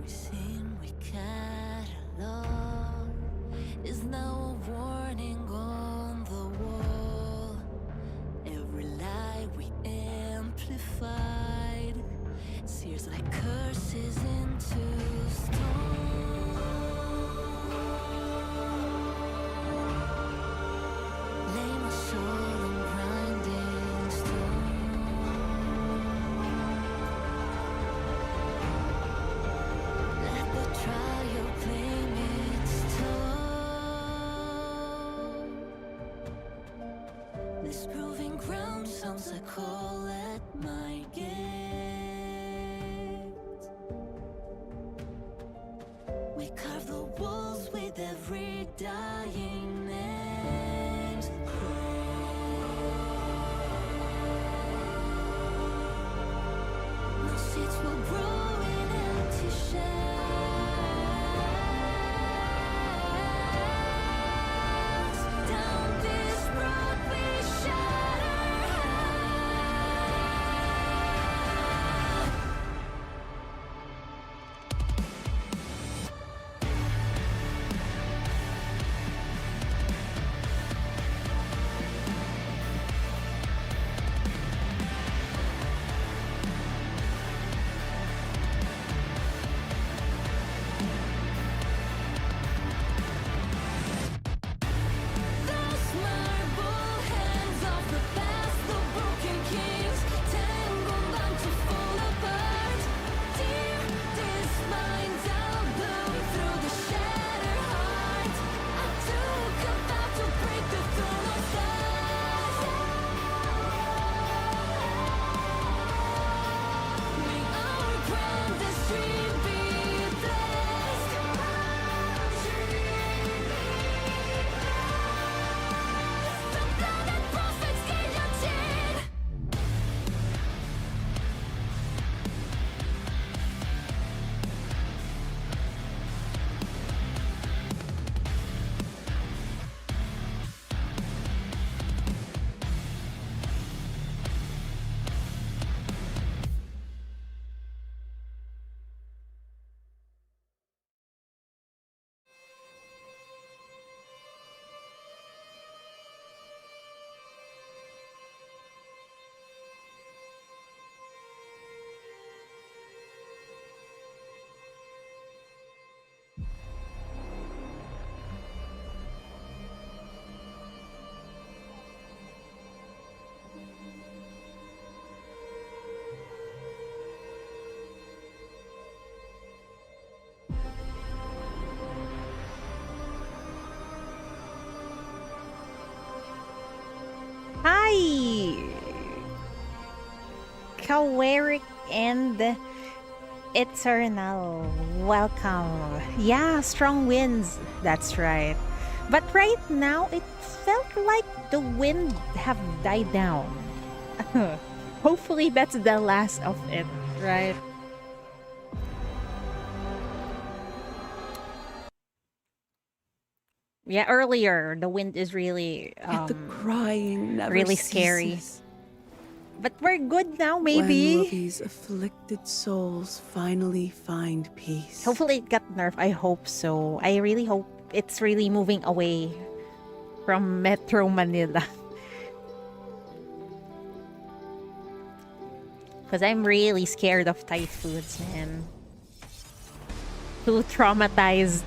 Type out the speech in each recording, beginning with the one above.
sin we catalog is now a warning on the wall. Every lie we amplified sears like curses into stone. Lay my soul on grinding stone. Let the trial claim its toll. This proving ground sounds like call at my gate. We carve the walls with every dying name's no seeds will grow in empty shells. Down this road we shatter. Those marble hands of the past, the broken kings, tangled bound to fall apart. Dear, this mind's out bloom through the shattered heart. I took a vow to break the throne of stars. May our grandest dream be blessed. The blooded prophets guillotine. Hi, Kaweric and Eternal. Welcome. Yeah, strong winds. That's right. But right now, it felt like the wind have died down. Hopefully, that's the last of it, right? Yeah, earlier the wind is really Yet the crying never really scary. ceases. But we're good now, When will maybe. these afflicted souls finally find peace? Hopefully it got nerfed. I hope so. I really hope it's really moving away from Metro Manila. Because I'm really scared of typhoons, man. Too traumatized.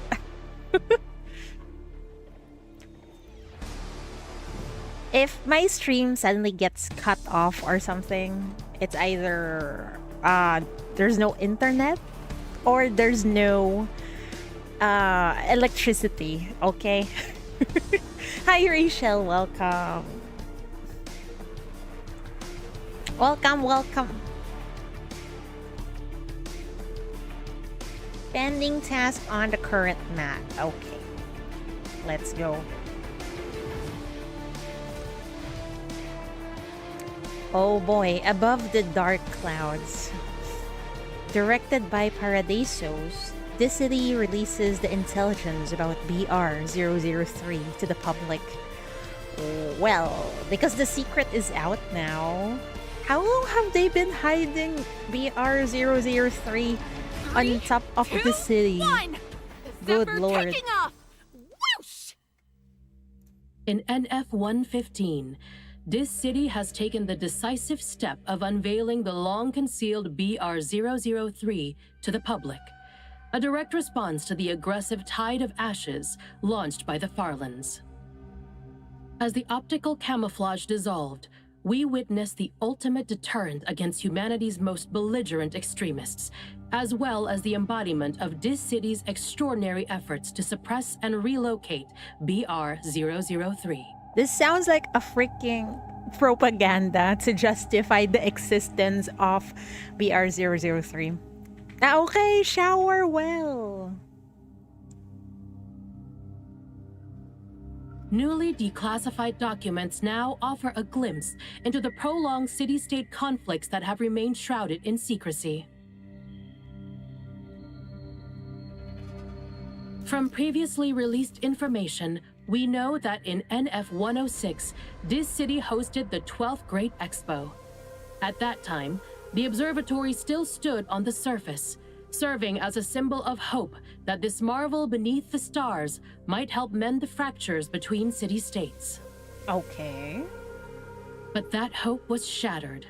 If my stream suddenly gets cut off or something, it's either there's no internet or there's no electricity, okay? Hi Rachel, welcome. Welcome. Pending task on the current map. Okay. Let's go. Oh boy, above the dark clouds. Directed by Paradisos, this city releases the intelligence about BR-003 to the public. Well, because the secret is out now. How long have they been hiding BR-003 on top of the city. Good lord. Taking off. Whoosh! In NF 115, this city has taken the decisive step of unveiling the long-concealed BR-003 to the public, a direct response to the aggressive tide of ashes launched by the Farlands. As the optical camouflage dissolved, we witnessed the ultimate deterrent against humanity's most belligerent extremists, as well as the embodiment of this city's extraordinary efforts to suppress and relocate BR-003. This sounds like a freaking propaganda to justify the existence of BR-003. Okay, shower well. Newly declassified documents now offer a glimpse into the prolonged city-state conflicts that have remained shrouded in secrecy. From previously released information, we know that in NF 106, this city hosted the 12th Great Expo. At that time, the observatory still stood on the surface, serving as a symbol of hope that this marvel beneath the stars might help mend the fractures between city-states. Okay. But that hope was shattered.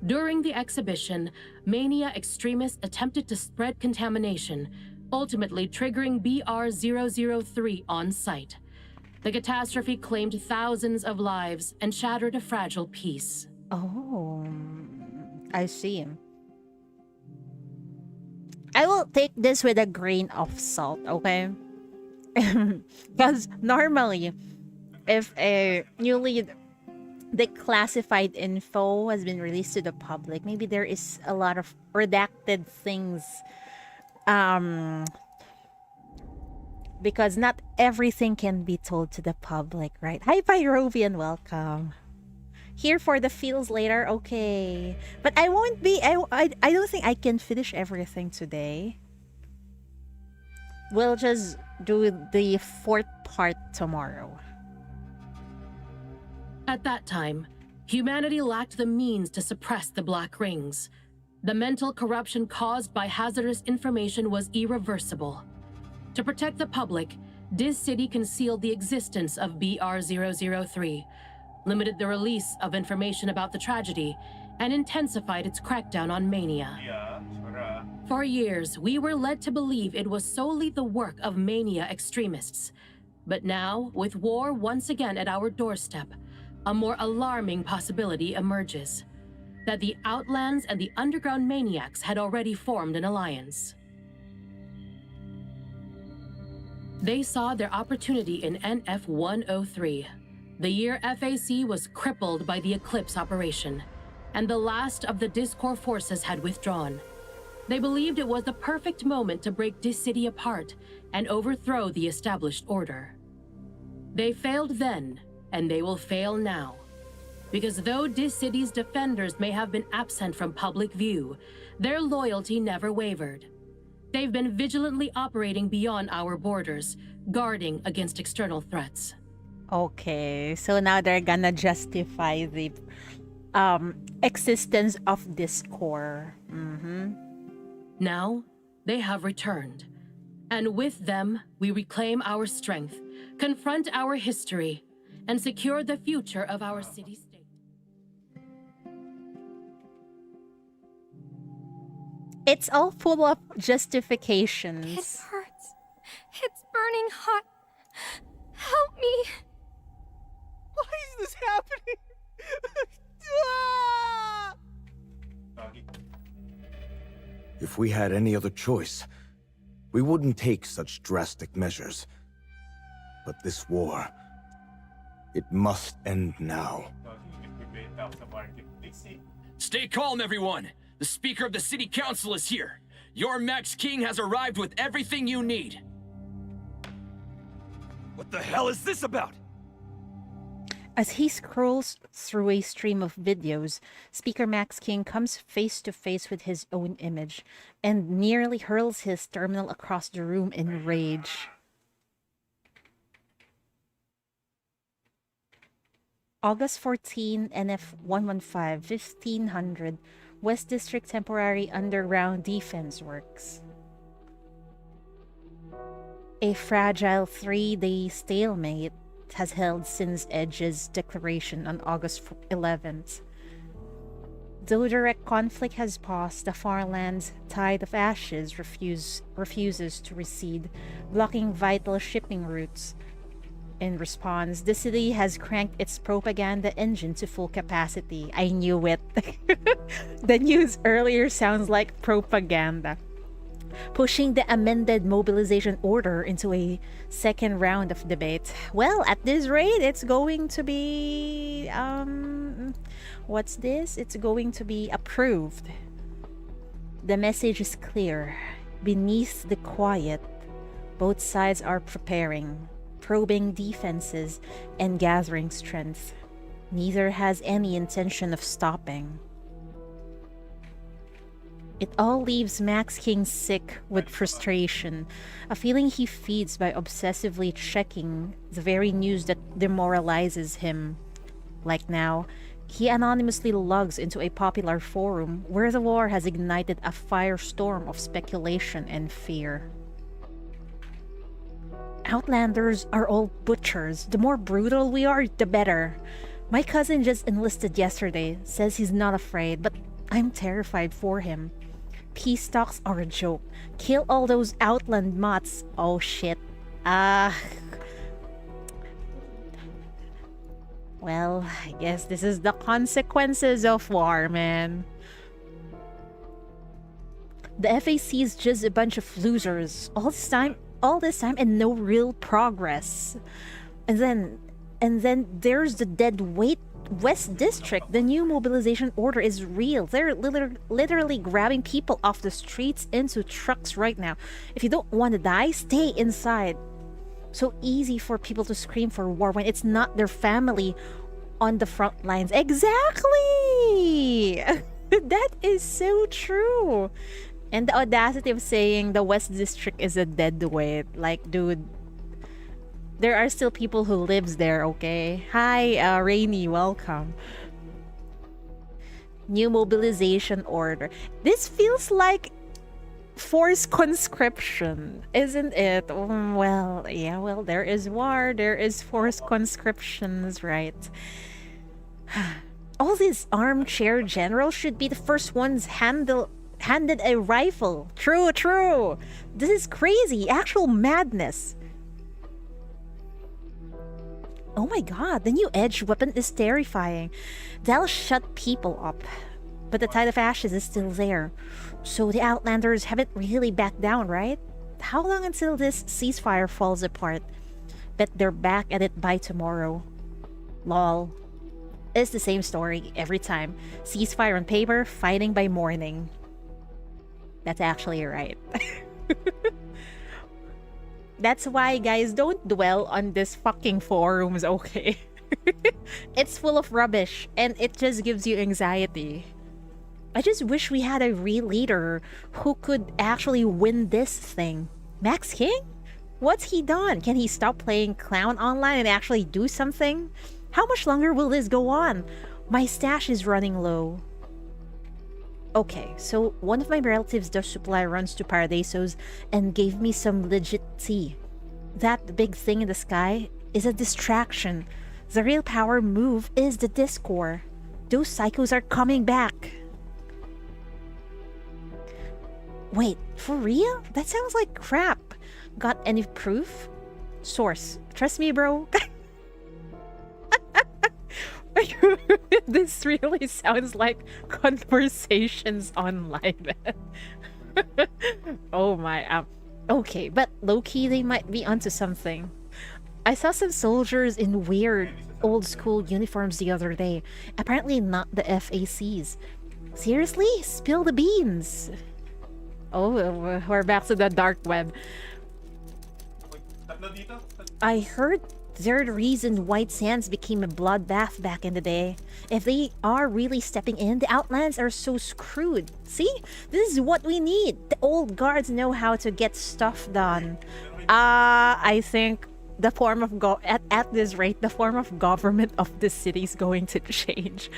During the exhibition, mania extremists attempted to spread contamination, ultimately triggering BR-003 on site. The catastrophe claimed thousands of lives and shattered a fragile peace. Oh, I see. I will take this with a grain of salt, okay? Because normally, if a newly declassified info has been released to the public, maybe there is a lot of redacted things. Because not everything can be told to the public, right? Hi, Pyrovian, welcome. Here for the feels later, okay. But I won't be, I don't think I can finish everything today. We'll just do the fourth part tomorrow. At that time, humanity lacked the means to suppress the Black Rings. The mental corruption caused by hazardous information was irreversible. To protect the public, this city concealed the existence of BR-003, limited the release of information about the tragedy, and intensified its crackdown on mania. For years, we were led to believe it was solely the work of mania extremists. But now, with war once again at our doorstep, a more alarming possibility emerges: that the Outlands and the underground maniacs had already formed an alliance. They saw their opportunity in NF 103. The year FAC was crippled by the Eclipse operation, and the last of the Discord forces had withdrawn. They believed it was the perfect moment to break this city apart and overthrow the established order. They failed then, and they will fail now. Because though this city's defenders may have been absent from public view, their loyalty never wavered. They've been vigilantly operating beyond our borders, guarding against external threats. Okay, so now they're gonna justify the existence of this core. Now, they have returned. And with them, we reclaim our strength, confront our history, and secure the future of our city-state. It's all full of It justifications. hurts. It's burning hot. Help me. Why is this happening? Ah! If we had any other choice, we wouldn't take such drastic measures. But this war, it must end now. Stay calm, everyone. The Speaker of the City Council is here. Your Max King has arrived with everything you need. What the hell is this about? As he scrolls through a stream of videos, Speaker Max King comes face to face with his own image and nearly hurls his terminal across the room in rage. August 14, NF 115, 1500, West District Temporary Underground Defense Works. A fragile 3-day stalemate has held since Edge's declaration on August 11th. Though direct conflict has paused, the Farland's tide of ashes refuses to recede, blocking vital shipping routes. In response, the city has cranked its propaganda engine to full capacity. I knew it. The news earlier sounds like propaganda. Pushing the amended mobilization order into a second round of debate. Well, at this rate, it's going to be what's this? It's going to be approved. The message is clear. Beneath the quiet, both sides are preparing, probing defenses and gathering strength. Neither has any intention of stopping. It all leaves Max King sick with frustration, a feeling he feeds by obsessively checking the very news that demoralizes him. Like now, he anonymously logs into a popular forum where the war has ignited a firestorm of speculation and fear. Outlanders are all butchers. The more brutal we are, the better. My cousin just enlisted yesterday, says he's not afraid, but I'm terrified for him. Peace talks are a joke. Kill all those outland mutts. Oh shit. Well, I guess this is the consequences of war, man. The FAC is just a bunch of losers. All this time and no real progress. And then there's the dead weight West District. The new mobilization order is real. They're literally grabbing people off the streets into trucks right now. If you don't want to die, stay inside. So easy for people to scream for war when it's not their family on the front lines. Exactly! That is so true. And the audacity of saying the West District is a dead weight. Like, dude, there are still people who lives there, okay? Hi, Rainy, welcome. New mobilization order. This feels like forced conscription, isn't it? Well, yeah, well, there is war, there is forced conscriptions, right? All these armchair generals should be the first ones handed a rifle. True. This is crazy, actual madness. Oh my god, the new edge weapon is terrifying. That'll shut people up. But the tide of ashes is still there. So the Outlanders haven't really backed down, right? How long until this ceasefire falls apart? Bet they're back at it by tomorrow. Lol. It's the same story every time. Ceasefire on paper, fighting by morning. That's actually right. That's why, guys, don't dwell on this fucking forums, okay? It's full of rubbish, and it just gives you anxiety. I just wish we had a real leader who could actually win this thing. Max King? What's he done? Can he stop playing clown online and actually do something? How much longer will this go on? My stash is running low. Okay, so one of my relatives does supply runs to Paradisos and gave me some legit tea. That big thing in the sky is a distraction. The real power move is the Discord. Those psychos are coming back. Wait, for real? That sounds like crap. Got any proof? Source. Trust me, bro. This really sounds like conversations online. Oh my. Okay, but low-key they might be onto something. I saw some soldiers in weird old-school uniforms the other day. Apparently not the FACs. Seriously? Spill the beans. Oh, we're back to the dark web. I heard they're the reason White Sands became a bloodbath back in the day. If they are really stepping in, the Outlands are so screwed. See? This is what we need. The old guards know how to get stuff done. I think the form of at this rate, the form of government of the city is going to change.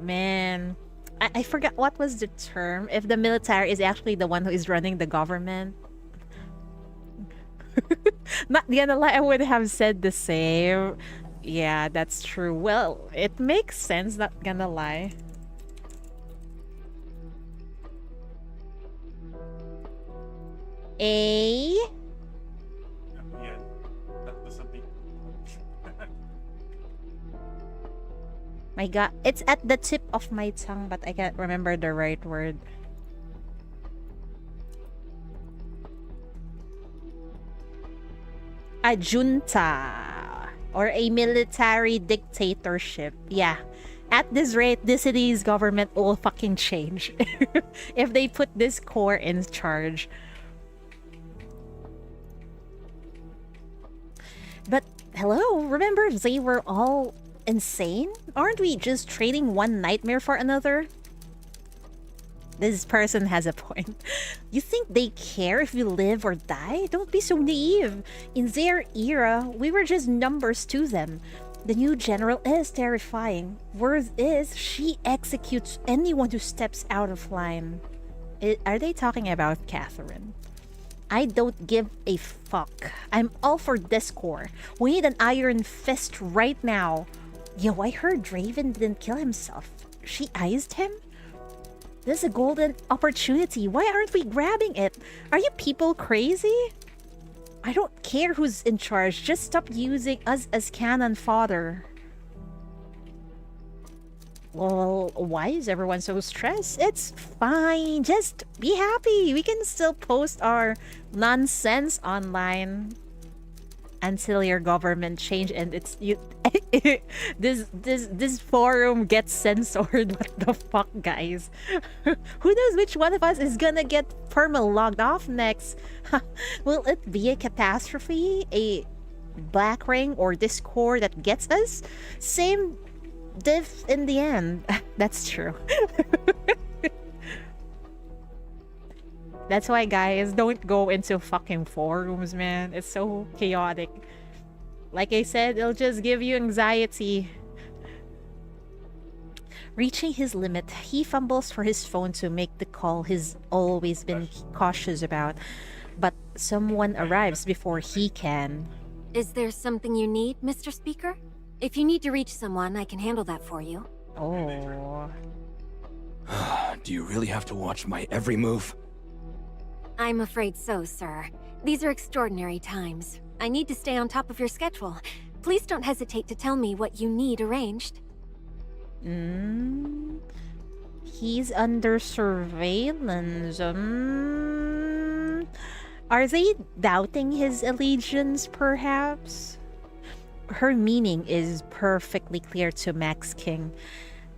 Man, I forgot what was the term. If the military is actually the one who is running the government. Not gonna lie, I would have said the same. Yeah, that's true. Well, it makes sense, not gonna lie. A. Yeah, that was something. My god, it's at the tip of my tongue, but I can't remember the right word. A junta or a military dictatorship. Yeah. At this rate, this city's government will fucking change if they put this core in charge. But hello, remember they were all insane? Aren't we just trading one nightmare for another? This person has a point. You think they care if we live or die? Don't be so naive. In their era, we were just numbers to them. The new general is terrifying. Word is, she executes anyone who steps out of line. Are they talking about Catherine? I don't give a fuck. I'm all for discord. We need an iron fist right now. Yo, I heard Draven didn't kill himself. She iced him? This is a golden opportunity. Why aren't we grabbing it? Are you people crazy? I don't care who's in charge. Just stop using us as cannon fodder. Well, why is everyone so stressed? It's fine. Just be happy. We can still post our nonsense online until your government change and it's you. This forum gets censored. What the fuck, guys? Who knows which one of us is gonna get perma-logged off next? Will it be a catastrophe, a black ring, or discord that gets us? Same diff in the end. That's true. That's why, guys, don't go into fucking forums, man. It's so chaotic. Like I said, it'll just give you anxiety. Reaching his limit, he fumbles for his phone to make the call he's always been cautious about. But someone arrives before he can. Is there something you need, Mr. Speaker? If you need to reach someone, I can handle that for you. Oh. Do you really have to watch my every move? I'm afraid so, sir. These are extraordinary times. I need to stay on top of your schedule. Please don't hesitate to tell me what you need arranged. He's under surveillance. Are they doubting his allegiance, perhaps? Her meaning is perfectly clear to Max King.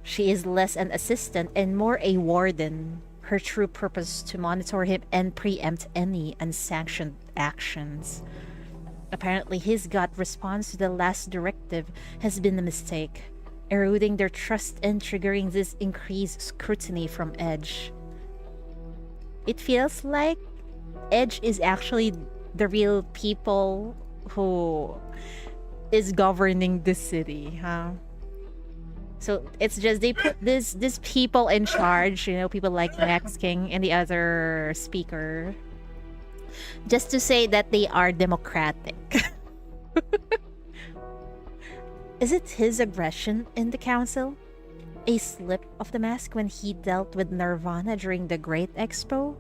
She is less an assistant and more a warden. Her true purpose to monitor him and preempt any unsanctioned actions. Apparently, his gut response to the last directive has been a mistake, eroding their trust and triggering this increased scrutiny from Edge. It feels like Edge is actually the real people who is governing the city, huh? So it's just they put this people in charge, you know, people like Max King and the other speaker, just to say that they are democratic. Is it his aggression in the council? A slip of the mask when he dealt with Nirvana during the Great Expo?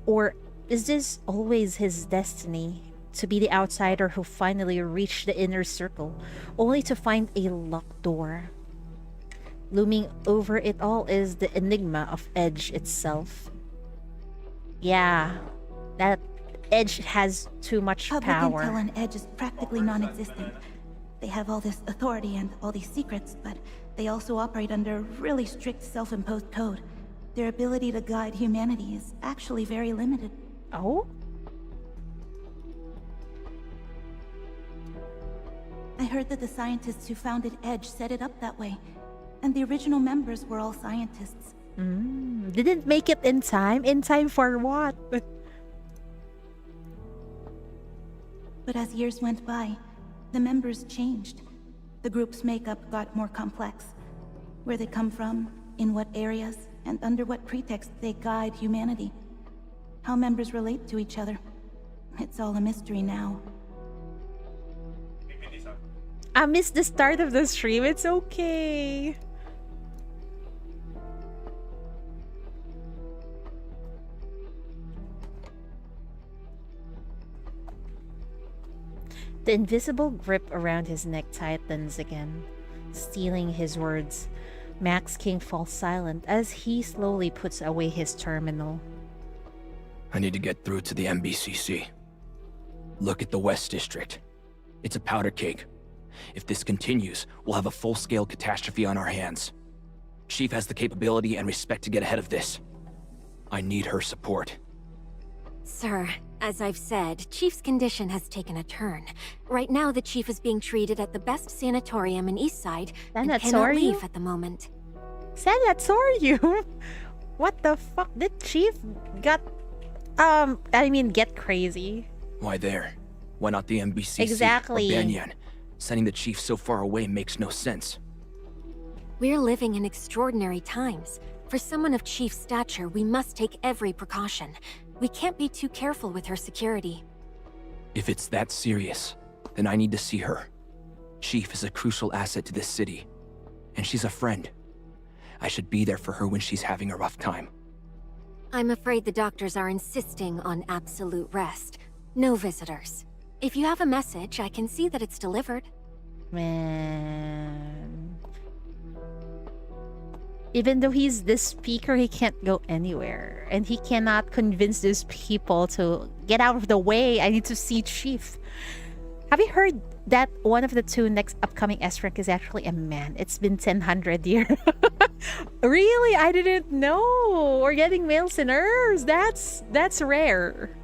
Or is this always his destiny? To be the outsider who finally reached the inner circle, only to find a locked door. Looming over it all is the enigma of Edge itself. Yeah, that Edge has too much Public power. intel on Edge is practically non-existent. They have all this authority and all these secrets, but they also operate under really strict self-imposed code. Their ability to guide humanity is actually very limited. Oh? I heard that the scientists who founded Edge set it up that way, and the original members were all scientists. Didn't make it in time? In time for what? But as years went by, the members changed. The group's makeup got more complex. Where they come from, in what areas, and under what pretext they guide humanity. How members relate to each other. It's all a mystery now. Pipili sa. I missed the start of the stream. It's okay. The invisible grip around his neck tightens again, stealing his words. Max King falls silent as he slowly puts away his terminal. I need to get through to the MBCC. Look at the West District. It's a powder keg. If this continues, we'll have a full-scale catastrophe on our hands. Chief has the capability and respect to get ahead of this. I need her support. Sir, as I've said, Chief's condition has taken a turn. Right now, the Chief is being treated at the best sanatorium in Eastside and cannot Sanatorium? leave at the moment. Sanatorium? What the fuck? Did Chief get crazy? Why there? Why not the MBCC Exactly. or Banyan? Sending the Chief so far away makes no sense. We're living in extraordinary times. For someone of Chief's stature, we must take every precaution. We can't be too careful with her security. If it's that serious, then I need to see her. Chief is a crucial asset to this city, and she's a friend. I should be there for her when she's having a rough time. I'm afraid the doctors are insisting on absolute rest. No visitors. If you have a message, I can see that it's delivered. Man. Even though he's the speaker, he can't go anywhere. And he cannot convince these people to get out of the way. I need to see Chief. Have you heard that one of the two next upcoming S-Rank is actually a man? It's been 1,000 years. Really? I didn't know. We're getting male sinners. That's rare.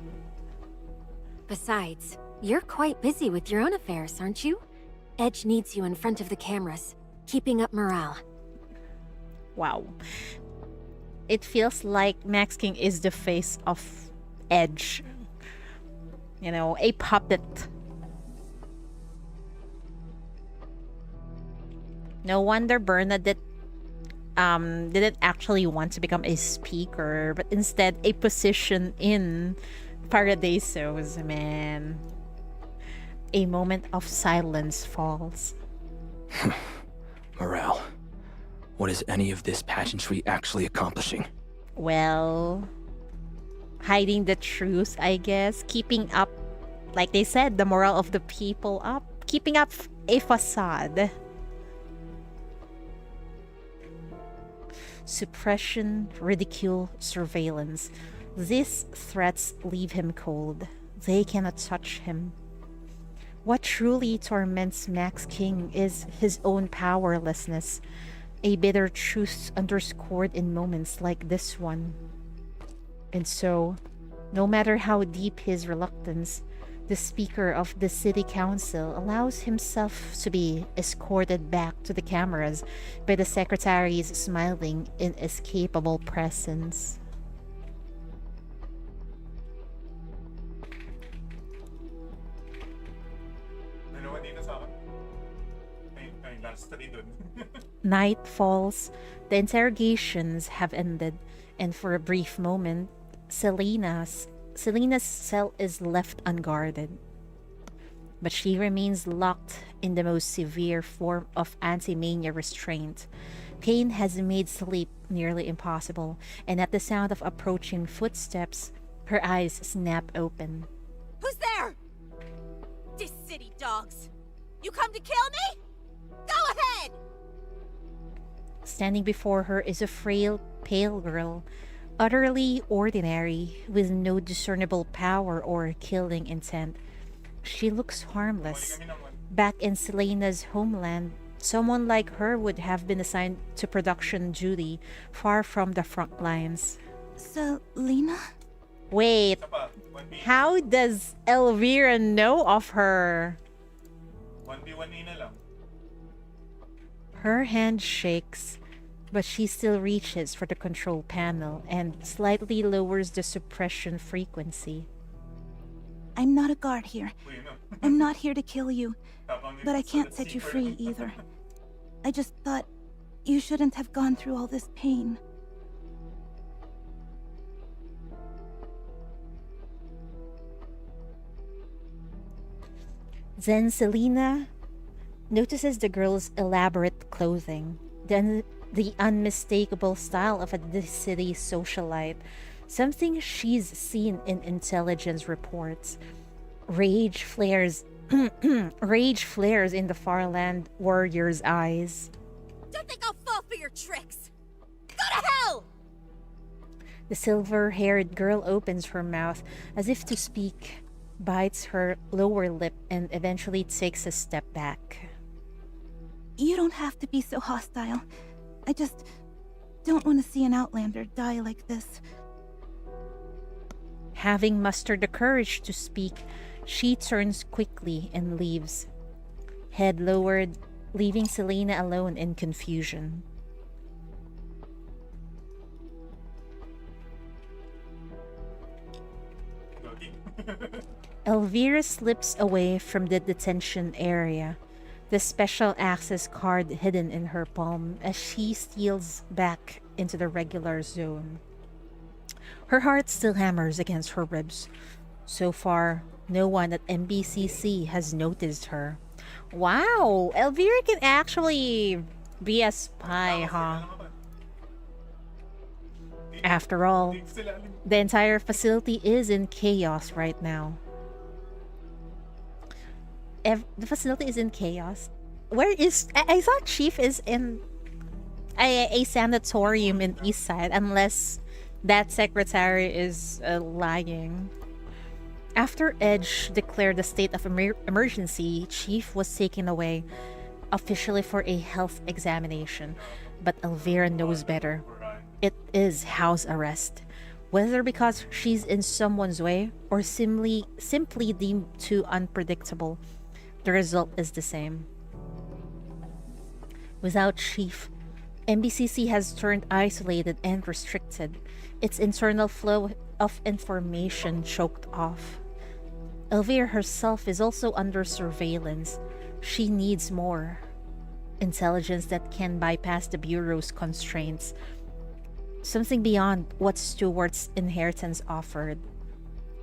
Besides, you're quite busy with your own affairs, aren't you? Edge needs you in front of the cameras, keeping up morale. Wow. It feels like Max King is the face of Edge. You know, a puppet. No wonder Bernadette didn't actually want to become a speaker, but instead a position in Paradiso's, man. A moment of silence falls. Morale. What is any of this pageantry actually accomplishing? Well, hiding the truth, I guess. Keeping up, like they said, the morale of the people up. Keeping up a facade. Suppression, ridicule, surveillance. These threats leave him cold. They cannot touch him. What truly torments Max King is his own powerlessness. A bitter truth underscored in moments like this one. And so, no matter how deep his reluctance, the Speaker of the City Council allows himself to be escorted back to the cameras by the secretary's smiling, inescapable presence. Dalawa dito sa akin. May last study dun. Night falls, the interrogations have ended, and for a brief moment, Selena's cell is left unguarded. But she remains locked in the most severe form of anti-mania restraint. Pain has made sleep nearly impossible, and at the sound of approaching footsteps, her eyes snap open. Who's there? This city dogs. You come to kill me? Go ahead! Standing before her is a frail, pale girl, utterly ordinary, with no discernible power or killing intent. She looks harmless. Back in Selena's homeland, someone like her would have been assigned to production duty, far from the front lines. Selena? Wait, Isa pa, 1v, how does Elvira know of her? 1v1 na lang. Her hand shakes, but she still reaches for the control panel and slightly lowers the suppression frequency. I'm not a guard here. Uy, ano? I'm not here to kill you, Tapang but I nito sa can't set you secret. free either. I just thought you shouldn't have gone through all this pain. Then Selena notices the girl's elaborate clothing, then the unmistakable style of a city socialite, something she's seen in intelligence reports. Rage flares rage flares in the Farland warrior's eyes. Don't think I'll fall for your tricks! Go to hell! The silver-haired girl opens her mouth as if to speak, bites her lower lip, and eventually takes a step back. You don't have to be so hostile. I just don't want to see an Outlander die like this. Having mustered the courage to speak, she turns quickly and leaves, head lowered, leaving Selena alone in confusion. Elvira slips away from the detention area, the special access card hidden in her palm as she steals back into the regular zone. Her heart still hammers against her ribs. So far, no one at MBCC has noticed her. Wow, Elvira can actually be a spy, huh? After all, the entire facility is in chaos right now. The facility is in chaos. Where is... I thought Chief is in a sanatorium in Eastside, unless that secretary is lying. After Edge declared a state of emergency, Chief was taken away officially for a health examination. But Elvira knows better. It is house arrest. Whether because she's in someone's way or simply deemed too unpredictable, the result is the same. Without Chief, MBCC has turned isolated and restricted, its internal flow of information choked off. Elvira herself is also under surveillance. She needs more intelligence that can bypass the Bureau's constraints. Something beyond what Stewart's inheritance offered.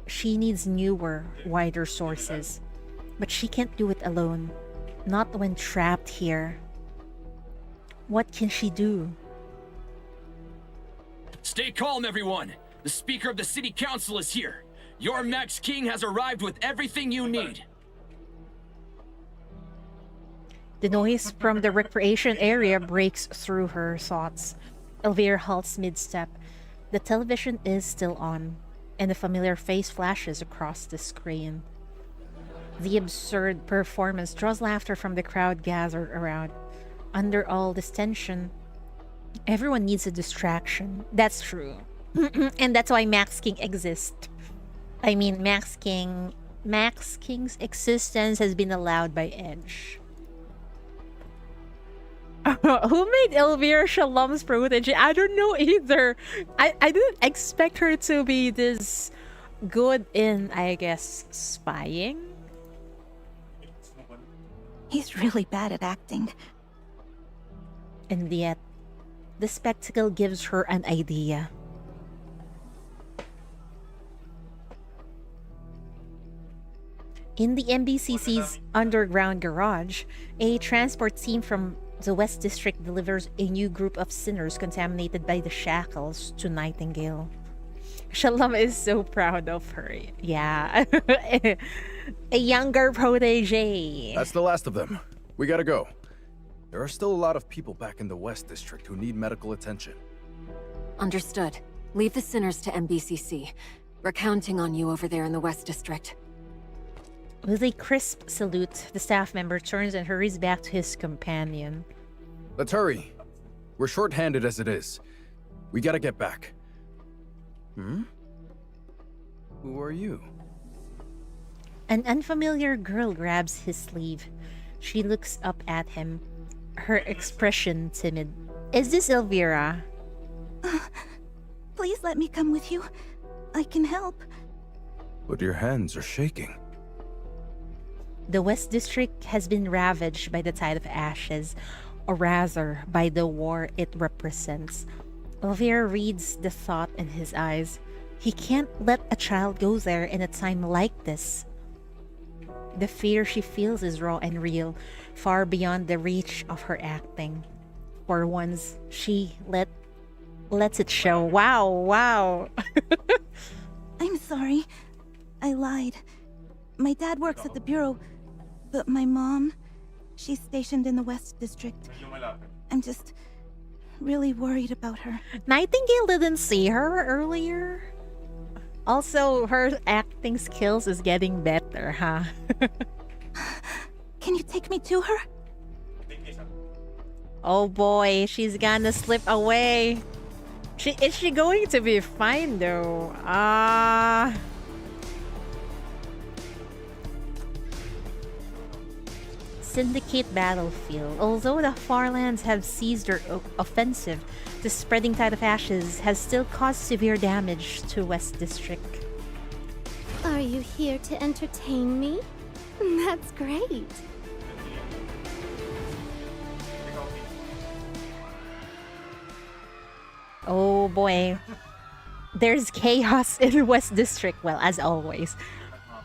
She needs newer, wider sources. But she can't do it alone. Not when trapped here. What can she do? Stay calm, everyone! The Speaker of the City Council is here! Your Max King has arrived with everything you need! The noise from the recreation area breaks through her thoughts. Elvira halts mid-step. The television is still on, and a familiar face flashes across the screen. The absurd performance draws laughter from the crowd gathered around. Under all this tension, everyone needs a distraction. That's true. And that's why Max King exists. I mean, Max King's existence has been allowed by Edge. Who made Elvira Shalom's protege? I don't know either. I didn't expect her to be this good in, I guess, spying. He's really bad at acting. And yet, the spectacle gives her an idea. In the MBCC's underground garage, a transport team from the West District delivers a new group of sinners contaminated by the shackles to Nightingale. Shalom is so proud of her. Yeah. A younger protege. That's the last of them. We gotta go. There are still a lot of people back in the West District who need medical attention. Understood. Leave the sinners to MBCC. We're counting on you over there in the West District. With a crisp salute, the staff member turns and hurries back to his companion. Let's hurry. We're short-handed as it is. We gotta get back. Hmm? Who are you? An unfamiliar girl grabs his sleeve. She looks up at him, her expression timid. Is this Elvira? Please let me come with you. I can help. But your hands are shaking. The West District has been ravaged by the Tide of Ashes, or rather, by the war it represents. Elvira reads the thought in his eyes. He can't let a child go there in a time like this. The fear she feels is raw and real, far beyond the reach of her acting. For once, she lets it show. Wow, wow. I'm sorry. I lied. My dad works at the bureau, but my mom, she's stationed in the West District. Medyo malapit. I'm just really worried about her. Nightingale didn't see her earlier. Also, her acting skills is getting better, huh? Can you take me to her? Think isa. Oh boy, she's gonna slip away. Is she going to be fine though? Syndicate battlefield. Although the Farlands have ceased their offensive, the spreading tide of ashes has still caused severe damage to West District. Are you here to entertain me? That's great. Oh boy. There's chaos in West District, well, as always.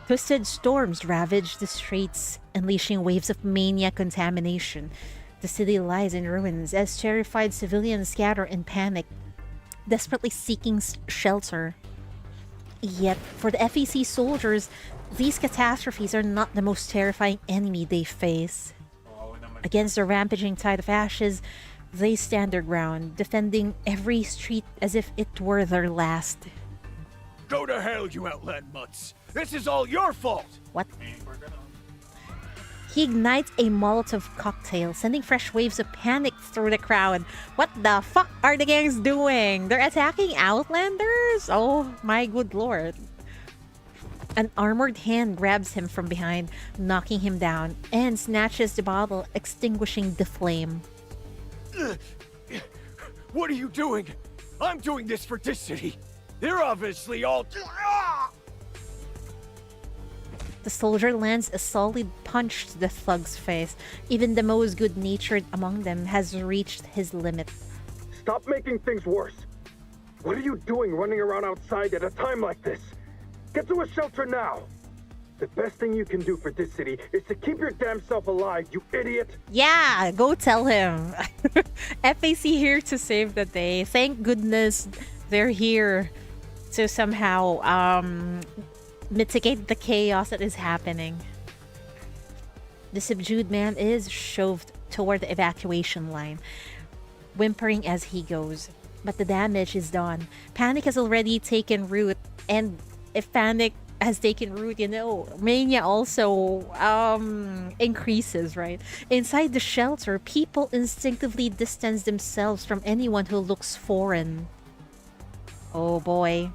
Twisted storms ravage the streets, unleashing waves of mania contamination. The city lies in ruins as terrified civilians scatter in panic, desperately seeking shelter. Yet, for the FEC soldiers, these catastrophes are not the most terrifying enemy they face. Against the rampaging tide of ashes, they stand their ground, defending every street as if it were their last. Go to hell, you outland mutts! This is all your fault! What? He ignites a Molotov cocktail, sending fresh waves of panic through the crowd. What the fuck are the gangs doing? They're attacking Outlanders? Oh my good lord. An armored hand grabs him from behind, knocking him down, and snatches the bottle, extinguishing the flame. What are you doing? I'm doing this for this city. They're obviously all... The soldier lands a solid punch to the thug's face. Even the most good-natured among them has reached his limit. Stop making things worse. What are you doing running around outside at a time like this? Get to a shelter now. The best thing you can do for this city is to keep your damn self alive, you idiot. Yeah, go tell him. FAC here to save the day. Thank goodness they're here to somehow mitigate the chaos that is happening. The subdued man is shoved toward the evacuation line, whimpering as he goes. But the damage is done. Panic has already taken root, and if panic has taken root, you know, mania also increases, right? Inside the shelter, people instinctively distance themselves from anyone who looks foreign. Oh boy.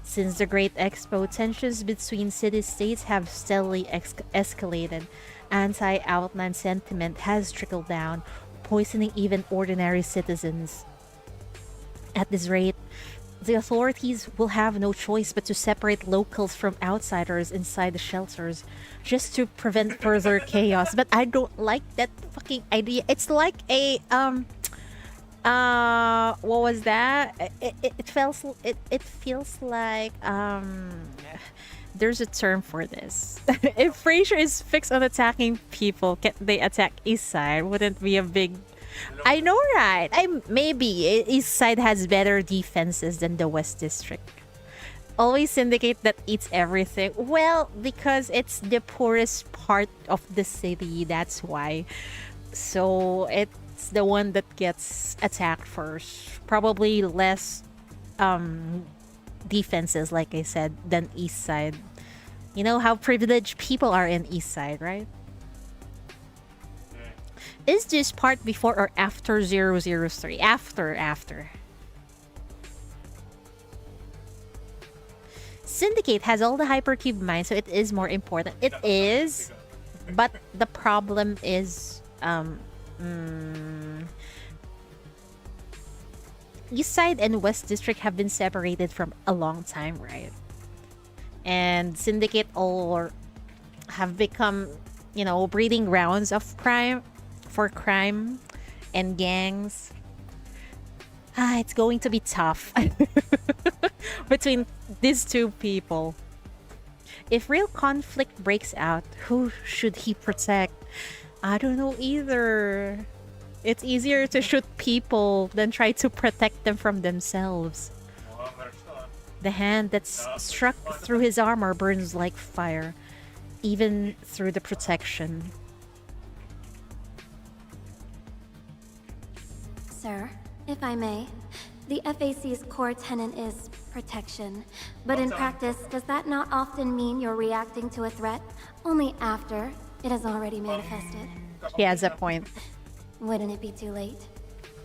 Since the Great Expo, tensions between city-states have steadily escalated. Anti-Outland sentiment has trickled down, poisoning even ordinary citizens. At this rate, the authorities will have no choice but to separate locals from outsiders inside the shelters, just to prevent further chaos. But I don't like that fucking idea. It's like a what was that? It feels like there's a term for this. If Frasier is fixed on attacking people, can they attack East Side? Wouldn't be a big... I know, right? Maybe East Side has better defenses than the West District. Always Syndicate that eats everything. Well, because it's the poorest part of the city, that's why. So it's the one that gets attacked first. Probably less defenses, like I said, than East Side. You know how privileged people are in East Side, right? Is this part before or after 003? After. Syndicate has all the hypercube mines, so it is more important. It is, but the problem is East Side and West District have been separated from a long time, right? And Syndicate all have become, you know, breeding grounds of crime and gangs. It's going to be tough between these two people. If real conflict breaks out, who should he protect? I don't know either. It's easier to shoot people than try to protect them from themselves. The hand that's struck through his armor burns like fire, even through the protection. Sir, if I may, the FAC's core tenet is protection. But in practice, does that not often mean you're reacting to a threat only after it has already manifested? He has a point. Wouldn't it be too late?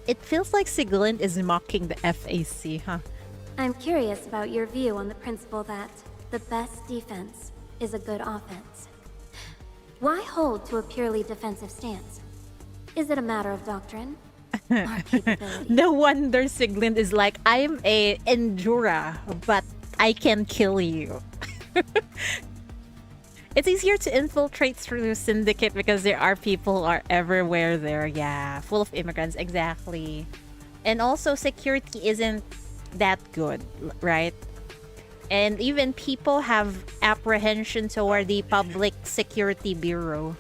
It feels like Siglin is mocking the FAC, huh? I'm curious about your view on the principle that the best defense is a good offense. Why hold to a purely defensive stance? Is it a matter of doctrine? Or capability? No wonder Siglin is like, I'm a Endura, but I can kill you. It's easier to infiltrate through the syndicate because there are people are everywhere there. Yeah, full of immigrants, exactly. And also security isn't that good, right? And even people have apprehension toward the Public Security Bureau.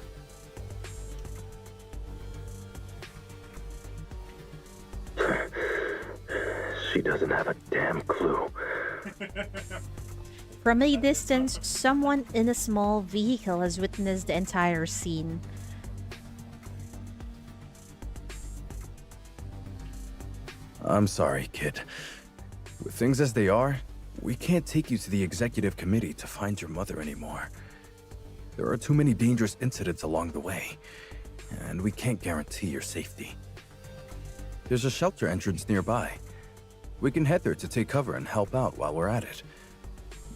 She doesn't have a damn clue. From a distance, someone in a small vehicle has witnessed the entire scene. I'm sorry, kid. With things as they are, we can't take you to the executive committee to find your mother anymore. There are too many dangerous incidents along the way, and we can't guarantee your safety. There's a shelter entrance nearby. We can head there to take cover and help out while we're at it.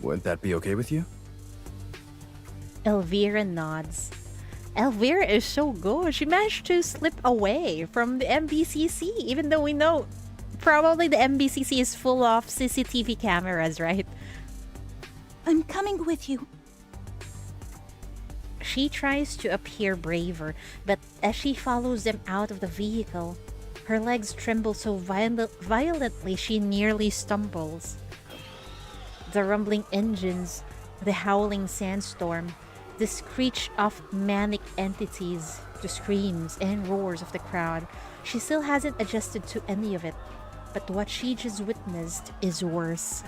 Wouldn't that be okay with you? Elvira nods. Elvira is so good. She managed to slip away from the MBCC, even though we know probably the MBCC is full of CCTV cameras, right? I'm coming with you. She tries to appear braver, but as she follows them out of the vehicle, her legs tremble so violently she nearly stumbles. The rumbling engines, the howling sandstorm, the screech of manic entities, the screams and roars of the crowd. She still hasn't adjusted to any of it, but what she just witnessed is worse.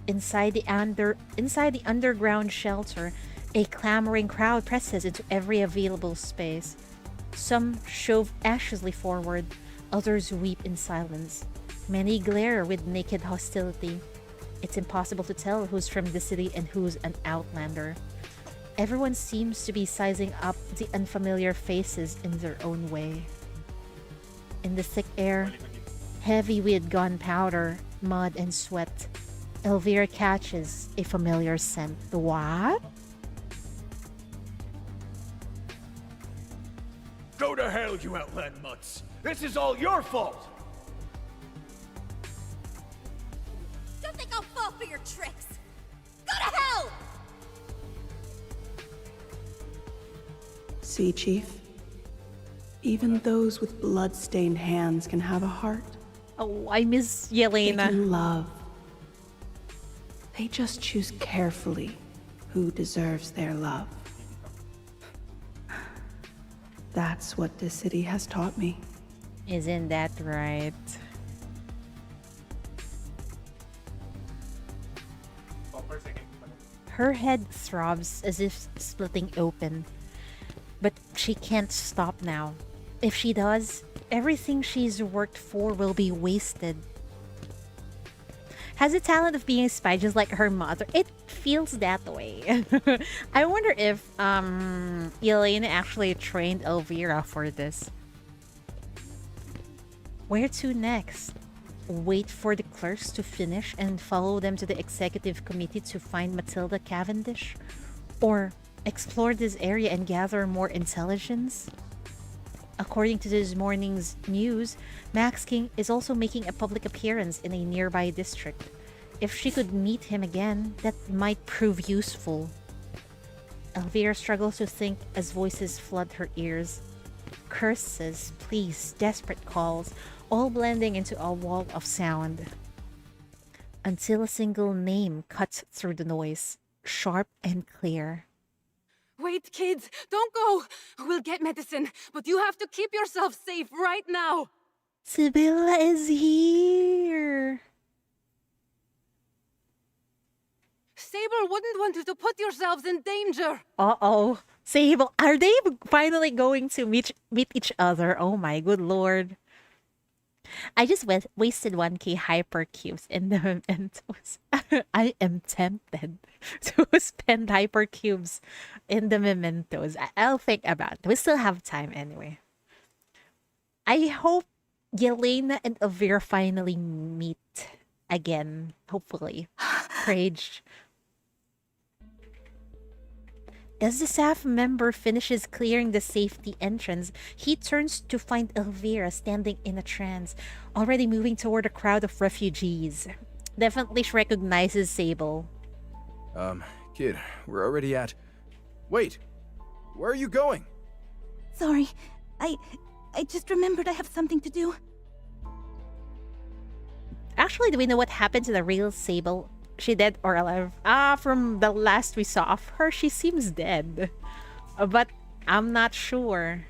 Inside the underground shelter, a clamoring crowd presses into every available space. Some shove anxiously forward, others weep in silence. Many glare with naked hostility. It's impossible to tell who's from the city and who's an outlander. Everyone seems to be sizing up the unfamiliar faces in their own way. In the thick air, heavy with gunpowder, mud, and sweat, Elvira catches a familiar scent. What? Go to hell, you outland mutts! This is all your fault! Don't think I'll fall for your tricks! Go to hell! See, Chief? Even those with blood-stained hands can have a heart. Oh, I miss They Yelena. can love. They just choose carefully who deserves their love. That's what this city has taught me. Isn't that right? Her head throbs as if splitting open. But she can't stop now. If she does, everything she's worked for will be wasted. Has the talent of being a spy just like her mother. It feels that way. I wonder if Elena actually trained Elvira for this. Where to next? Wait for the clerks to finish and follow them to the executive committee to find Matilda Cavendish? Or explore this area and gather more intelligence? According to this morning's news, Max King is also making a public appearance in a nearby district. If she could meet him again, that might prove useful. Elvira struggles to think as voices flood her ears. Curses, pleas, desperate calls, all blending into a wall of sound. until a single name cuts through the noise, sharp and clear. Wait, kids, don't go! We'll get medicine, but you have to keep yourself safe right now! Sibylla is here! Sable wouldn't want you to put yourselves in danger! Uh-oh. Sable, are they finally going to meet each other? Oh my good lord. I just wasted 1k hypercubes in the mementos. I am tempted to spend hypercubes in the mementos. I'll think about it. We still have time anyway. I hope Yelena and Elvira finally meet again. Hopefully. Rage. As the staff member finishes clearing the safety entrance, he turns to find Elvira standing in a trance, already moving toward a crowd of refugees. Definitely she recognizes Sable. Kid, we're already at... Wait! Where are you going? Sorry, I just remembered I have something to do. Actually, do we know what happened to the real Sable? She dead or alive? From the last we saw of her, she seems dead. But I'm not sure.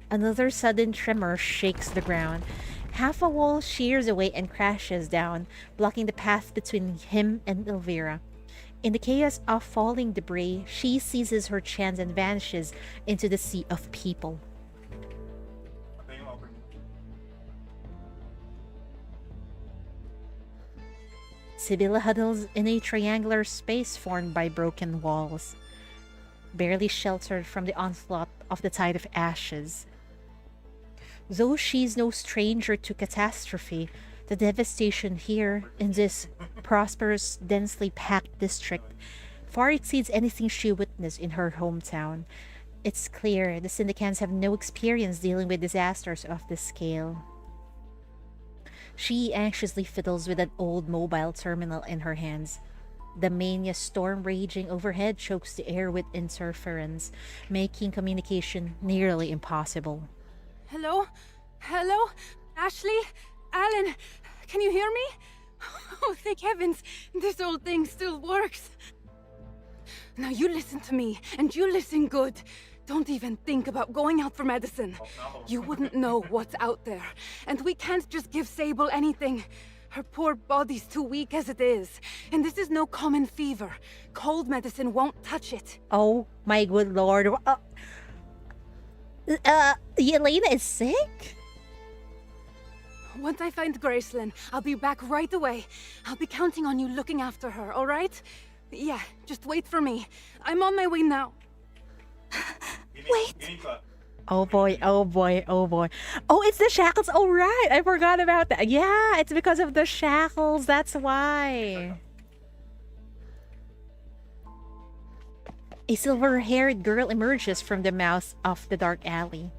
Another sudden tremor shakes the ground. Half a wall shears away and crashes down, blocking the path between him and Elvira. In the chaos of falling debris, she seizes her chance and vanishes into the sea of people. Sibylla huddles in a triangular space formed by broken walls, barely sheltered from the onslaught of the tide of ashes. Though she's no stranger to catastrophe, the devastation here in this prosperous, densely packed district far exceeds anything she witnessed in her hometown. It's clear the Syndicants have no experience dealing with disasters of this scale. She anxiously fiddles with an old mobile terminal in her hands. The mania storm raging overhead chokes the air with interference, making communication nearly impossible. Hello? Hello? Ashley? Alan? Can you hear me? Oh, thank heavens, this old thing still works. Now you listen to me, and you listen good. Don't even think about going out for medicine. You wouldn't know what's out there. And we can't just give Sable anything. Her poor body's too weak as it is. And this is no common fever. Cold medicine won't touch it. Oh my good lord. Yelena is sick? Once I find Gracelyn, I'll be back right away. I'll be counting on you looking after her, alright? Yeah, just wait for me. I'm on my way now. Wait! Oh boy, oh boy, oh boy. Oh, it's the shackles. Oh, right. I forgot about that. Yeah, it's because of the shackles. That's why. A silver-haired girl emerges from the mouth of the dark alley.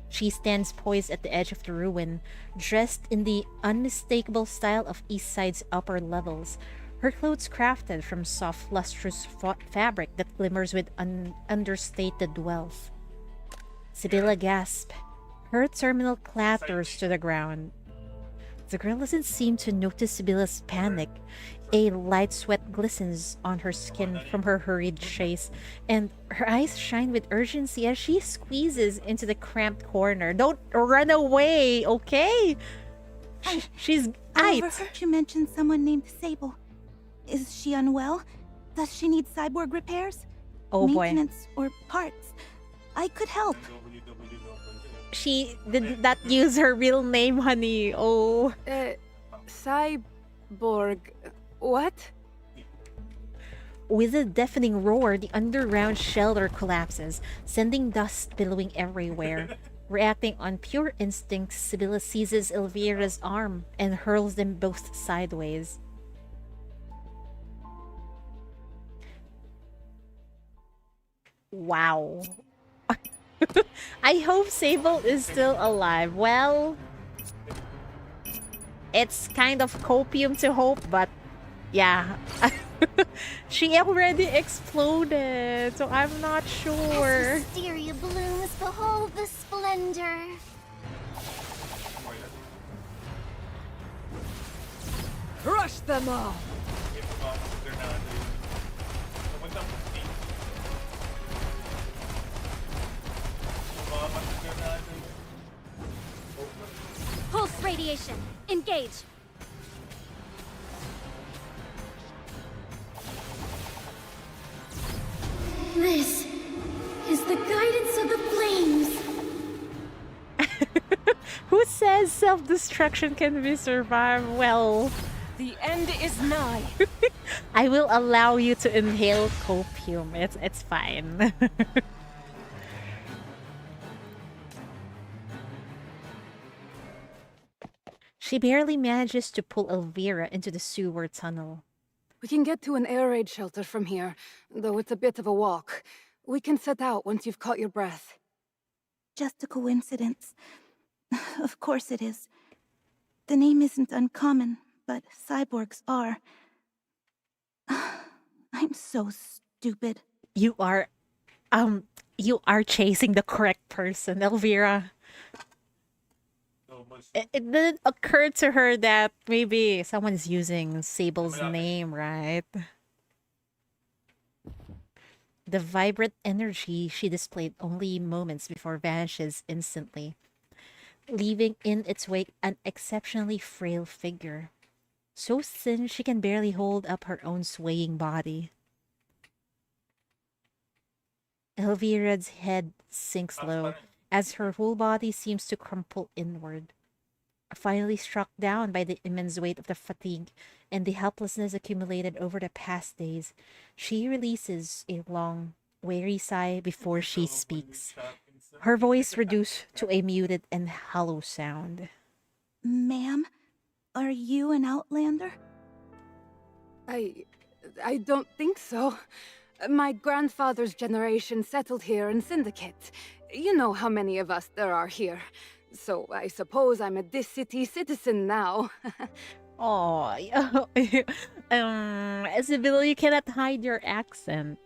She stands poised at the edge of the ruin, dressed in the unmistakable style of East Side's upper levels. Her clothes crafted from soft, lustrous fabric that glimmers with understated wealth. Sibylla gasps. Her terminal clatters to the ground. The girl doesn't seem to notice Sibylla's panic. A light sweat glistens on her skin from her hurried chase, and her eyes shine with urgency as she squeezes into the cramped corner. Don't run away, okay? She's... I overheard you mention someone named Sable. Is she unwell? Does she need cyborg repairs? Oh boy. Maintenance or parts? I could help. She did not use her real name, honey. Oh. Cyborg... what? With a deafening roar, the underground shelter collapses, sending dust billowing everywhere. Reacting on pure instinct, Sibylla seizes Elvira's arm and hurls them both sideways. Wow. I hope Sable is still alive. Well, it's kind of copium to hope, but yeah. She already exploded, so I'm not sure. As wisteria blooms, behold the splendor. Crush them all! May pagkakasagernado yun. Pumunta mo sa pagkakasagernado yun. Pulse radiation. Engage. This is the guidance of the flames. Who says self-destruction can be survived? Well, The end is nigh. I will allow you to inhale copium. It's fine. She barely manages to pull Elvira into the sewer tunnel. We can get to an air raid shelter from here, though it's a bit of a walk. We can set out once you've caught your breath. Just a coincidence. Of course it is. The name isn't uncommon, but cyborgs are. I'm so stupid. You are chasing the correct person, Elvira. It didn't occur to her that maybe someone's using Sable's name, right? The vibrant energy she displayed only moments before vanishes instantly, leaving in its wake an exceptionally frail figure. So thin she can barely hold up her own swaying body. Elvira's head sinks low as her whole body seems to crumple inward. Finally struck down by the immense weight of the fatigue and the helplessness accumulated over the past days, she releases a long, weary sigh before she speaks, her voice reduced to a muted and hollow sound. Ma'am, are you an outlander? I don't think so. My grandfather's generation settled here in Syndicate. You know how many of us there are here. So I suppose I'm a this city citizen now. Oh, Sibyl, you cannot hide your accent.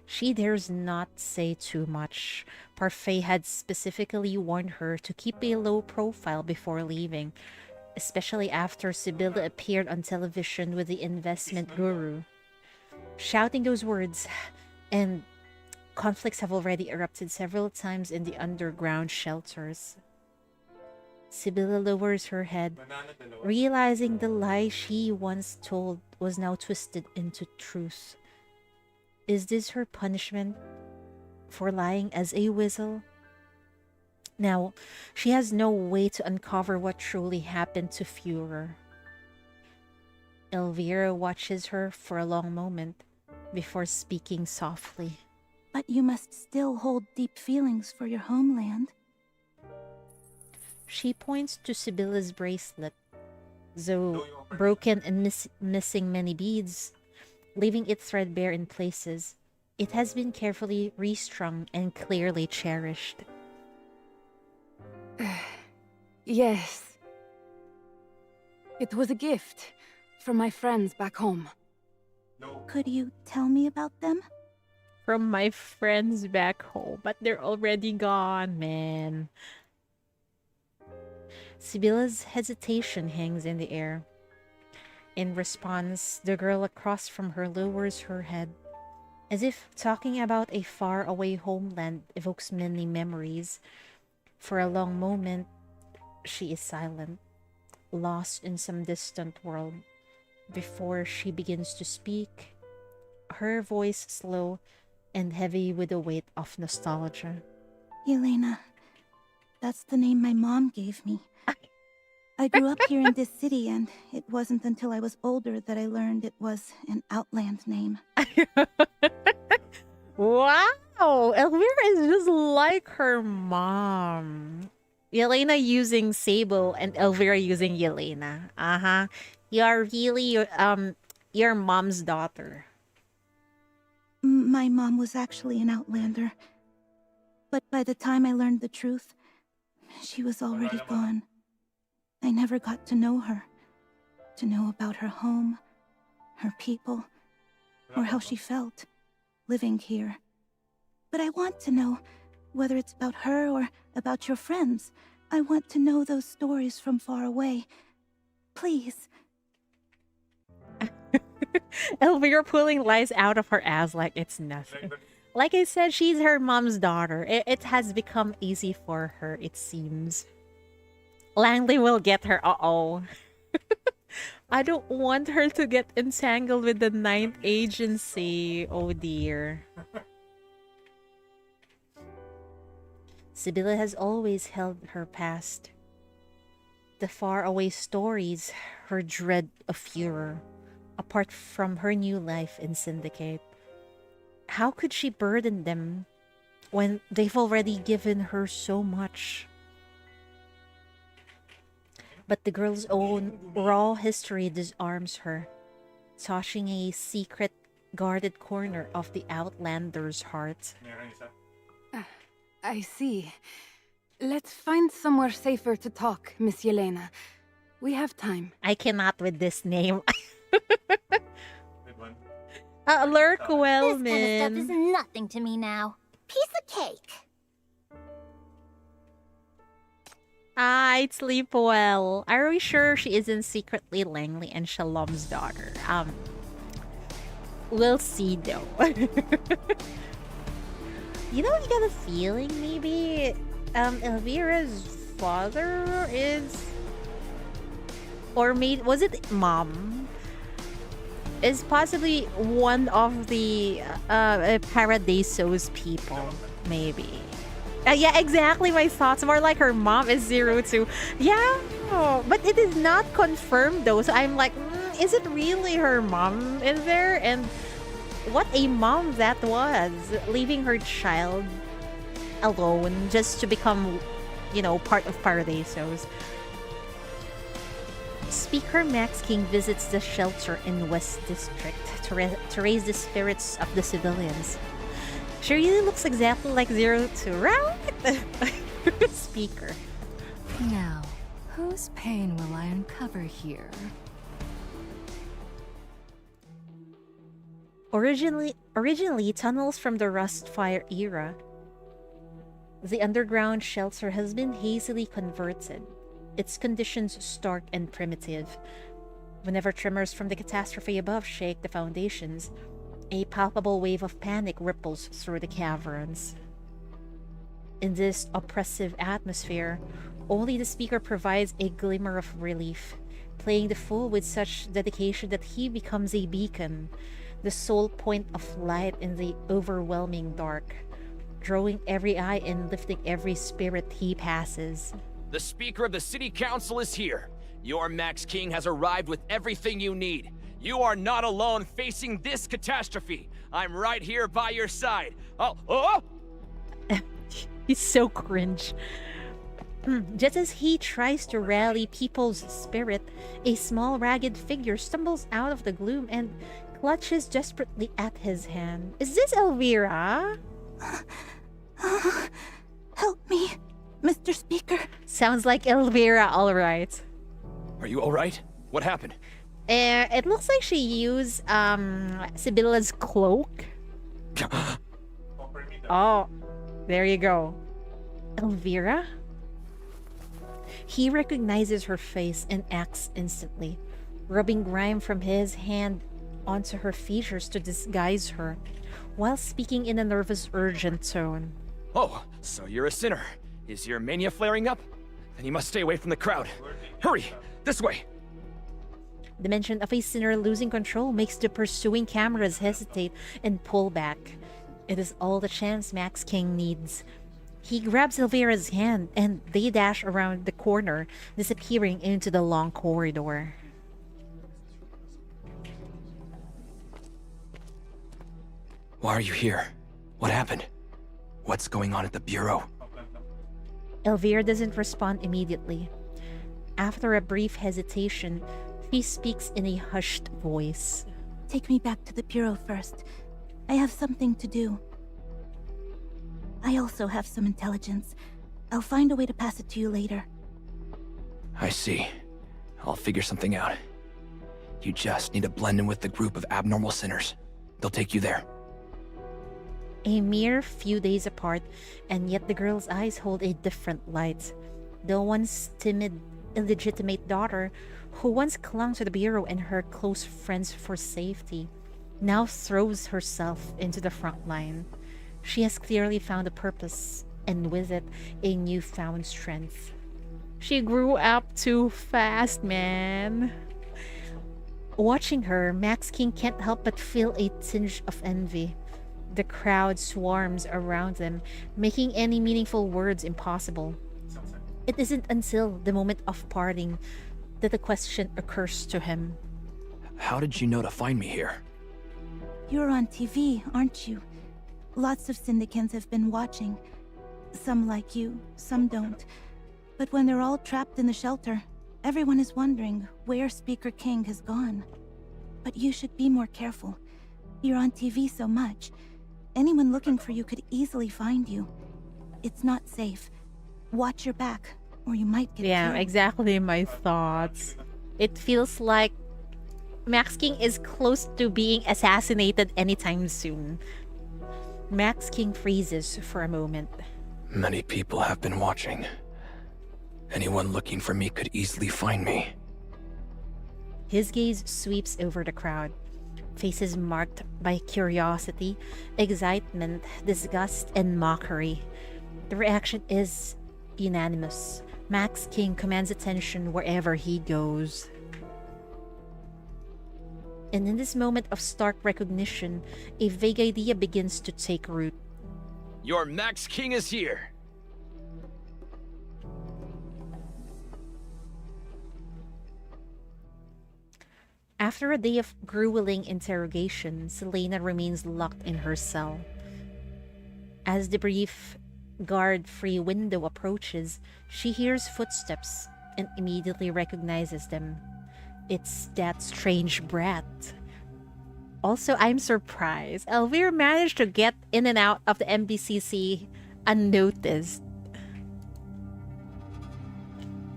She dares not say too much. Parfait had specifically warned her to keep a low profile before leaving, especially after Sibylla appeared on television with the investment guru. Shouting those words, and conflicts have already erupted several times in the underground shelters. Sibylla lowers her head, realizing the lie she once told was now twisted into truth. Is this her punishment for lying as a whistle? Now, she has no way to uncover what truly happened to Führer. Elvira watches her for a long moment before speaking softly. But you must still hold deep feelings for your homeland. She points to Sibylla's bracelet, though broken and missing many beads, leaving it threadbare in places. It has been carefully restrung and clearly cherished. Yes. It was a gift from my friends back home. Could you tell me about them? From my friends back home, but they're already gone, man. Sibylla's hesitation hangs in the air. In response, the girl across from her lowers her head, as if talking about a far-away homeland evokes many memories. For a long moment, she is silent, lost in some distant world, before she begins to speak, her voice slow and heavy with the weight of nostalgia. Yelena, that's the name my mom gave me. I grew up here in this city, and it wasn't until I was older that I learned it was an Outland name. Wow! Elvira is just like her mom. Yelena using Sable and Elvira using Yelena. Uh-huh. You are really your mom's daughter. My mom was actually an Outlander. But by the time I learned the truth, she was already gone. I never got to know her. To know about her home, her people, or how she felt living here. But I want to know whether it's about her or about your friends. I want to know those stories from far away. Please. Elvira pulling lies out of her ass like it's nothing. Like I said, she's her mom's daughter. It has become easy for her, it seems. Langley will get her. Uh-oh. I don't want her to get entangled with the Ninth Agency. Oh dear. Sibylla has always held her past. The faraway stories, her dread of Führer, apart from her new life in Syndicate. How could she burden them when they've already given her so much? But the girl's own raw history disarms her, touching a secret, guarded corner of the Outlander's heart. I see. Let's find somewhere safer to talk, Miss Yelena. We have time. I cannot with this name. Lurk well, This kind of man. stuff is nothing to me now. Piece of cake. I'd sleep well. Are we sure she isn't secretly Langley and Shalom's daughter? We'll see though. You know, you got a feeling maybe Elvira's father is, or maybe was it mom? Is possibly one of the Paradiso's people, maybe. Yeah, exactly my thoughts. More like her mom is 02. Yeah, but it is not confirmed though. So I'm like, is it really her mom in there? And what a mom that was, leaving her child alone just to become, you know, part of Paradiso's. Speaker Max King visits the shelter in West District to raise the spirits of the civilians. She really looks exactly like 02, right? Speaker. Now, whose pain will I uncover here? Originally tunnels from the Rustfire era, the underground shelter has been hastily converted. Its conditions stark and primitive. Whenever tremors from the catastrophe above shake the foundations, a palpable wave of panic ripples through the caverns. In this oppressive atmosphere, only the speaker provides a glimmer of relief, playing the fool with such dedication that he becomes a beacon, the sole point of light in the overwhelming dark, drawing every eye and lifting every spirit he passes. The Speaker of the City Council is here. Your Max King has arrived with everything you need. You are not alone facing this catastrophe. I'm right here by your side. Oh! He's so cringe. Just as he tries to rally people's spirit, a small ragged figure stumbles out of the gloom and clutches desperately at his hand. Is this Elvira? Help me, Mr. Speaker. Sounds like Elvira, alright. Are you alright? What happened? It looks like she used Sibylla's cloak. Oh, there you go. Elvira? He recognizes her face and acts instantly, rubbing grime from his hand onto her features to disguise her, while speaking in a nervous, urgent tone. Oh, so you're a sinner. Is your mania flaring up? Then you must stay away from the crowd. Hurry! This way! The mention of a sinner losing control makes the pursuing cameras hesitate and pull back. It is all the chance Max King needs. He grabs Elvira's hand and they dash around the corner, disappearing into the long corridor. Why are you here? What happened? What's going on at the Bureau? Elvira doesn't respond immediately. After a brief hesitation, she speaks in a hushed voice. Take me back to the Bureau first. I have something to do. I also have some intelligence. I'll find a way to pass it to you later. I see. I'll figure something out. You just need to blend in with the group of abnormal sinners. They'll take you there. A mere few days apart, and yet the girl's eyes hold a different light. the once timid, illegitimate daughter who once clung to the bureau and her close friends for safety, now throws herself into the front line. She has clearly found a purpose, and with it, a newfound strength. She grew up too fast, man. Watching her, Max King can't help but feel a tinge of envy. The crowd swarms around them, making any meaningful words impossible. It isn't until the moment of parting that the question occurs to him. How did you know to find me here? You're on TV, aren't you? Lots of syndicants have been watching. Some like you, some don't. But when they're all trapped in the shelter, everyone is wondering where Speaker King has gone. But you should be more careful. You're on TV so much. Anyone looking for you could easily find you. It's not safe. Watch your back, or you might get Yeah, killed. exactly my thoughts. It feels like Max King is close to being assassinated anytime soon. Max King freezes for a moment. Many people have been watching. Anyone looking for me could easily find me. His gaze sweeps over the crowd. Faces marked by curiosity, excitement, disgust, and mockery. The reaction is unanimous. Max King commands attention wherever he goes. And in this moment of stark recognition, a vague idea begins to take root. Your Max King is here! After a day of grueling interrogation, Selena remains locked in her cell. As the brief guard-free window approaches, she hears footsteps and immediately recognizes them. It's that strange brat. Also, I'm surprised. Elvira managed to get in and out of the MBCC unnoticed.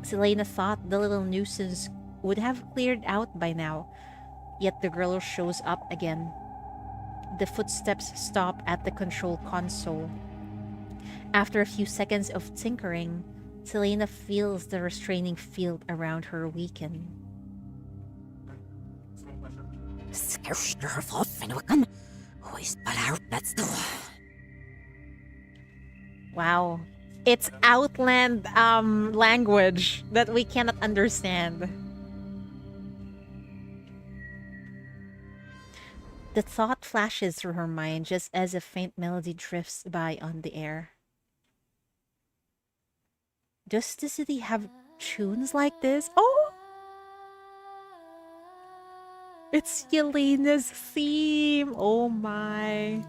Selena thought the little nuisance would have cleared out by now, yet the girl shows up again. The footsteps stop at the control console. After a few seconds of tinkering, Selena feels the restraining field around her weaken. Wow. It's Outland language that we cannot understand. The thought flashes through her mind just as a faint melody drifts by on the air. Does the city have tunes like this? Oh! It's Yelena's theme! Oh my!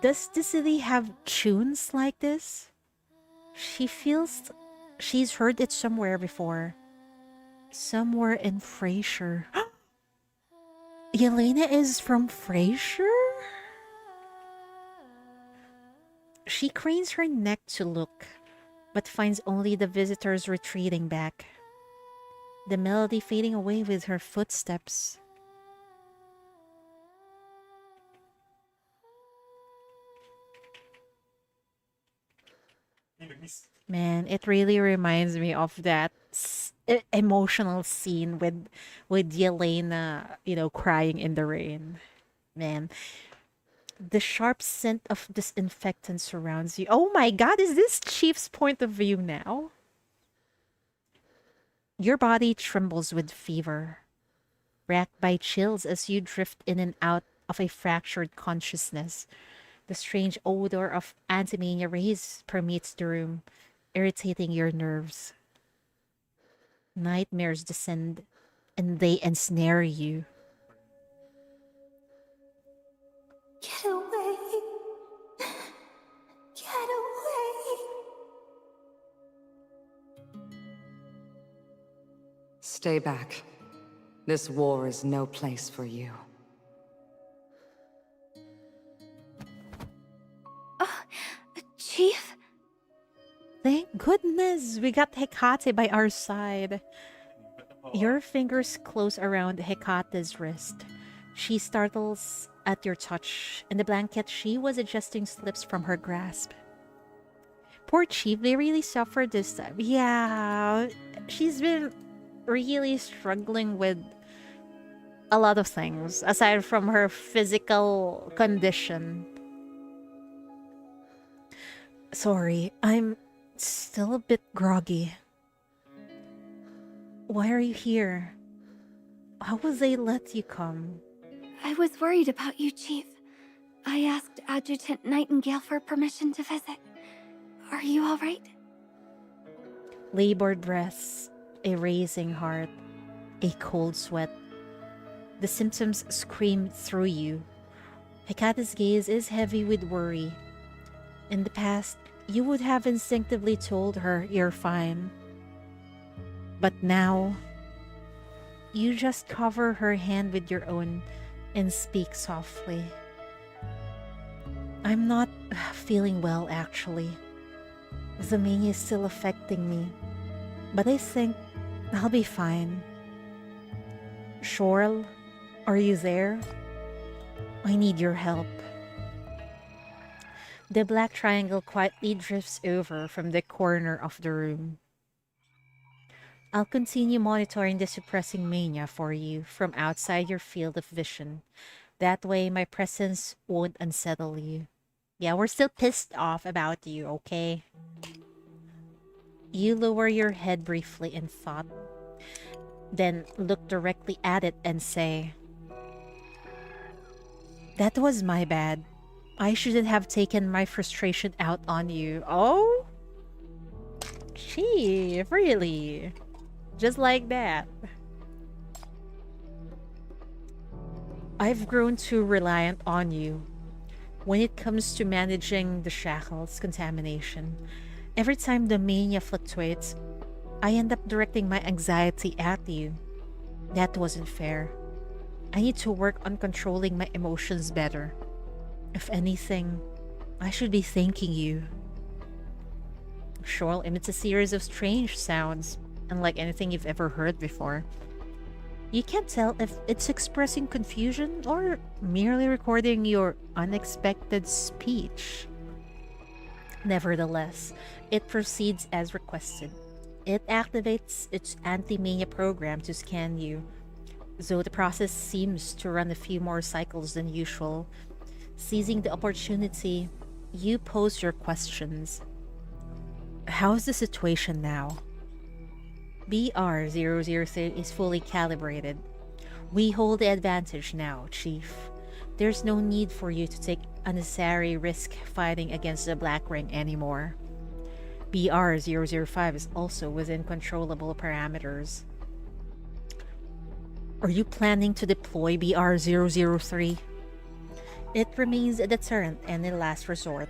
Does the city have tunes like this? She feels she's heard it somewhere before. Somewhere in Frasier. Yelena is from Frasier? She cranes her neck to look, but finds only the visitors retreating back. The melody fading away with her footsteps. Man, it really reminds me of that emotional scene with Yelena, crying in the rain. Man, the sharp scent of disinfectant surrounds you. Oh my god, is this Chief's point of view now? Your body trembles with fever, racked by chills as you drift in and out of a fractured consciousness. The strange odor of antimania rays permeates the room, irritating your nerves. Nightmares descend, and they ensnare you. Get away. Get away. Stay back. This war is no place for you. Chief? Thank goodness we got Hecate by our side. Your fingers close around Hecate's wrist. She startles at your touch, and the blanket she was adjusting slips from her grasp. Poor Chief, they really suffered this time. Yeah, she's been really struggling with a lot of things aside from her physical condition. Sorry, I'm still a bit groggy. Why are you here? How will they let you come? I was worried about you, Chief. I asked Adjutant Nightingale for permission to visit. Are you all right? Labored breaths, a racing heart, a cold sweat. The symptoms scream through you. Hekata's gaze is heavy with worry. In the past, you would have instinctively told her you're fine. But now, you just cover her hand with your own and speak softly. I'm not feeling well, actually. The mania is still affecting me, but I think I'll be fine. Shorl, are you there? I need your help. The black triangle quietly drifts over from the corner of the room. I'll continue monitoring the suppressing mania for you from outside your field of vision. That way my presence won't unsettle you. Yeah, we're still pissed off about you, okay? You lower your head briefly in thought, then look directly at it and say, "That was my bad. I shouldn't have taken my frustration out on you." Oh? Chief, really? Just like that? I've grown too reliant on you when it comes to managing the shackles contamination. Every time the mania fluctuates, I end up directing my anxiety at you. That wasn't fair. I need to work on controlling my emotions better. If anything, I should be thanking you. Shorl emits a series of strange sounds, unlike anything you've ever heard before. You can't tell if it's expressing confusion or merely recording your unexpected speech. Nevertheless, it proceeds as requested. It activates its anti-mania program to scan you, though the process seems to run a few more cycles than usual. Seizing the opportunity, you pose your questions. How's the situation now? BR-003 is fully calibrated. We hold the advantage now, Chief. There's no need for you to take unnecessary risk fighting against the Black Ring anymore. BR-005 is also within controllable parameters. Are you planning to deploy BR-003? It remains a deterrent and a last resort.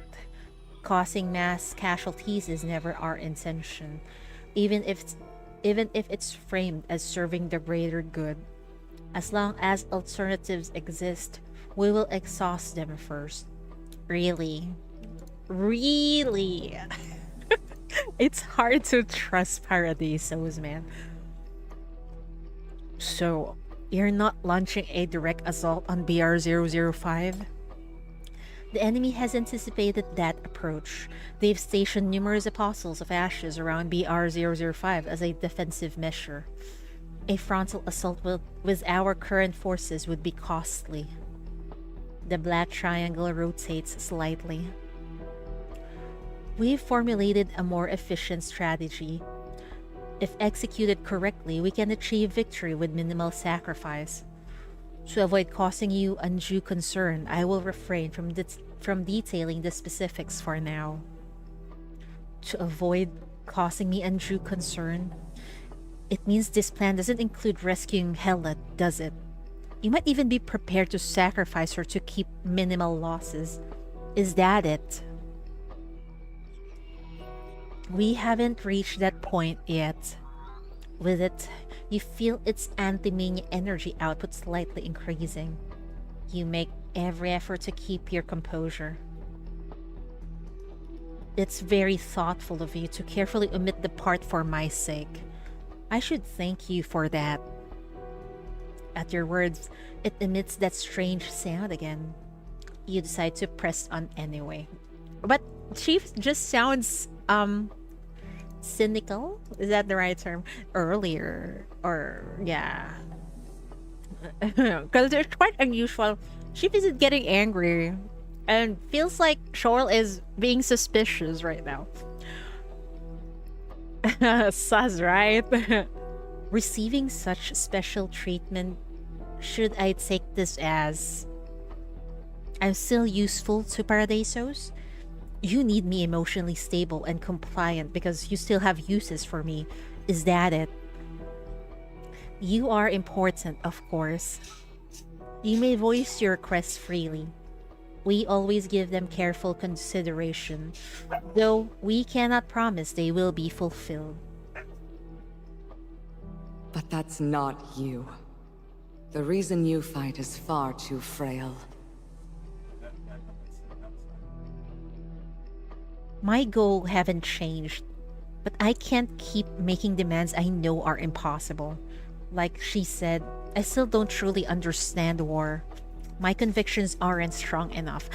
Causing mass casualties is never our intention, even if it's framed as serving the greater good. As long as alternatives exist, we will exhaust them first. Really? Really? It's hard to trust Paradisos, man. So, you're not launching a direct assault on BR-005? The enemy has anticipated that approach. They've stationed numerous apostles of ashes around BR-005 as a defensive measure. A frontal assault with our current forces would be costly. The black triangle rotates slightly. We've formulated a more efficient strategy. If executed correctly, we can achieve victory with minimal sacrifice. To avoid causing you undue concern, I will refrain from detailing the specifics for now. To avoid causing me undue concern? It means this plan doesn't include rescuing Hela, does it? You might even be prepared to sacrifice her to keep minimal losses. Is that it? We haven't reached that point yet. With it, you feel its anti-mania energy output slightly increasing. You make every effort to keep your composure. It's very thoughtful of you to carefully omit the part for my sake. I should thank you for that. At your words, it emits that strange sound again. You decide to press on anyway. But Chief just sounds cynical? Is that the right term? Earlier. Or, yeah. Because it's quite unusual. She isn't getting angry. And feels like Shoal is being suspicious right now. Sus, right? Receiving such special treatment, should I take this as I'm still useful to Paradisos? You need me emotionally stable and compliant because you still have uses for me. Is that it? You are important, of course. You may voice your requests freely. We always give them careful consideration, though we cannot promise they will be fulfilled. But that's not you. The reason you fight is far too frail. My goal haven't changed, but I can't keep making demands I know are impossible. Like she said, I still don't truly understand war. My convictions aren't strong enough.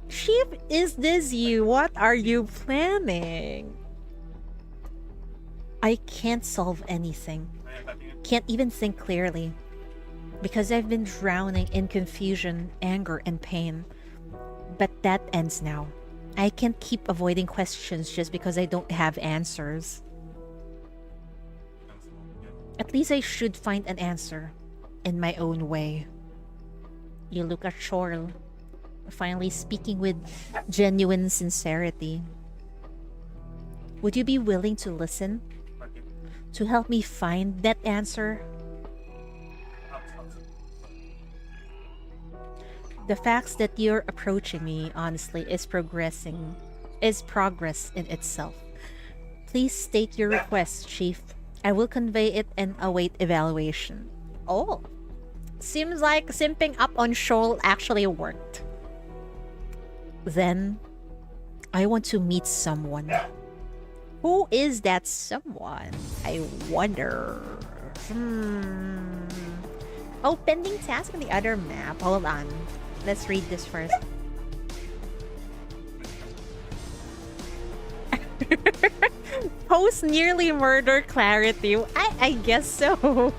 Chief, is this you? What are you planning? I can't solve anything. Can't even think clearly. Because I've been drowning in confusion, anger, and pain. But that ends now. I can't keep avoiding questions just because I don't have answers. At least I should find an answer in my own way. You look at Chorl, finally speaking with genuine sincerity. Would you be willing to listen? To help me find that answer? The facts that you're approaching me, honestly, is progress in itself. Please state your request, Chief. I will convey it and await evaluation. Oh. Seems like simping up on Shoal actually worked. Then, I want to meet someone. Who is that someone? I wonder. Oh, pending task on the other map. Hold on. Let's read this first. Post nearly murder clarity. I guess so.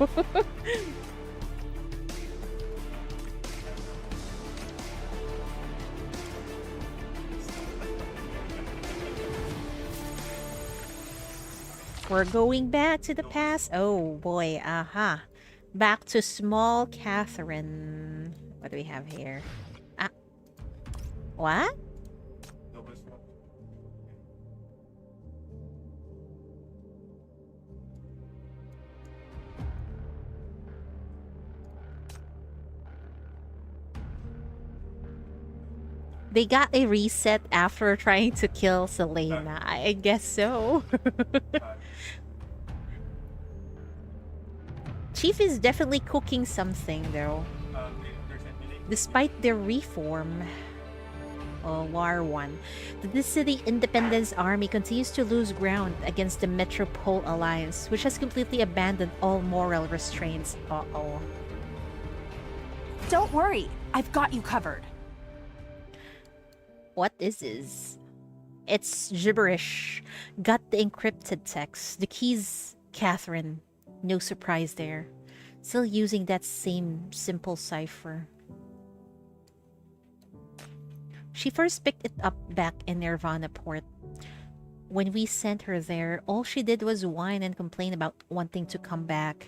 We're going back to the past. Oh boy, aha. Back to small Catherine. What do we have here? What? They got a reset after trying to kill Selena. I guess so. Chief is definitely cooking something, though. Despite their reform, War 1, the city Independence Army continues to lose ground against the Metropole Alliance, which has completely abandoned all moral restraints. Uh-oh. Don't worry, I've got you covered. What is this? It's gibberish. Got the encrypted text. The keys, Catherine. No surprise there. Still using that same simple cipher. She first picked it up back in Nirvana Port. When we sent her there, all she did was whine and complain about wanting to come back.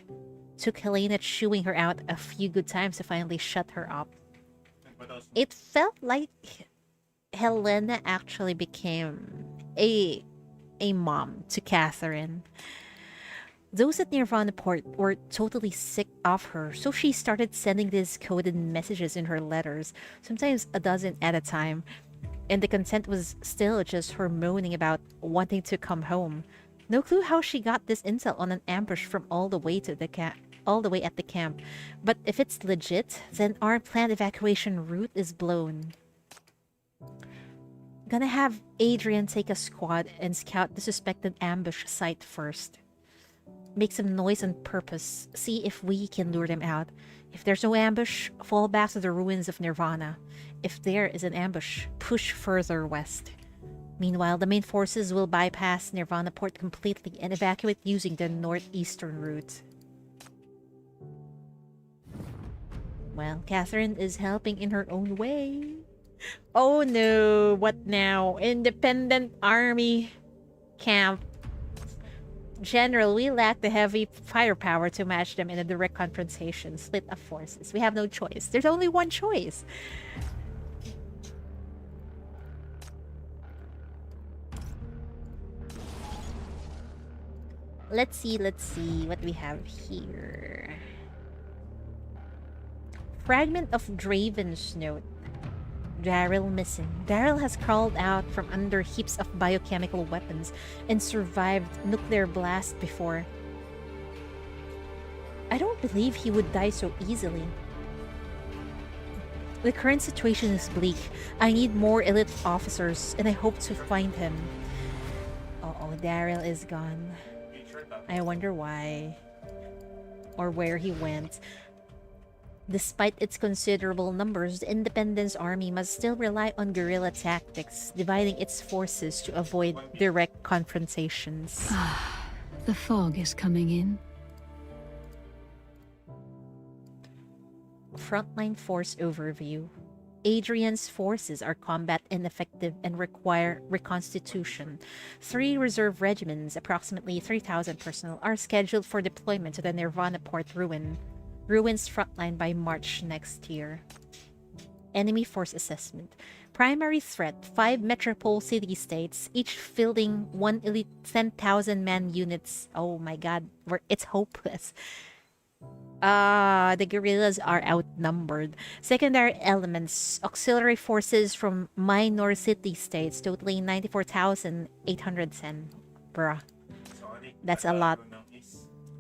Took Helena chewing her out a few good times to finally shut her up. It felt like Helena actually became a mom to Catherine. Those at Nirvana Port were totally sick of her, so she started sending these coded messages in her letters, sometimes a dozen at a time, and the content was still just her moaning about wanting to come home. No clue how she got this intel on an ambush from all the way at the camp, but if it's legit, then our planned evacuation route is blown. Gonna have Adrian take a squad and scout the suspected ambush site first. Make some noise on purpose, see if we can lure them out. If there's no ambush, fall back to the ruins of Nirvana. If there is an ambush, push further west. Meanwhile, the main forces will bypass Nirvana Port completely and evacuate using the northeastern route. Well, Catherine is helping in her own way. Oh no, what now? Independent Army camp. General, we lack the heavy firepower to match them in a direct confrontation. Split up forces. We have no choice. There's only one choice. Let's see what we have here. Fragment of Draven's note. Daryl missing. Daryl has crawled out from under heaps of biochemical weapons and survived nuclear blast before. I don't believe he would die so easily. The current situation is bleak. I need more elite officers, and I hope to find him. Uh-oh, Daryl is gone. I wonder why. Or where he went. Despite its considerable numbers, the Independence Army must still rely on guerrilla tactics, dividing its forces to avoid direct confrontations. The fog is coming in. Frontline force overview. Adrian's forces are combat ineffective and require reconstitution. 3 reserve regiments, approximately 3,000 personnel, are scheduled for deployment to the Nirvana Port Ruins frontline by March next year. Enemy force assessment. Primary threat: 5 metropole city-states, each fielding 1 elite 10,000 man units. Oh my god, it's hopeless. The guerrillas are outnumbered. Secondary elements: auxiliary forces from minor city-states, totaling 94,810. Bruh. That's a lot.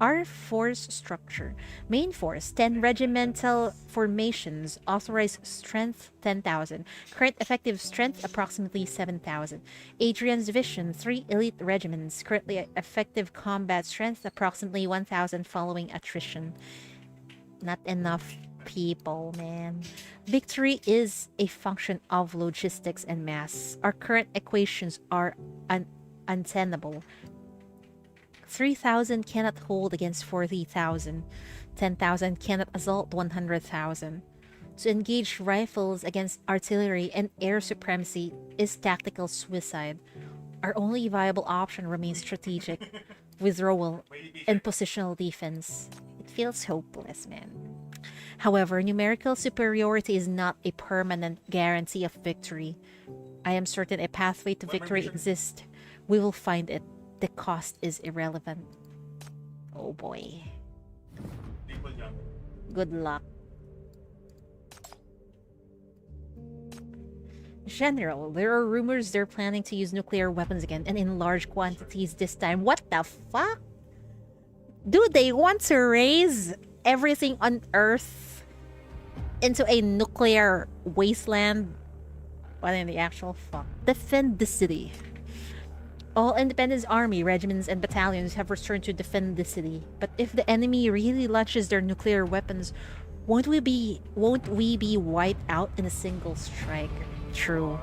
Our force structure. Main force, 10 regimental formations. Authorized strength, 10,000. Current effective strength, approximately 7,000. Adrian's division, 3 elite regiments. Currently effective combat strength, approximately 1,000 following attrition. Not enough people, man. Victory is a function of logistics and mass. Our current equations are untenable. 3,000 cannot hold against 40,000. 10,000 cannot assault 100,000. To engage rifles against artillery and air supremacy is tactical suicide. Our only viable option remains strategic withdrawal and positional defense. It feels hopeless, man. However, numerical superiority is not a permanent guarantee of victory. I am certain a pathway to victory exists. We will find it. The cost is irrelevant. Oh boy. Good luck. General, there are rumors they're planning to use nuclear weapons again, and in large quantities this time. What the fuck? Dude, they want to raise everything on Earth into a nuclear wasteland? What in the actual fuck? Defend the city. All Independence Army regiments and battalions have returned to defend the city. But if the enemy really launches their nuclear weapons, won't we be wiped out in a single strike? True.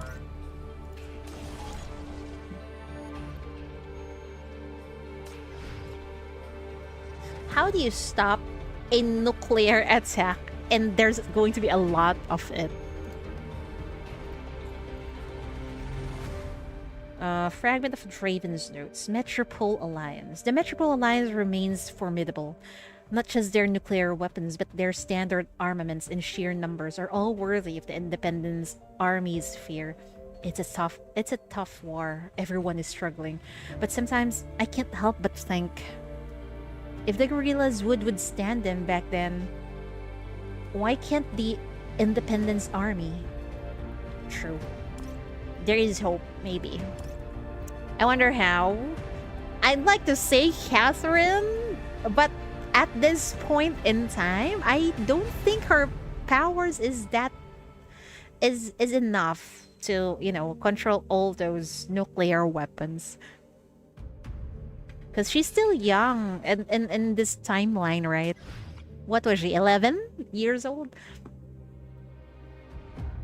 How do you stop a nuclear attack? And there's going to be a lot of it. Fragment of Draven's notes. Metropole Alliance. The Metropole Alliance remains formidable. Not just their nuclear weapons, but their standard armaments and sheer numbers are all worthy of the Independence Army's fear. It's a tough war. Everyone is struggling. But sometimes I can't help but think, if the guerrillas would withstand them back then, why can't the Independence Army? True. There is hope, maybe. I wonder how. I'd like to say Catherine, but at this point in time, I don't think her powers is enough to, you know, control all those nuclear weapons. Because she's still young in this timeline, right? What was she, 11 years old?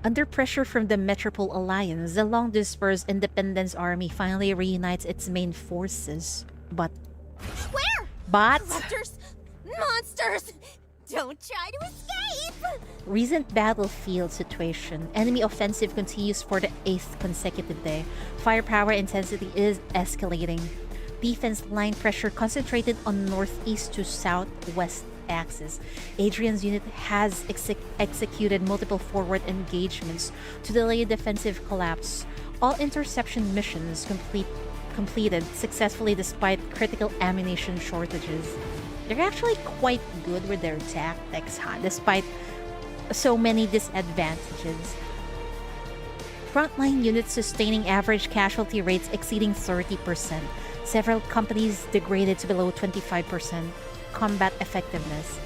Under pressure from the Metropole Alliance, the long-dispersed Independence Army finally reunites its main forces. But... Where? Corruptors! Monsters! Don't try to escape! Recent battlefield situation. Enemy offensive continues for the 8th consecutive day. Firepower intensity is escalating. Defense line pressure concentrated on northeast to southwest axis. Adrian's unit has executed multiple forward engagements to delay defensive collapse. All interception missions completed successfully despite critical ammunition shortages. They're actually quite good with their tactics, huh? Despite so many disadvantages. Frontline units sustaining average casualty rates exceeding 30%. Several companies degraded to below 25% combat effectiveness.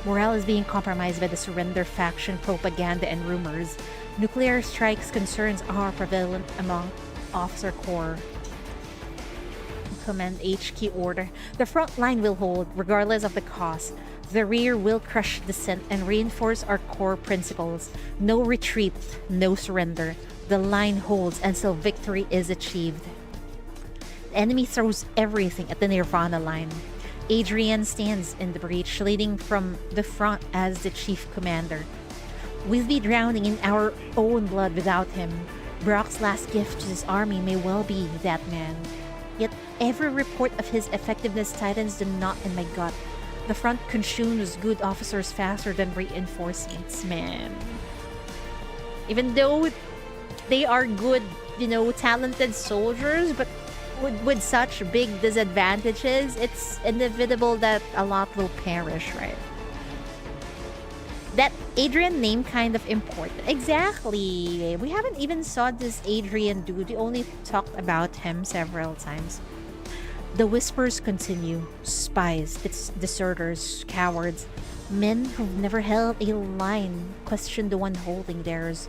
Morale is being compromised by the surrender faction propaganda and rumors. Nuclear strikes concerns are prevalent among officer corps. Command HQ order. The front line will hold, regardless of the cost. The rear will crush dissent and reinforce our core principles. No retreat, no surrender. The line holds until victory is achieved. The enemy throws everything at the Nirvana line. Adrian stands in the breach, leading from the front as the chief commander. We'll be drowning in our own blood without him. Brock's last gift to his army may well be that man. Yet every report of his effectiveness tightens the knot in my gut. The front consumes good officers faster than reinforcements, man. Even though they are good, talented soldiers, but with such big disadvantages, it's inevitable that a lot will perish, right? That Adrian name kind of important. Exactly. We haven't even saw this Adrian dude. We only talked about him several times. The whispers continue. Spies, deserters, cowards, men who've never held a line question the one holding theirs.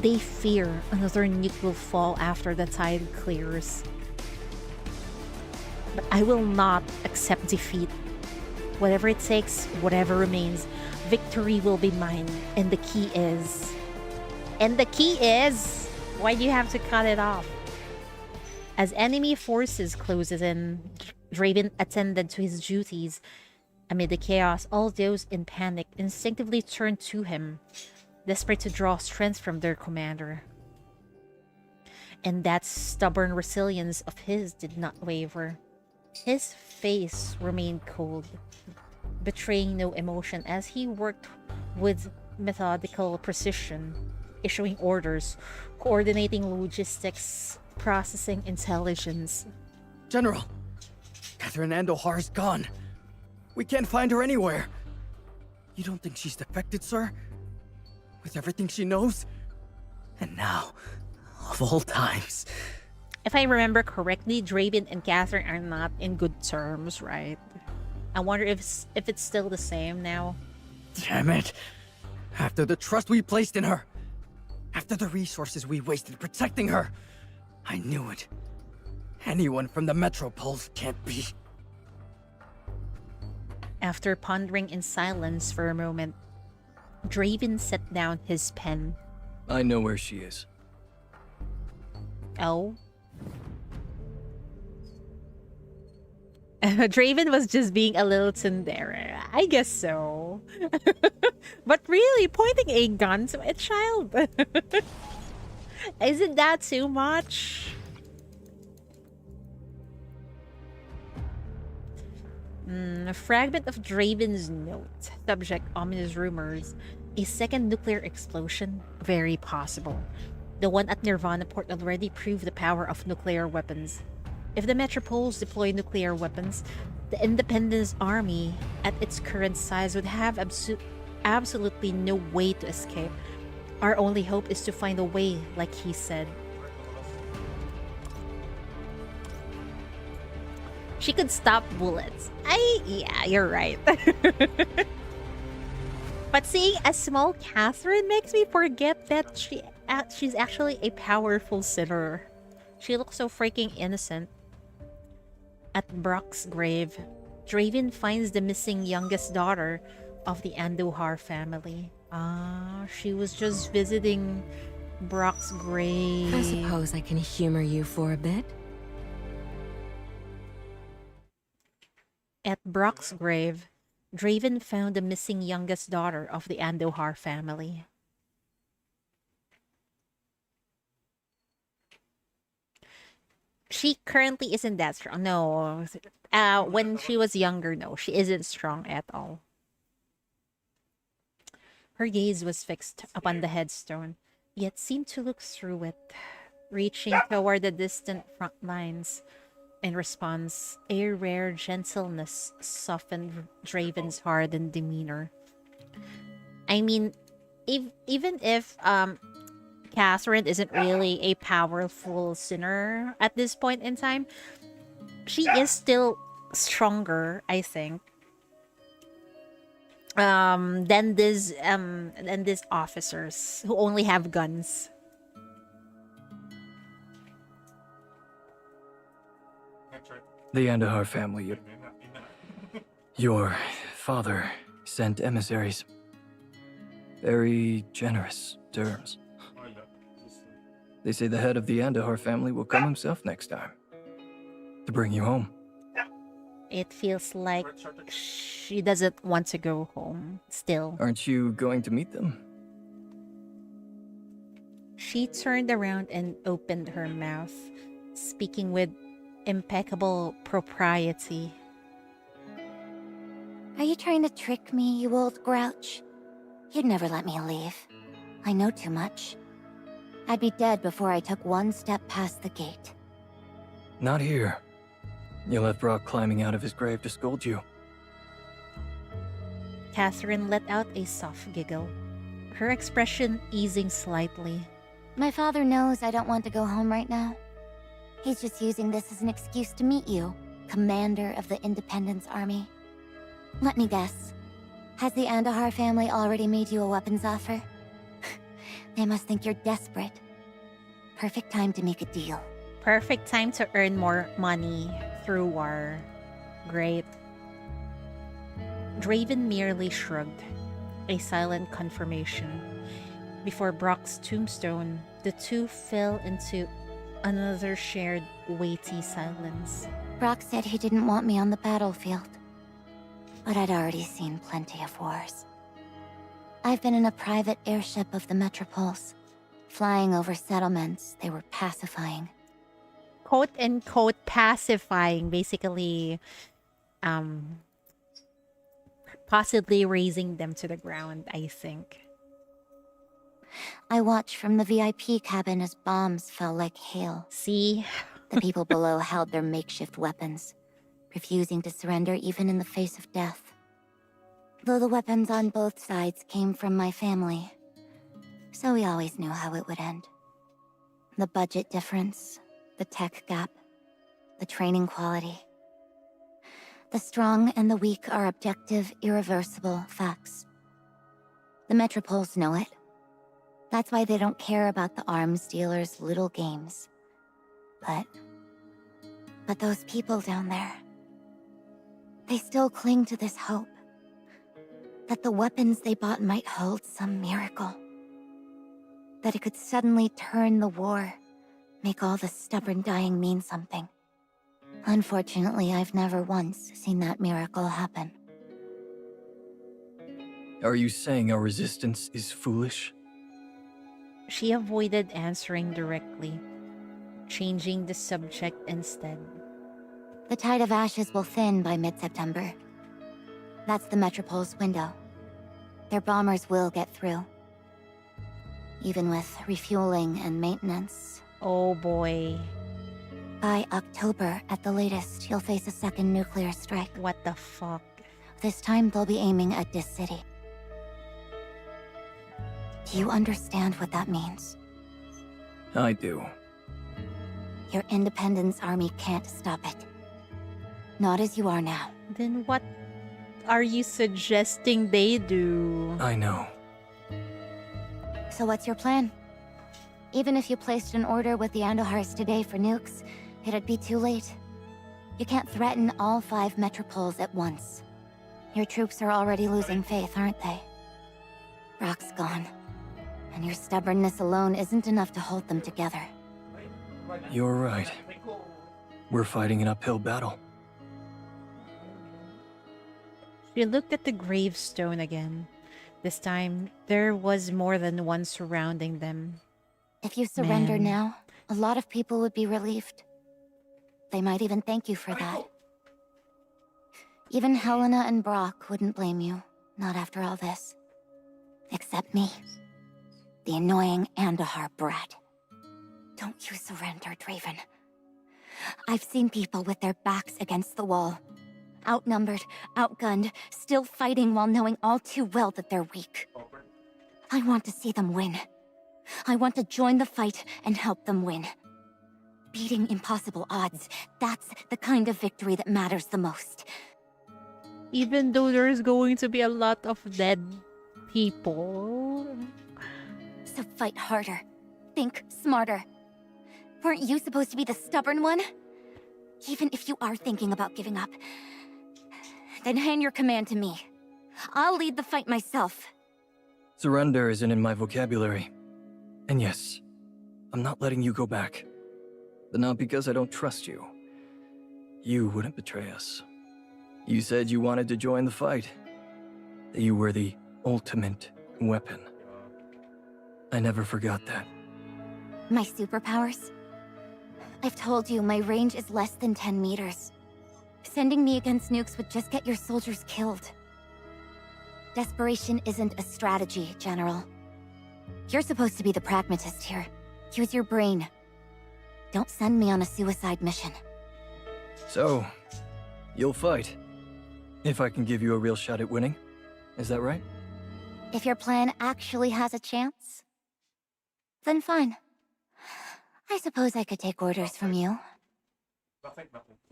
They fear another nuke will fall after the tide clears. But I will not accept defeat. Whatever it takes, whatever remains, victory will be mine. And the key is... Why do you have to cut it off? As enemy forces closes in, Draven attended to his duties. Amid the chaos, all those in panic instinctively turned to him, desperate to draw strength from their commander. And that stubborn resilience of his did not waver. His face remained cold, betraying no emotion as he worked with methodical precision, issuing orders, coordinating logistics, processing intelligence. General! Catherine Andohar's gone. We can't find her anywhere. You don't think she's defected, sir? With everything she knows? And now, of all times... If I remember correctly, Draven and Catherine are not in good terms, right? I wonder if it's still the same now. Damn it! After the trust we placed in her, after the resources we wasted protecting her, I knew it. Anyone from the Metropoles can't be. After pondering in silence for a moment, Draven set down his pen. I know where she is. Oh? Draven was just being a little tsundere. I guess so. But really, pointing a gun to a child? Isn't that too much? A fragment of Draven's note. Subject, ominous rumors. A second nuclear explosion? Very possible. The one at Nirvana Port already proved the power of nuclear weapons. If the Metropoles deploy nuclear weapons, the Independence Army, at its current size, would have absolutely no way to escape. Our only hope is to find a way, like he said. She could stop bullets. Yeah, you're right. But seeing a small Catherine makes me forget that she's actually a powerful sinner. She looks so freaking innocent. At Brock's grave, Draven finds the missing youngest daughter of the Anduhar family. She was just visiting Brock's grave. I suppose I can humor you for a bit. At Brock's grave, Draven found the missing youngest daughter of the Andohar family. She currently isn't that strong. No. When she was younger, no, she isn't strong at all. Her gaze was fixed upon the headstone, yet seemed to look through it, reaching toward the distant front lines. In response, a rare gentleness softened Draven's hardened demeanor. I mean, even if Catherine isn't really a powerful sinner at this point in time, she is still stronger, I think, than these officers who only have guns. The Andahar family. Your father sent emissaries. Very generous terms. They say the head of the Andahar family will come himself next time to bring you home. It feels like she doesn't want to go home still. Aren't you going to meet them? She turned around and opened her mouth, speaking with impeccable propriety. Are you trying to trick me, you old grouch? You'd never let me leave. I know too much. I'd be dead before I took one step past the gate. Not here. You left Brock climbing out of his grave to scold you. Catherine let out a soft giggle, her expression easing slightly. My father knows I don't want to go home right now. He's just using this as an excuse to meet you, commander of the Independence Army. Let me guess. Has the Andahar family already made you a weapons offer? They must think you're desperate. Perfect time to make a deal. Perfect time to earn more money through war. Great. Draven merely shrugged, a silent confirmation. Before Brock's tombstone, the two fell into another shared weighty silence. Brock said he didn't want me on the battlefield, but I'd already seen plenty of wars. I've been in a private airship of the Metropoles, flying over settlements they were pacifying. Quote-unquote pacifying, basically, possibly raising them to the ground, I think. I watched from the VIP cabin as bombs fell like hail. See? The people below held their makeshift weapons, refusing to surrender even in the face of death. Though the weapons on both sides came from my family, so we always knew how it would end. The budget difference, the tech gap, the training quality. The strong and the weak are objective, irreversible facts. The Metropoles know it. That's why they don't care about the arms dealers' little games. But those people down there, they still cling to this hope that the weapons they bought might hold some miracle. That it could suddenly turn the war, make all the stubborn dying mean something. Unfortunately, I've never once seen that miracle happen. Are you saying our resistance is foolish? She avoided answering directly, changing the subject instead. The tide of ashes will thin by mid-September. That's the Metropole's window. Their bombers will get through. Even with refueling and maintenance. Oh boy. By October, at the latest, you'll face a second nuclear strike. What the fuck? This time, they'll be aiming at this city. Do you understand what that means? I do. Your Independence Army can't stop it. Not as you are now. Then what are you suggesting they do? I know. So what's your plan? Even if you placed an order with the Andahars today for nukes, it'd be too late. You can't threaten all 5 Metropoles at once. Your troops are already losing faith, aren't they? Brock's gone. And your stubbornness alone isn't enough to hold them together. You're right. We're fighting an uphill battle. She looked at the gravestone again. This time, there was more than one surrounding them. If you surrender Man. now, a lot of people would be relieved. They might even thank you for that. Even Helena and Brock wouldn't blame you, not after all this. Except me. The annoying Andahar brat. Don't you surrender, Draven. I've seen people with their backs against the wall. Outnumbered, outgunned, still fighting while knowing all too well that they're weak. I want to see them win. I want to join the fight and help them win. Beating impossible odds, that's the kind of victory that matters the most. Even though there's going to be a lot of dead people. So fight harder. Think smarter. Weren't you supposed to be the stubborn one? Even if you are thinking about giving up, then hand your command to me. I'll lead the fight myself. Surrender isn't in my vocabulary. And yes, I'm not letting you go back. But not because I don't trust you. You wouldn't betray us. You said you wanted to join the fight. That you were the ultimate weapon. I never forgot that. My superpowers? I've told you my range is less than 10 meters. Sending me against nukes would just get your soldiers killed. Desperation isn't a strategy, General. You're supposed to be the pragmatist here. Use your brain. Don't send me on a suicide mission. So, you'll fight. If I can give you a real shot at winning. Is that right? If your plan actually has a chance, then fine. I suppose I could take orders from you.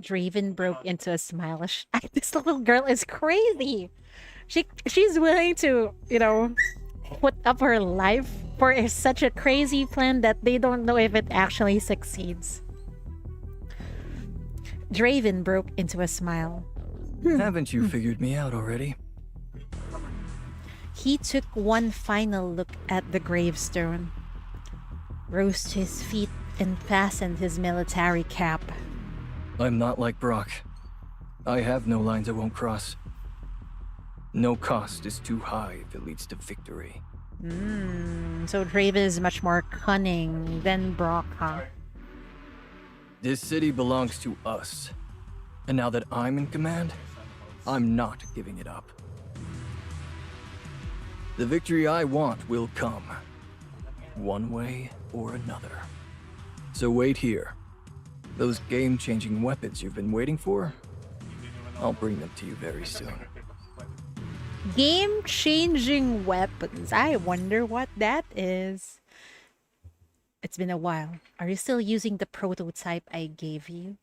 Draven broke into a smile. This little girl is crazy. She's willing to, put up her life for such a crazy plan that they don't know if it actually succeeds. Draven broke into a smile. Haven't you figured me out already? He took one final look at the gravestone, rose to his feet, and fastened his military cap. I'm not like Brock. I have no lines I won't cross. No cost is too high if it leads to victory. So Draven is much more cunning than Brock, huh? This city belongs to us. And now that I'm in command, I'm not giving it up. The victory I want will come. One way or another. So wait here. Those game-changing weapons you've been waiting for, I'll bring them to you very soon. Game-changing weapons. I wonder what that is. It's been a while. Are you still using the prototype I gave you?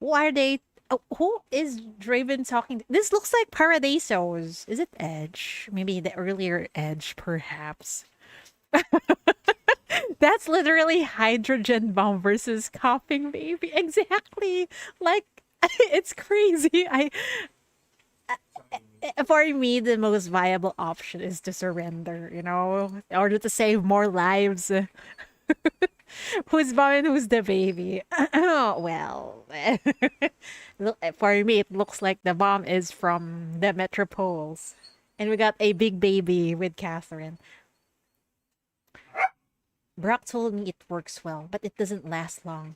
Who are they? Oh, who is Draven talking to? This looks like Paradiso's. Is it Edge? Maybe the earlier Edge, perhaps. That's literally hydrogen bomb versus coughing baby. Exactly. Like, it's crazy. For me, the most viable option is to surrender, in order to save more lives. Who's bomb and who's the baby? Well, for me, it looks like the bomb is from the Metropoles. And we got a big baby with Catherine. Brock told me it works well, but it doesn't last long.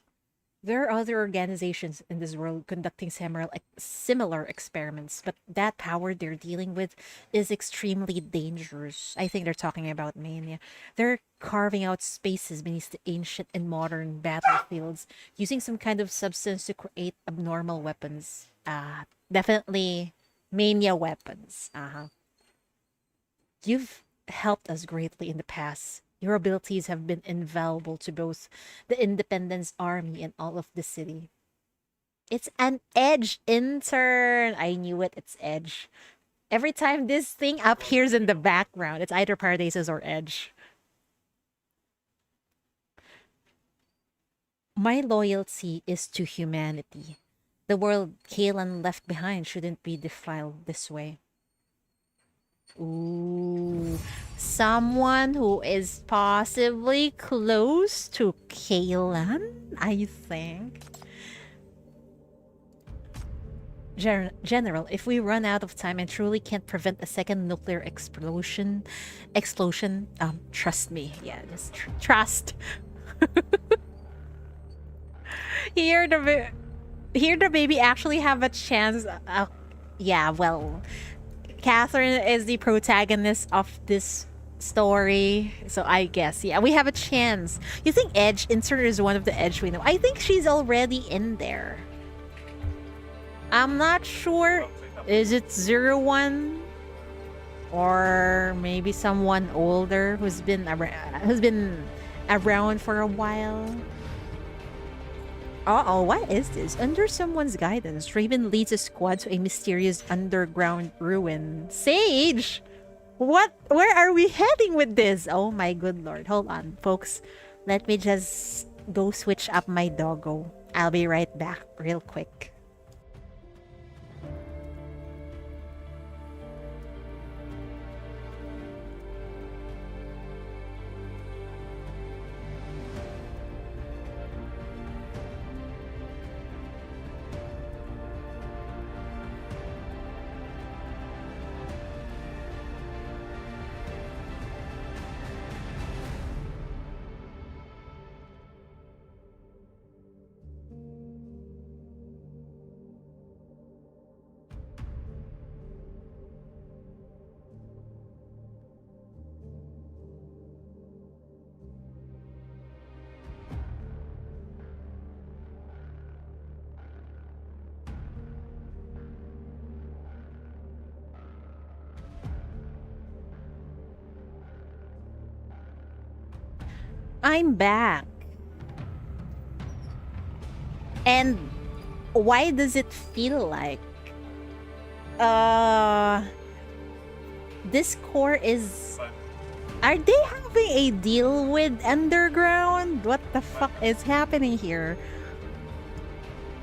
There are other organizations in this world conducting similar experiments, but that power they're dealing with is extremely dangerous. I think they're talking about Mania. They're carving out spaces beneath the ancient and modern battlefields, using some kind of substance to create abnormal weapons. Definitely Mania weapons. You've helped us greatly in the past. Your abilities have been invaluable to both the Independence Army and all of the city. It's an Edge intern. I knew it. It's Edge. Every time this thing appears in the background, it's either Paradises or Edge. My loyalty is to humanity. The world Kaelan left behind shouldn't be defiled this way. Ooh. Someone who is possibly close to Kaylan, I think. General, if we run out of time and truly can't prevent a second nuclear explosion, trust me. Yeah, just trust. Here the baby actually have a chance. Yeah, well, Catherine is the protagonist of this story, so I guess, yeah, we have a chance. You think Edge insert is one of the Edge we know? I think she's already in there. I'm not sure. Is it 01? Or maybe someone older who's been around for a while? Uh-oh, what is this? Under someone's guidance, Raven leads a squad to a mysterious underground ruin. Sage! What? Where are we heading with this? Oh my good lord. Hold on, folks. Let me just go switch up my doggo. I'll be right back real quick. I'm back. And why does it feel like this core is... Are they having a deal with underground? What the fuck is happening here?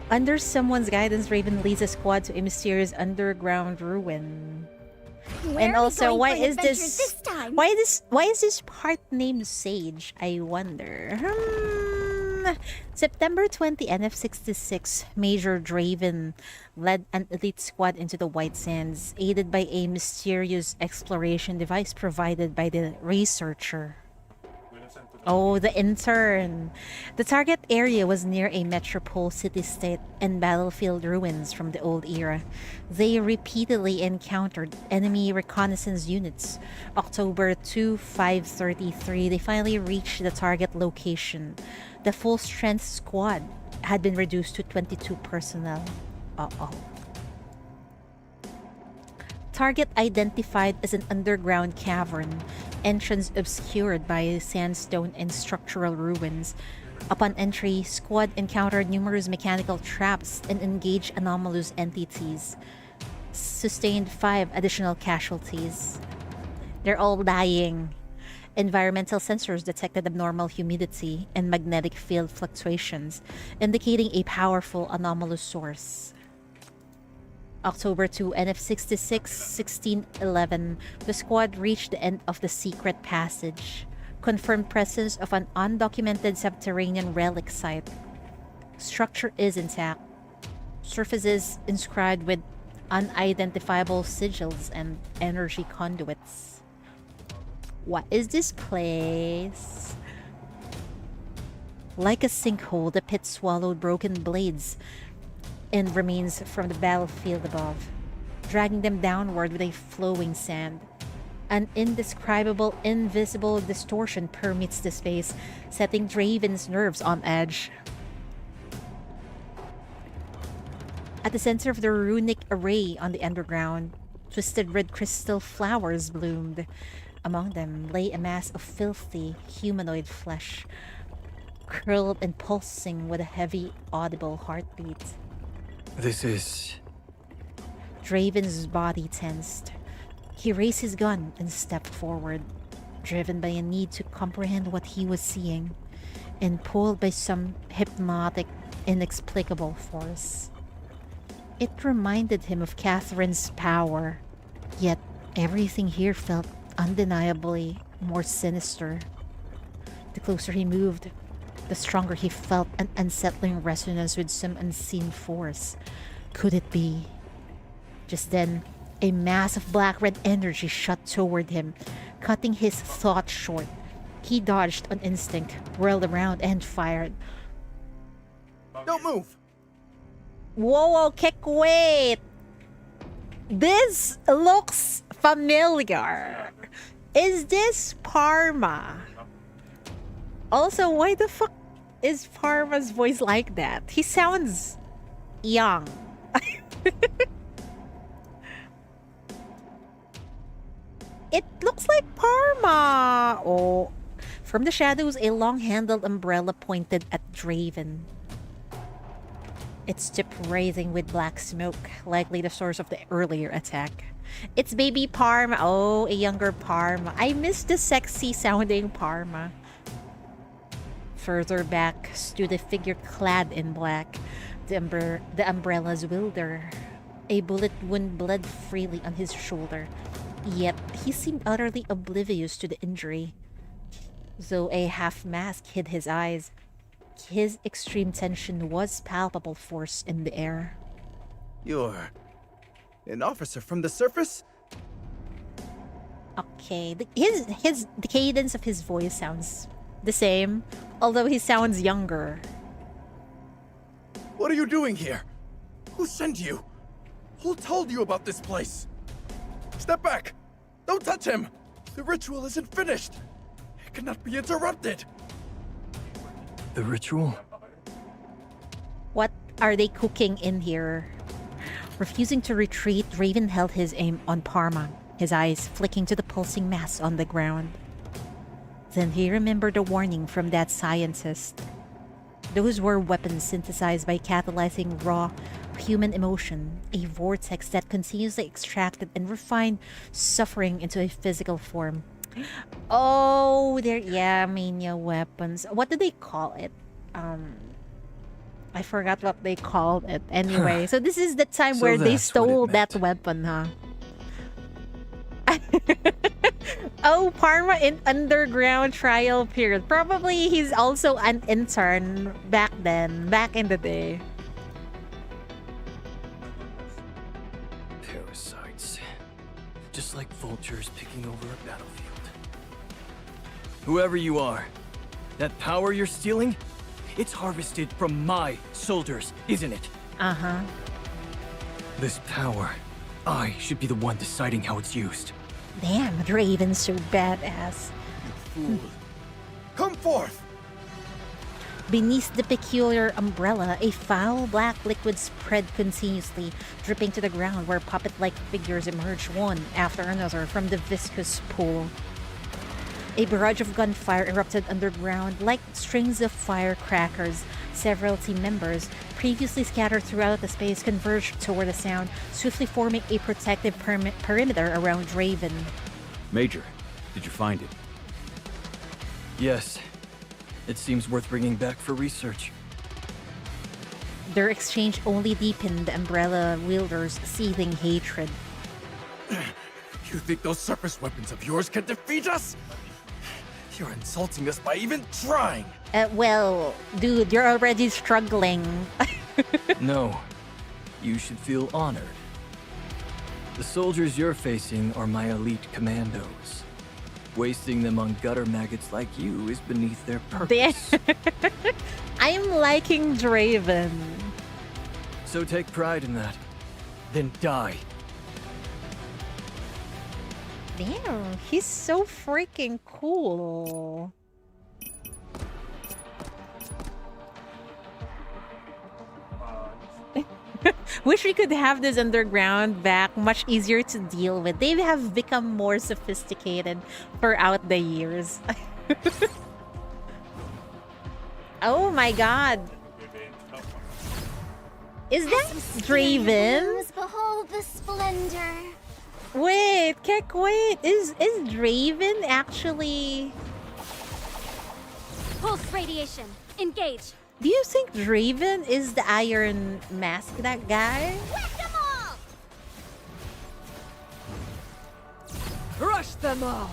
Under someone's guidance, Raven leads a squad to a mysterious underground ruin. And also, why is this time? why is this part named Sage? I wonder. September 20, NF66, Major Draven led an elite squad into the White Sands, aided by a mysterious exploration device provided by the researcher. Oh, the intern. The target area was near a metropole city-state and battlefield ruins from the old era. They repeatedly encountered enemy reconnaissance units. October 2, 5:33, they finally reached the target location. The full-strength squad had been reduced to 22 personnel. Uh-oh. Target identified as an underground cavern, entrance obscured by sandstone and structural ruins. Upon entry, squad encountered numerous mechanical traps and engaged anomalous entities. Sustained 5 additional casualties. They're all dying. Environmental sensors detected abnormal humidity and magnetic field fluctuations, indicating a powerful anomalous source. October 2, NF66, 1611, the squad reached the end of the secret passage. Confirmed presence of an undocumented subterranean relic site. Structure is intact. Surfaces inscribed with unidentifiable sigils and energy conduits. What is this place? Like a sinkhole, the pit swallowed broken blades and remains from the battlefield above, dragging them downward with a flowing sand. An indescribable, invisible distortion permeates the space, setting Draven's nerves on edge. At the center of the runic array on the underground, twisted red crystal flowers bloomed. Among them lay a mass of filthy, humanoid flesh, curled and pulsing with a heavy, audible heartbeat. This is... Draven's body tensed. He raised his gun and stepped forward, driven by a need to comprehend what he was seeing, and pulled by some hypnotic, inexplicable force. It reminded him of Catherine's power, yet Everything here felt undeniably more sinister. The closer he moved, the stronger he felt an unsettling resonance with some unseen force. Could it be? Just then, a mass of black-red energy shot toward him, cutting his thoughts short. He dodged on instinct, whirled around, and fired. Don't move! Whoa, kick, wait! This looks familiar. Is this Parma? Also, why the fuck is Parma's voice like that? He sounds young. It looks like Parma. Oh. From the shadows, a long-handled umbrella pointed at Draven. Its tip writhing with black smoke, likely the source of the earlier attack. It's baby Parma. Oh, a younger Parma. I miss the sexy-sounding Parma. Further back stood a figure clad in black, the umbrella's wielder. A bullet wound bled freely on his shoulder, yet he seemed utterly oblivious to the injury. Though a half-mask hid his eyes, his extreme tension was palpable force in the air. You're an officer from the surface? Okay, the cadence of his voice sounds the same, although he sounds younger. What are you doing here? Who sent you? Who told you about this place? Step back! Don't touch him! The ritual isn't finished! It cannot be interrupted! The ritual? What are they cooking in here? Refusing to retreat, Raven held his aim on Parma, his eyes flicking to the pulsing mass on the ground. Then he remembered a warning from that scientist. Those were weapons synthesized by catalyzing raw human emotion, a vortex that continuously extracted and refined suffering into a physical form. Oh, yeah, mania weapons. What do they call it? I forgot what they called it. Anyway, so this is the time where they stole that weapon, huh? Oh, Parma in underground trial period. Probably he's also an intern back then, back in the day. Parasites. Just like vultures picking over a battlefield. Whoever you are, that power you're stealing, it's harvested from my soldiers, isn't it? Uh-huh. This power, I should be the one deciding how it's used. Damn, Draven's so badass. You fool. Come forth! Beneath the peculiar umbrella, a foul black liquid spread continuously, dripping to the ground where puppet-like figures emerged one after another from the viscous pool. A barrage of gunfire erupted underground like strings of firecrackers. Several team members, previously scattered throughout the space, converged toward the sound, swiftly forming a protective perimeter around Draven. Major, did you find it? Yes. It seems worth bringing back for research. Their exchange only deepened the umbrella wielder's seething hatred. You think those surface weapons of yours can defeat us? You're insulting us by even trying! Well, dude, you're already struggling. No. You should feel honored. The soldiers you're facing are my elite commandos. Wasting them on gutter maggots like you is beneath their purpose. I'm liking Draven. So take pride in that. Then die. Damn, he's so freaking cool. Wish we could have this underground back, much easier to deal with. They have become more sophisticated throughout the years. Oh my god. Is that Draven? Behold the splendor. Wait, Kek, wait. Is Draven actually... Pulse radiation. Engage. Do you think Draven is the Iron Mask, that guy? Whack them all! Crush them all!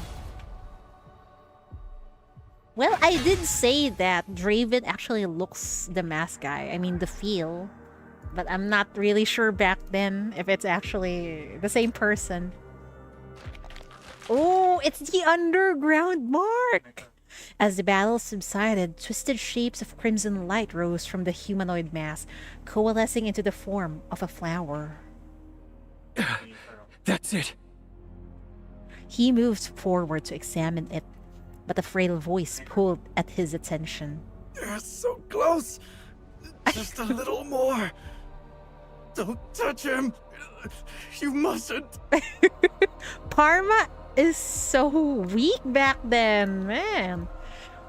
Well, I did say that Draven actually looks the mask guy. I mean, the feel. But I'm not really sure back then if it's actually the same person. Oh, it's the underground mark! As the battle subsided, twisted shapes of crimson light rose from the humanoid mass, coalescing into the form of a flower. That's it. He moved forward to examine it, but a frail voice pulled at his attention. You're so close. Just a little more. Don't touch him. You mustn't. Parma is so weak back then, man.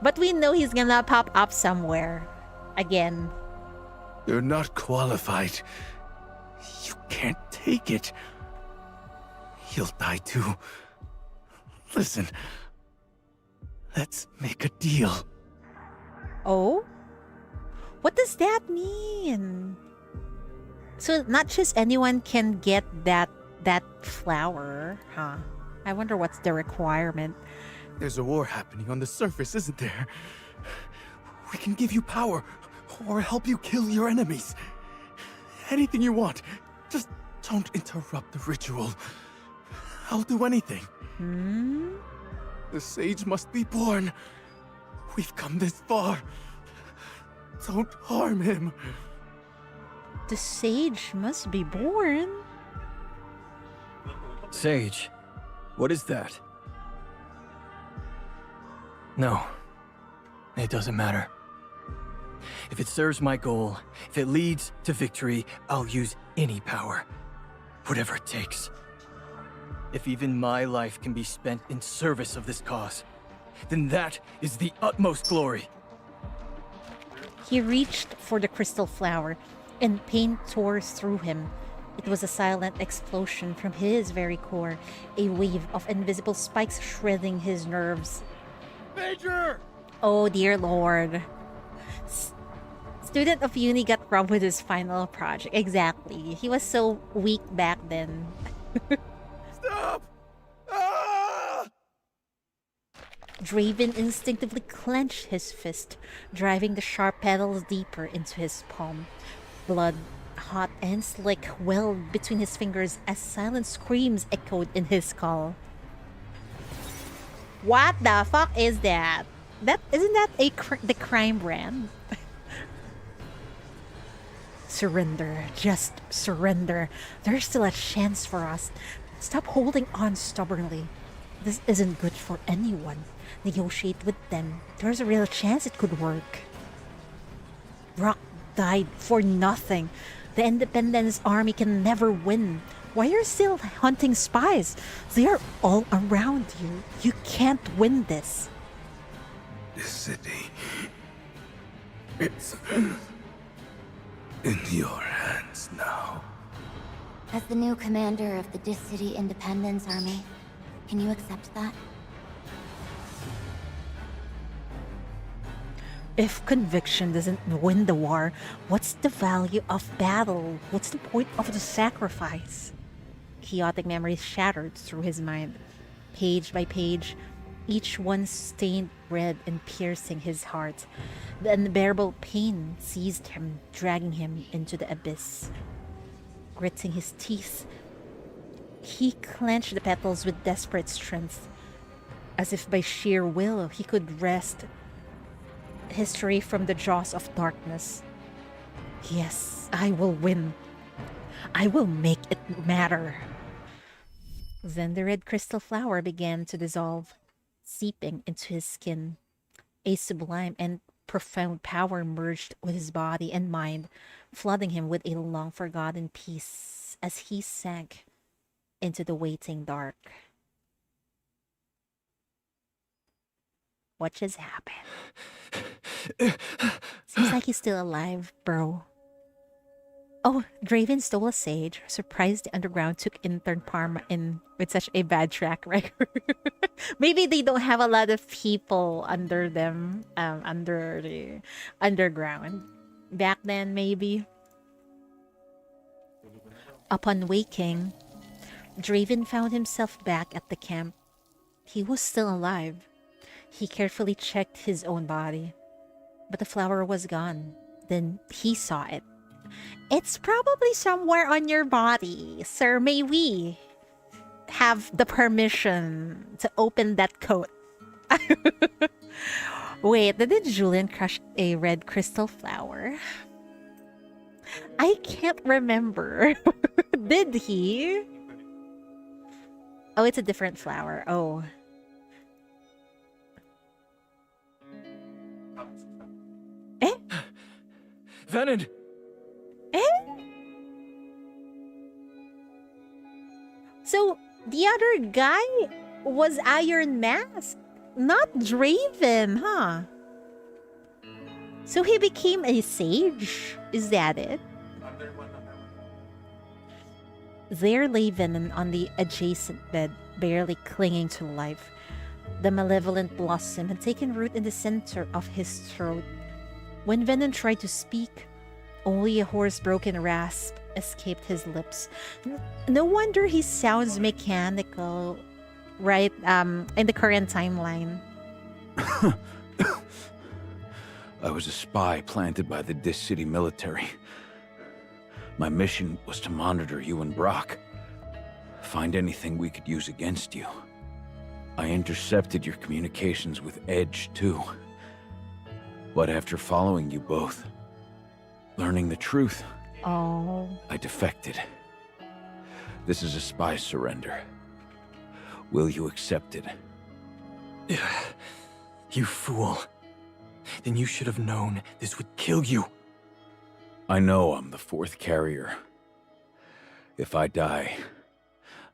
But we know he's gonna pop up somewhere. Again. You're not qualified. You can't take it. He'll die too. Listen. Let's make a deal. Oh? What does that mean? So not just anyone can get that flower, huh? I wonder what's the requirement. There's a war happening on the surface, isn't there? We can give you power, or help you kill your enemies. Anything you want. Just don't interrupt the ritual. I'll do anything. The sage must be born. We've come this far. Don't harm him. The sage must be born. Sage, what is that? No, it doesn't matter. If it serves my goal, if it leads to victory, I'll use any power. Whatever it takes. If even my life can be spent in service of this cause, then that is the utmost glory. He reached for the crystal flower, and pain tore through him. It was a silent explosion from his very core, a wave of invisible spikes shredding his nerves. Major! Oh dear lord. Student of uni got robbed with his final project. Exactly. He was so weak back then. Stop! Ah! Draven instinctively clenched his fist, driving the sharp petals deeper into his palm. Blood, hot and slick, welled between his fingers as silent screams echoed in his skull. What the fuck is that? Isn't that the crime brand? Surrender, just surrender. There's still a chance for us. Stop holding on stubbornly. This isn't good for anyone. Negotiate with them. There's a real chance it could work. Brock died for nothing. The Independence Army can never win. Why are you still hunting spies? They are all around you. You can't win this. This city... it's... in your hands now. As the new commander of the Dis City Independence Army, can you accept that? If conviction doesn't win the war, what's the value of battle? What's the point of the sacrifice? Chaotic memories shattered through his mind. Page by page, each one stained red and piercing his heart. The unbearable pain seized him, dragging him into the abyss. Gritting his teeth, he clenched the petals with desperate strength. As if by sheer will, he could wrest history from the jaws of darkness. Yes, I will win. I will make it matter. Then the red crystal flower began to dissolve, seeping into his skin. A sublime and profound power merged with his body and mind, flooding him with a long-forgotten peace as he sank into the waiting dark. What just happened? Seems like he's still alive, bro. Oh, Draven stole a sage. Surprised the underground took intern Parma in with such a bad track record. Maybe they don't have a lot of people under them, under the underground. Back then, maybe. Upon waking, Draven found himself back at the camp, He was still alive. He carefully checked his own body, but the flower was gone. Then he saw it. It's probably somewhere on your body. Sir, may we have the permission to open that coat? Wait, did Julian crush a red crystal flower? I can't remember. Did he? Oh, it's a different flower. Oh. Eh? Venom! Eh? So, the other guy was Iron Mask, not Draven, huh? So he became a sage? Is that it? There lay Venom on the adjacent bed, barely clinging to life. The malevolent blossom had taken root in the center of his throat. When Venom tried to speak, only a hoarse, broken rasp escaped his lips. No wonder he sounds mechanical, right? In the current timeline. I was a spy planted by the Dis City military. My mission was to monitor you and Brock. Find anything we could use against you. I intercepted your communications with Edge, too. But after following you both, learning the truth, I defected. This is a spy surrender. Will you accept it? You fool. Then you should have known this would kill you. I know I'm the fourth carrier. If I die,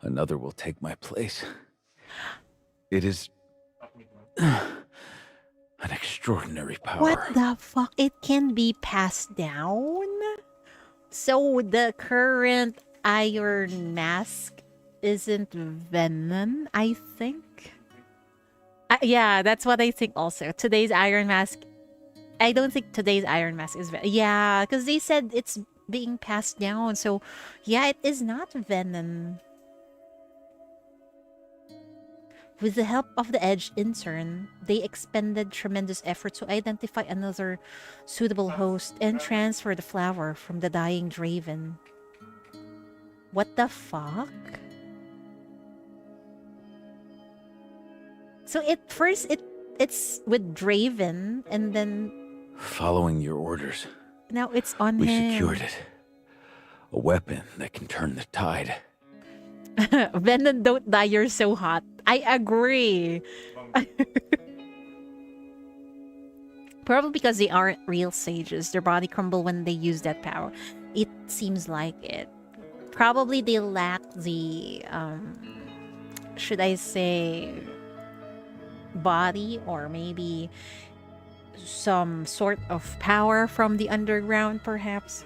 another will take my place. It is an extraordinary power. What the fuck? It can be passed down? So the current Iron Mask isn't Venom, I think? Yeah, that's what I think also. Today's Iron Mask, I don't think today's Iron Mask is Venom. Yeah, because they said it's being passed down. So, yeah, it is not Venom. With the help of the Edge intern, they expended tremendous effort to identify another suitable host and transfer the flower from the dying Draven. What the fuck? So it's with Draven, and then Following your orders, now it's on we him. secured it. A weapon that can turn the tide. Venom, don't die, you're so hot. I agree. Probably because they aren't real sages. Their body crumble when they use that power. It seems like it. Probably they lack the, should I say, body, or maybe some sort of power from the underground, perhaps.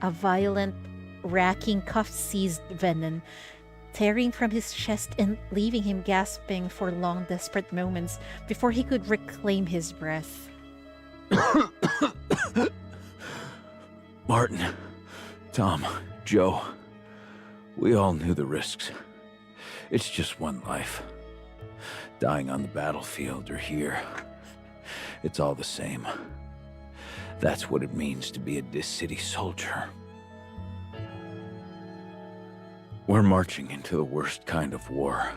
A violent, racking cough seized Venom, tearing from his chest and leaving him gasping for long, desperate moments before he could reclaim his breath. Martin, Tom, Joe, we all knew the risks. It's just one life. Dying on the battlefield or here, it's all the same. That's what it means to be a Dis City soldier. We're marching into the worst kind of war.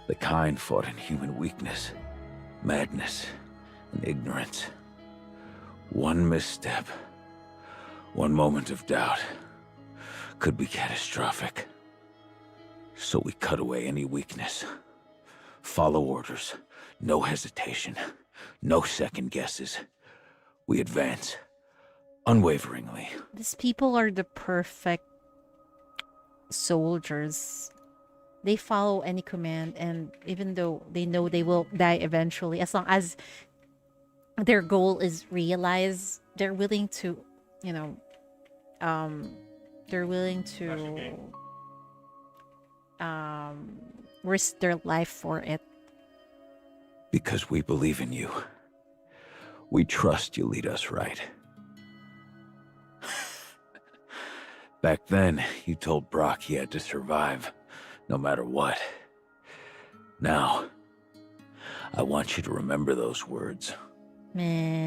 The kind fought in human weakness, madness, and ignorance. One misstep, one moment of doubt, could be catastrophic. So we cut away any weakness. Follow orders, no hesitation, no second guesses. We advance, unwaveringly. These people are the perfect soldiers. They follow any command, and even though they know they will die eventually, as long as their goal is realized, they're willing to, you know, they're willing to risk their life for it. Because we believe in you. We trust you lead us right. Back then, you told Brock he had to survive, no matter what. Now, I want you to remember those words. Man.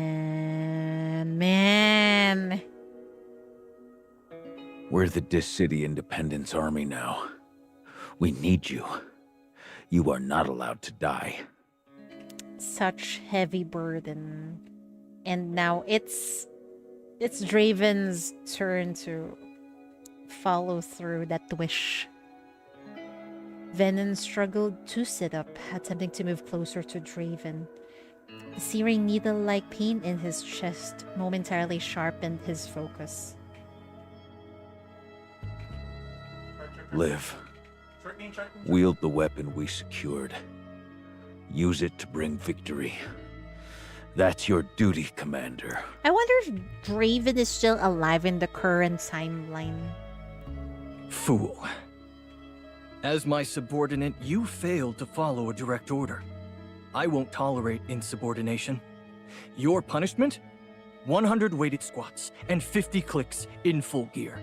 We're the Dis City Independence Army now. We need you. You are not allowed to die. Such heavy burden. And now it's Draven's turn to follow through that wish. Venom struggled to sit up, attempting to move closer to Draven. The searing needle-like pain in his chest momentarily sharpened his focus. Liv, wield the weapon we secured. Use it to bring victory. That's your duty, Commander. I wonder if Draven is still alive in the current timeline. Fool. As my subordinate, you failed to follow a direct order. I won't tolerate insubordination. Your punishment? 100 weighted squats and 50 clicks in full gear.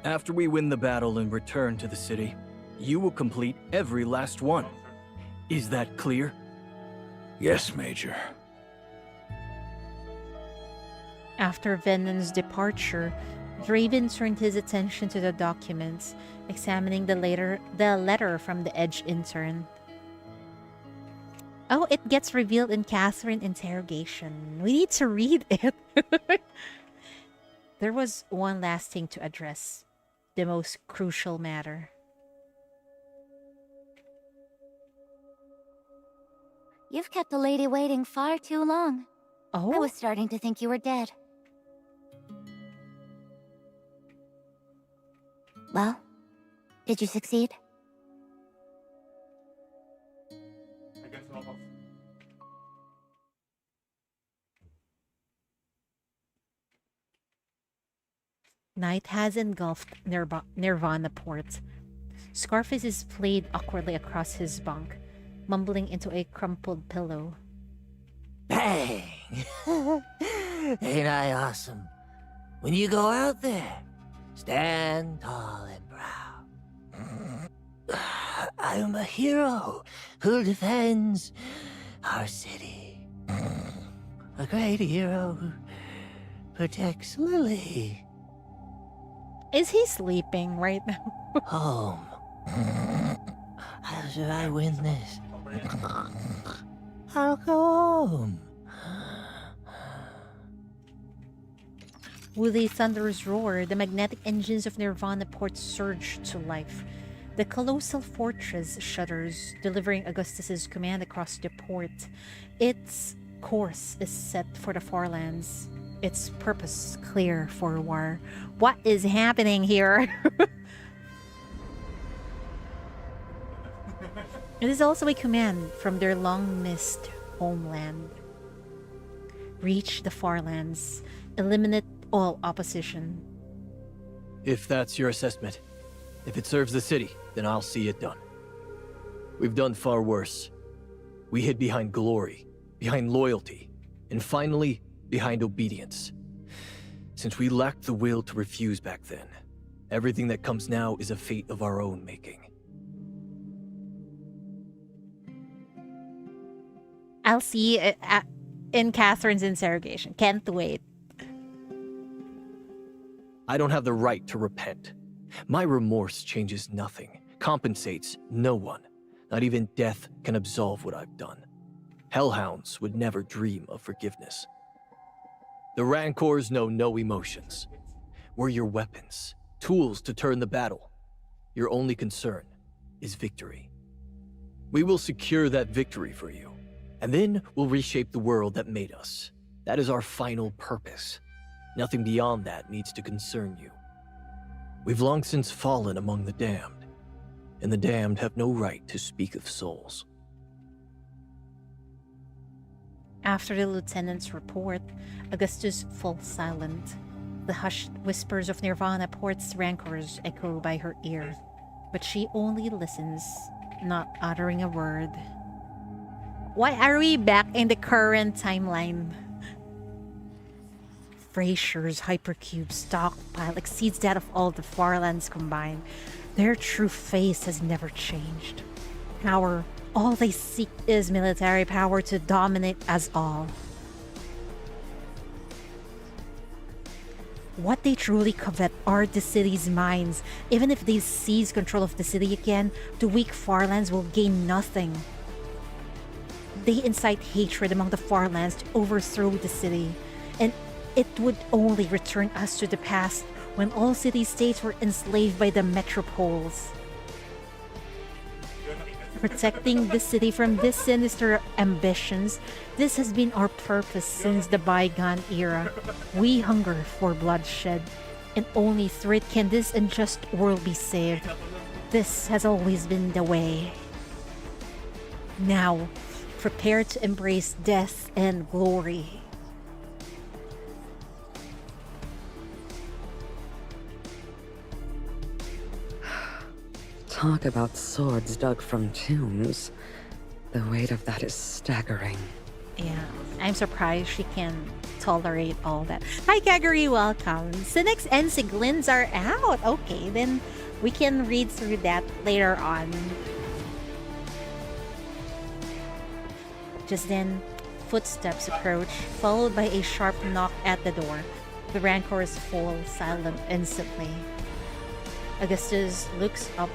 After we win the battle and return to the city, you will complete every last one. Is that clear? Yes, Major. After Venom's departure, Draven turned his attention to the documents, examining the letter from the Edge intern. Oh, it gets revealed in Catherine interrogation. We need to read it. There was one last thing to address. The most crucial matter. You've kept the lady waiting far too long. Oh? I was starting to think you were dead. Well, did you succeed? Night has engulfed Nirvana Port. Scarface is played awkwardly across his bunk, mumbling into a crumpled pillow. Bang! Ain't I awesome? When you go out there, stand tall and proud. I'm a hero who defends our city. A great hero who protects Lily. Is he sleeping right now? Home. After I win this, I'll go home. With a thunderous roar, the magnetic engines of Nirvana Port surge to life. The colossal fortress shudders, delivering Augustus's command across the port. Its course is set for the Farlands. Its purpose clear for war. What is happening here? It is also a command from their long-missed homeland. Reach the Farlands. Eliminate all opposition. If that's your assessment, if it serves the city, then I'll see it done. We've done far worse. We hid behind glory, behind loyalty, and finally, behind obedience. Since we lacked the will to refuse back then, everything that comes now is a fate of our own making. I'll see you in Catherine's interrogation. Can't wait. I don't have the right to repent. My remorse changes nothing, compensates no one. Not even death can absolve what I've done. Hellhounds would never dream of forgiveness. The Rancors know no emotions. We're your weapons, tools to turn the battle. Your only concern is victory. We will secure that victory for you, and then we'll reshape the world that made us. That is our final purpose. Nothing beyond that needs to concern you. We've long since fallen among the damned, and the damned have no right to speak of souls. After the lieutenant's report, Augustus falls silent. The hushed whispers of Nirvana Port's rancors echo by her ear, but she only listens, not uttering a word. Why are we back in the current timeline? Fraser's hypercube stockpile exceeds that of all the Farlands combined. Their true face has never changed. Power. All they seek is military power to dominate us all. What they truly covet are the city's mines. Even if they seize control of the city again, the weak Farlands will gain nothing. They incite hatred among the Farlands to overthrow the city, and it would only return us to the past when all city-states were enslaved by the metropoles. Protecting the city from these sinister ambitions, this has been our purpose since the bygone era. We hunger for bloodshed, and only through it can this unjust world be saved. This has always been the way. Now, prepare to embrace death and glory. Talk about swords dug from tombs. The weight of that is staggering. Yeah, I'm surprised she can tolerate all that. Hi, Kaguri, welcome. Cynics and Siglins are out. Okay, then we can read through that later on. Just then, footsteps approach, followed by a sharp knock at the door. The Rancors fall silent instantly. Augustus looks up,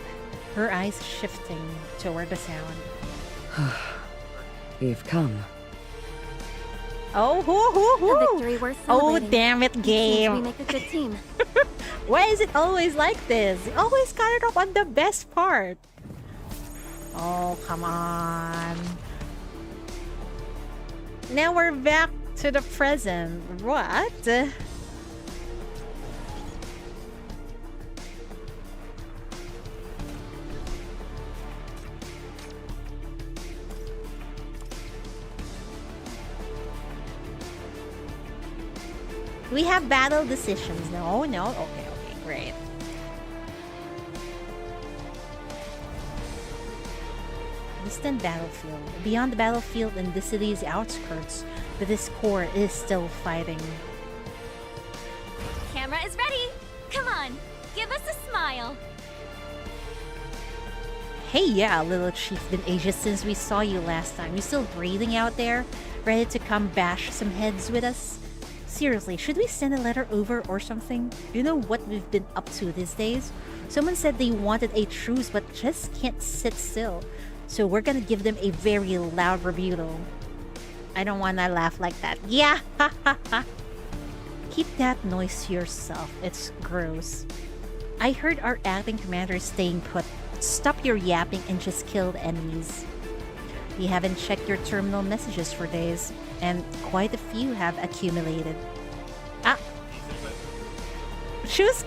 her eyes shifting toward the sound. You've come. Oh, A victory worth celebrating. Oh, damn it, Seems game. we make a good team. Why is it always like this? You always got it up on the best part. Oh, come on. Now we're back to the present. What? We have battle decisions. No. Okay, great. Distant battlefield. Beyond the battlefield in the city's outskirts, but this core is still fighting. Camera is ready. Come on, give us a smile. Hey, yeah, little chief, been ages since we saw you last time. You still breathing out there? Ready to come bash some heads with us? Seriously, should we send a letter over or something? You know what we've been up to these days? Someone said they wanted a truce but just can't sit still. So we're gonna give them a very loud rebuttal. I don't wanna laugh like that. Yeah, ha ha ha. Keep that noise to yourself. It's gross. I heard our acting commander is staying put. Stop your yapping and just kill the enemies. You haven't checked your terminal messages for days, and quite a few have accumulated. Ah! Choose.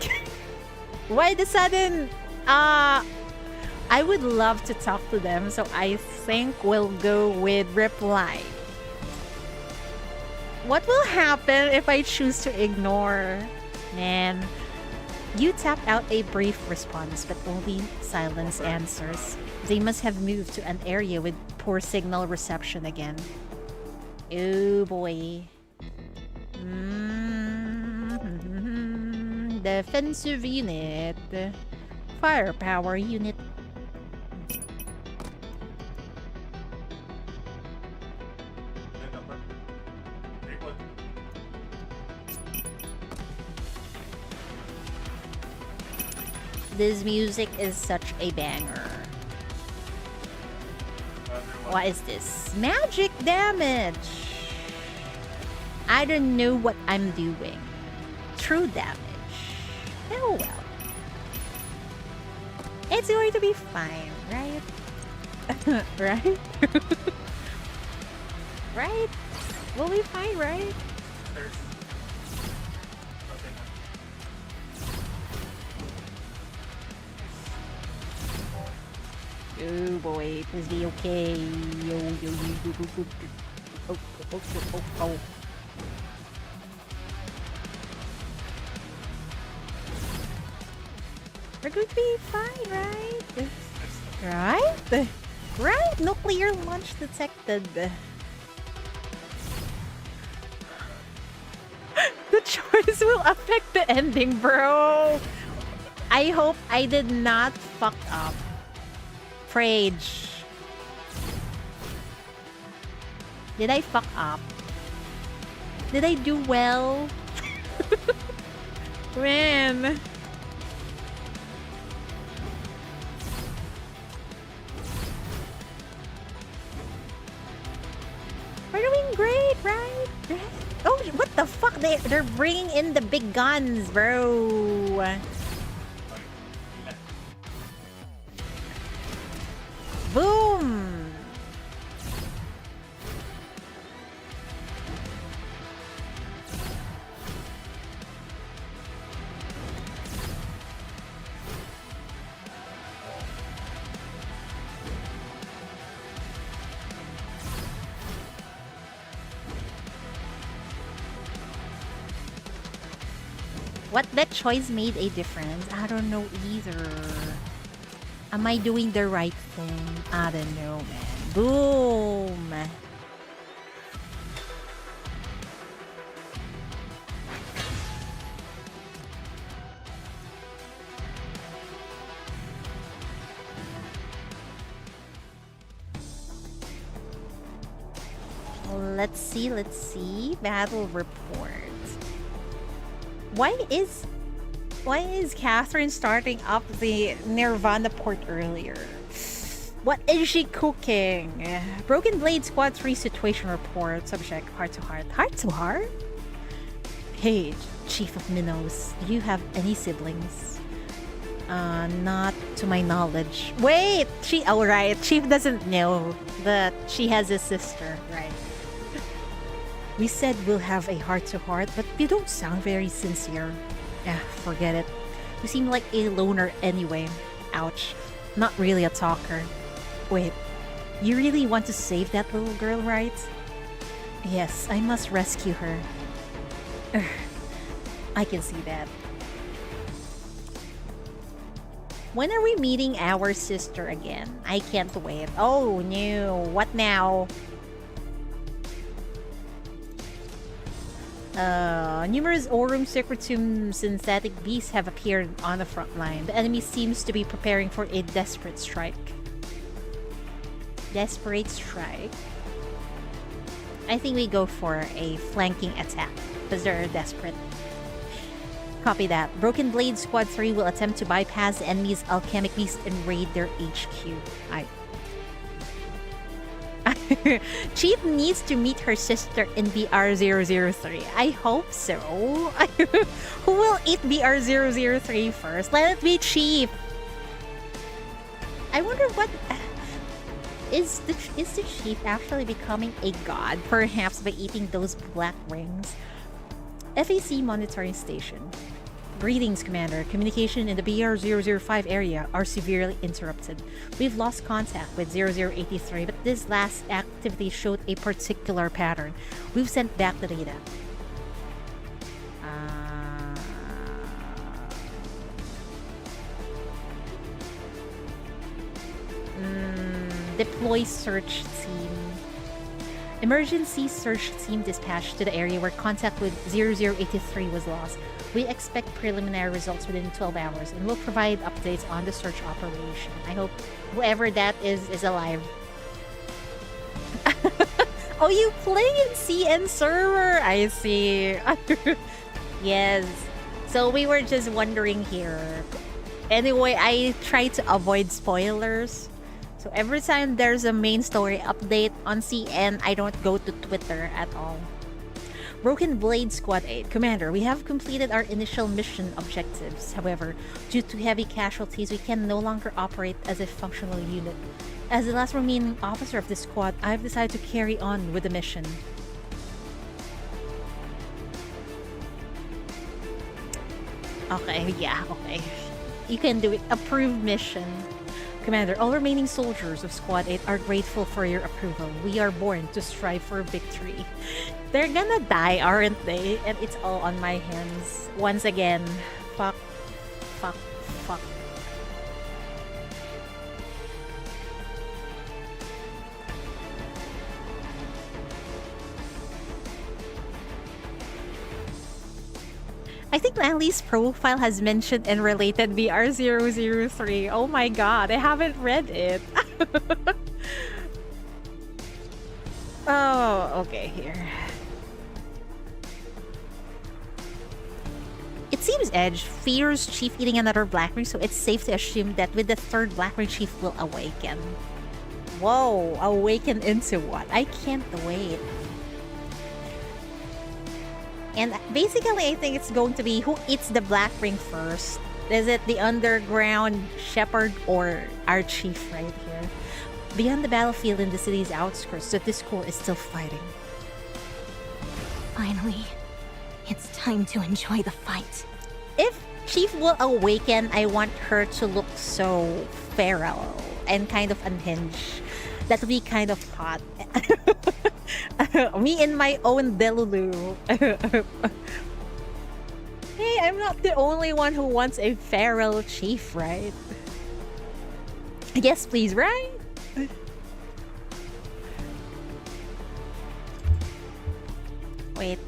Why the sudden? I would love to talk to them, so I think we'll go with reply. What will happen if I choose to ignore? Man, you tap out a brief response, but only silence answers. They must have moved to an area with poor signal reception again. Oh boy. Defensive unit. Firepower unit. This music is such a banger. What is this? Magic damage! I don't know what I'm doing. True damage. Oh well. It's going to be fine, right? Right? Right? We'll be fine, right? Oh boy, please be okay. Oh. We're going to be fine, right? Right? Right? Nuclear launch detected. The charge. This will affect the ending, bro. I hope I did not fuck up. Frage. Did I fuck up? Did I do well? Man. We're doing great, right? Oh, what the fuck? They're bringing in the big guns, bro. Boom. What that choice made a difference? I don't know either. Am I doing the right thing? I don't know, man. Boom! Let's see. Battle report. Why is Catherine starting up the Nirvana port earlier? What is she cooking? Broken Blade Squad 3 situation report. Subject, heart to heart. Heart to heart? Hey, Chief of Minnows, do you have any siblings? Not to my knowledge. Wait! Oh right, Chief doesn't know that she has a sister, right? We said we'll have a heart-to-heart, but you don't sound very sincere. Forget it. You seem like a loner anyway. Ouch. Not really a talker. Wait, you really want to save that little girl, right? Yes, I must rescue her. I can see that. When are we meeting our sister again? I can't wait. Oh no, what now? Numerous Aurum Secretum synthetic beasts have appeared on the front line. The enemy seems to be preparing for a desperate strike. Desperate strike? I think we go for a flanking attack, because they're desperate. Copy that. Broken Blade Squad 3 will attempt to bypass the enemy's alchemic beast and raid their HQ. Chief needs to meet her sister in BR003. I hope so. Who will eat BR003 first? Let it be Chief. I wonder what... Is the Chief actually becoming a god? Perhaps by eating those black rings? FAC monitoring station. Greetings, Commander. Communication in the BR005 area are severely interrupted. We've lost contact with 0083, but this last activity showed a particular pattern. We've sent back the data. Deploy search team. Emergency search team dispatched to the area where contact with 0083 was lost. We expect preliminary results within 12 hours and will provide updates on the search operation. I hope whoever that is alive. Oh, you play in CN server? I see. Yes. So we were just wondering here. Anyway, I try to avoid spoilers. So every time there's a main story update on CN, I don't go to Twitter at all. Broken Blade Squad 8. Commander, we have completed our initial mission objectives. However, due to heavy casualties, we can no longer operate as a functional unit. As the last remaining officer of this squad, I've decided to carry on with the mission. Okay, yeah, okay. You can do it. Approved mission. Commander, all remaining soldiers of Squad 8 are grateful for your approval. We are born to strive for victory. They're gonna die, aren't they? And it's all on my hands. Once again. Fuck. Fuck. Fuck. I think Lanley's profile has mentioned and related BR003. Oh my god, I haven't read it. Oh, okay, here. It seems Edge fears Chief eating another Blackring, so it's safe to assume that with the third Blackring, Chief will awaken. Whoa, awaken into what? I can't wait. And basically, I think it's going to be who eats the Blackring first. Is it the underground shepherd or our chief right here? Beyond the battlefield in the city's outskirts, the Discord is still fighting. Finally, it's time to enjoy the fight. If Chief will awaken, I want her to look so feral and kind of unhinged. That would be kind of hot. Me in my own Delulu. Hey, I'm not the only one who wants a feral chief, right? Yes, please, right? Wait,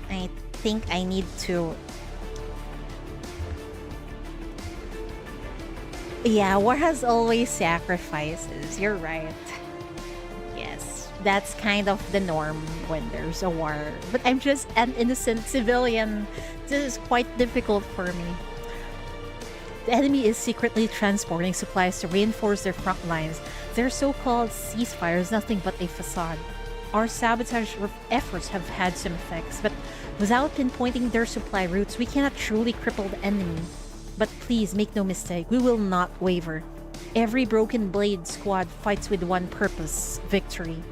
I think I need to... Yeah, war has always sacrifices. You're right. Yes, that's kind of the norm when there's a war. But I'm just an innocent civilian. This is quite difficult for me. The enemy is secretly transporting supplies to reinforce their front lines. Their so-called ceasefire is nothing but a facade. Our sabotage efforts have had some effects, but without pinpointing their supply routes, we cannot truly cripple the enemy. But please make no mistake, we will not waver. Every Broken Blade squad fights with one purpose: victory.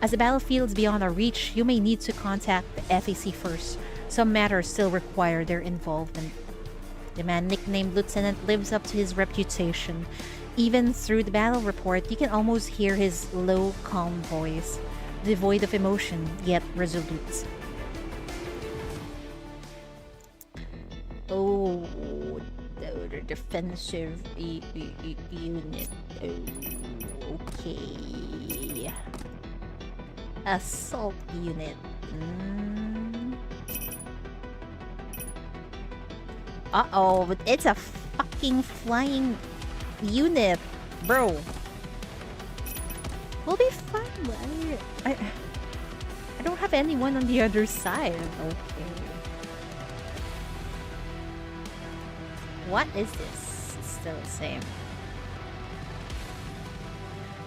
As the battlefield's beyond our reach, you may need to contact the FAC first. Some matters still require their involvement. The man nicknamed Lieutenant lives up to his reputation. Even through the battle report, you can almost hear his low, calm voice, devoid of emotion, yet resolute. Oh, the defensive unit. Oh, okay. Assault unit. Uh-oh, but it's a fucking flying unit, bro. We'll be fine. I don't have anyone on the other side. Okay. What is this? It's still the same.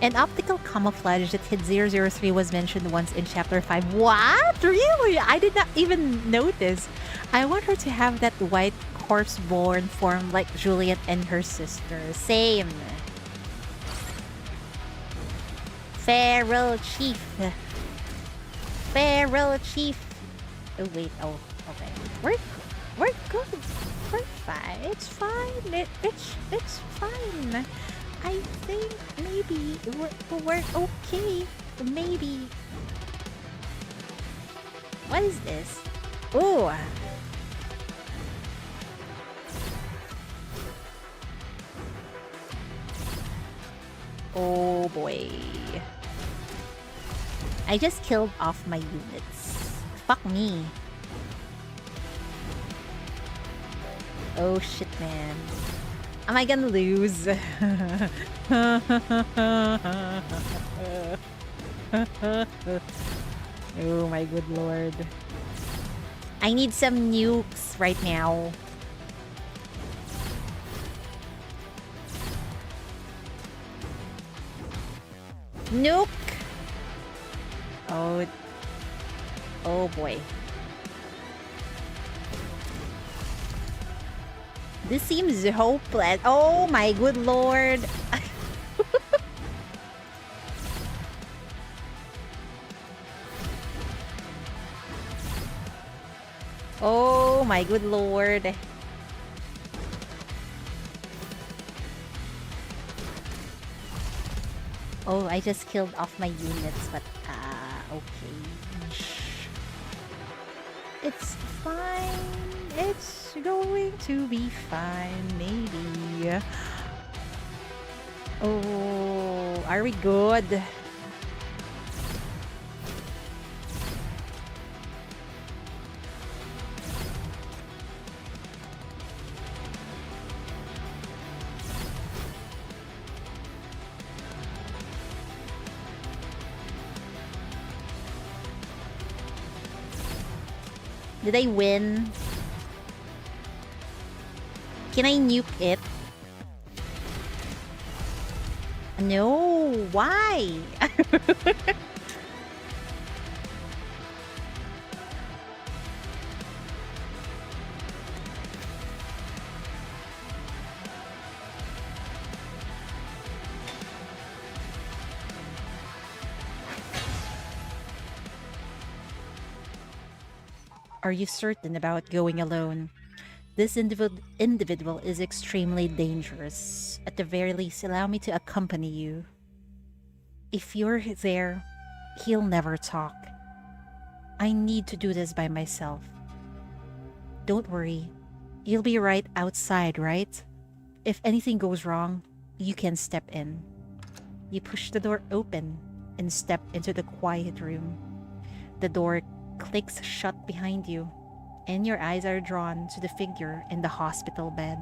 An optical camouflage that hid 003 was mentioned once in Chapter 5. What? Really? I did not even notice. I want her to have that white corpse-born form like Juliet and her sister. Same. Feral Chief. Feral Chief. Oh, wait. Oh, okay. We're good. We're fine. It's fine. It's fine. I think maybe we're okay. Maybe. What is this? Oh. Oh boy. I just killed off my units. Fuck me. Oh shit, man. Am I gonna lose? Oh my good lord. I need some nukes right now. Nuke! Oh boy. This seems hopeless. Oh my good lord. Oh my good lord. Oh, I just killed off my units, but okay. It's fine. It's going to be fine, maybe. Oh, are we good? Did I win? Can I nuke it? No, why? Are you certain about going alone? This individual is extremely dangerous. At the very least, allow me to accompany you. If you're there, he'll never talk. I need to do this by myself. Don't worry. You'll be right outside, right? If anything goes wrong, you can step in. You push the door open and step into the quiet room. The door clicks shut behind you, and your eyes are drawn to the figure in the hospital bed.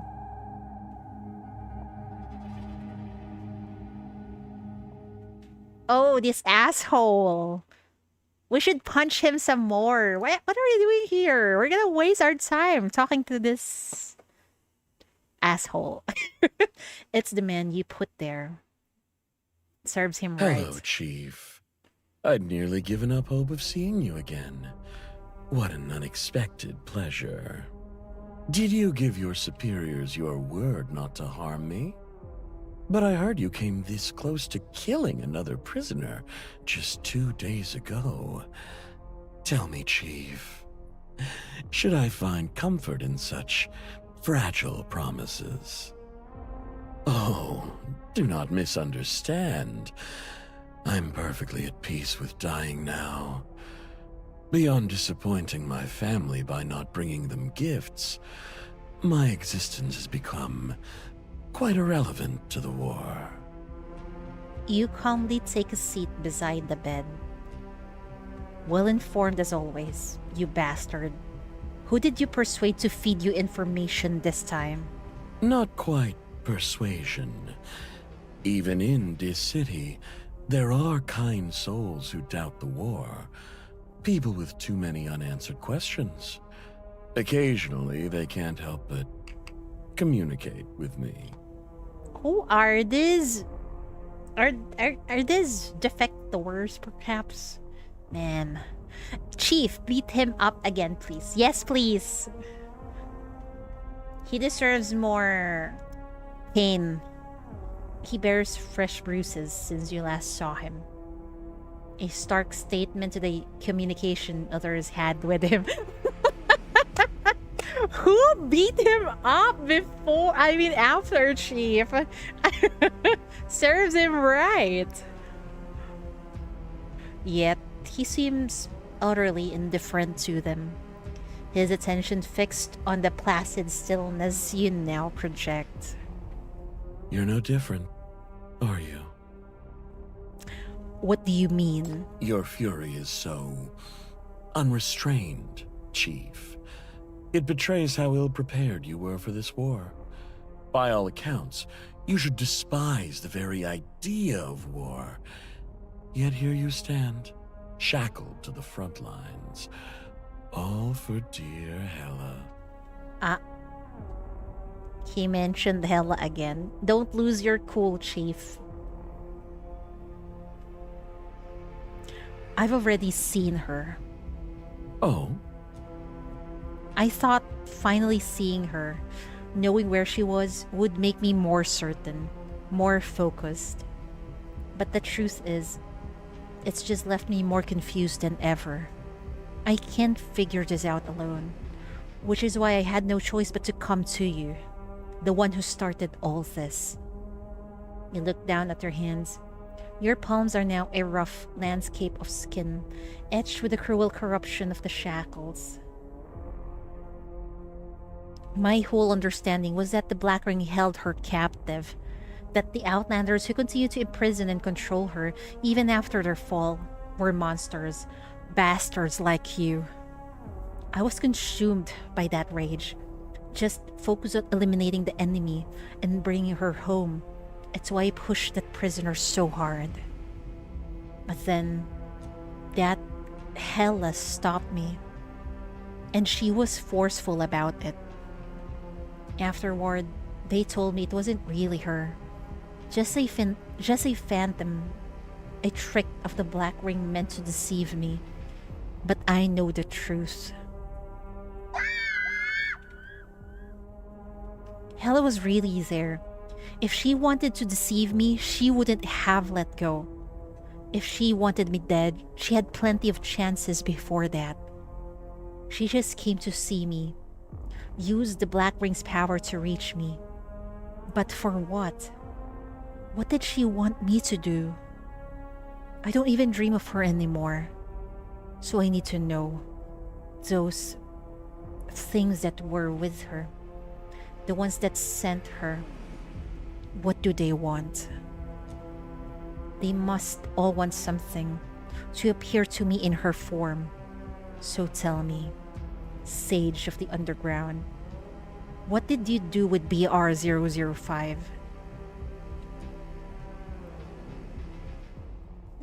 Oh, this asshole. We should punch him some more. What are we doing here? We're gonna waste our time talking to this asshole. It's the man you put there. Serves him right. Hello, Chief. I'd nearly given up hope of seeing you again. What an unexpected pleasure. Did you give your superiors your word not to harm me? But I heard you came this close to killing another prisoner just 2 days ago. Tell me, Chief, should I find comfort in such fragile promises? Oh, do not misunderstand. I'm perfectly at peace with dying now. Beyond disappointing my family by not bringing them gifts, my existence has become quite irrelevant to the war. You calmly take a seat beside the bed. Well informed as always, you bastard. Who did you persuade to feed you information this time? Not quite persuasion. Even in this city, there are kind souls who doubt the war. People with too many unanswered questions. Occasionally, they can't help but communicate with me. Who are these? Are these defectors, perhaps? Man. Chief, beat him up again, please. Yes, please. He deserves more pain. He bears fresh bruises since you last saw him. A stark statement to the communication others had with him. Who beat him up after, Chief? Serves him right. Yet, he seems utterly indifferent to them. His attention fixed on the placid stillness you now project. You're no different, are you? What do you mean? Your fury is so unrestrained, Chief. It betrays how ill-prepared you were for this war. By all accounts, you should despise the very idea of war. Yet here you stand, shackled to the front lines. All for dear Hela. He mentioned Hela again. Don't lose your cool, Chief. I've already seen her. Oh? I thought finally seeing her, knowing where she was, would make me more certain, more focused. But the truth is, it's just left me more confused than ever. I can't figure this out alone, which is why I had no choice but to come to you, the one who started all this. You look down at your hands. Your palms are now a rough landscape of skin, etched with the cruel corruption of the shackles. My whole understanding was that the Black Ring held her captive, that the Outlanders who continued to imprison and control her, even after their fall, were monsters, bastards like you. I was consumed by that rage, just focused on eliminating the enemy and bringing her home. It's why I pushed that prisoner so hard. But then, that Hela stopped me. and she was forceful about it. Afterward, they told me it wasn't really her. Just a phantom, a trick of the Black Ring meant to deceive me. But I know the truth. Hela was really there. If she wanted to deceive me, she wouldn't have let go. If she wanted me dead, she had plenty of chances before that. She just came to see me, used the Black Ring's power to reach me. But for what? What did she want me to do? I don't even dream of her anymore. So I need to know. Those things that were with her, the ones that sent her, what do they want? They must all want something to appear to me in her form. So tell me, Sage of the Underground, what did you do with BR-005?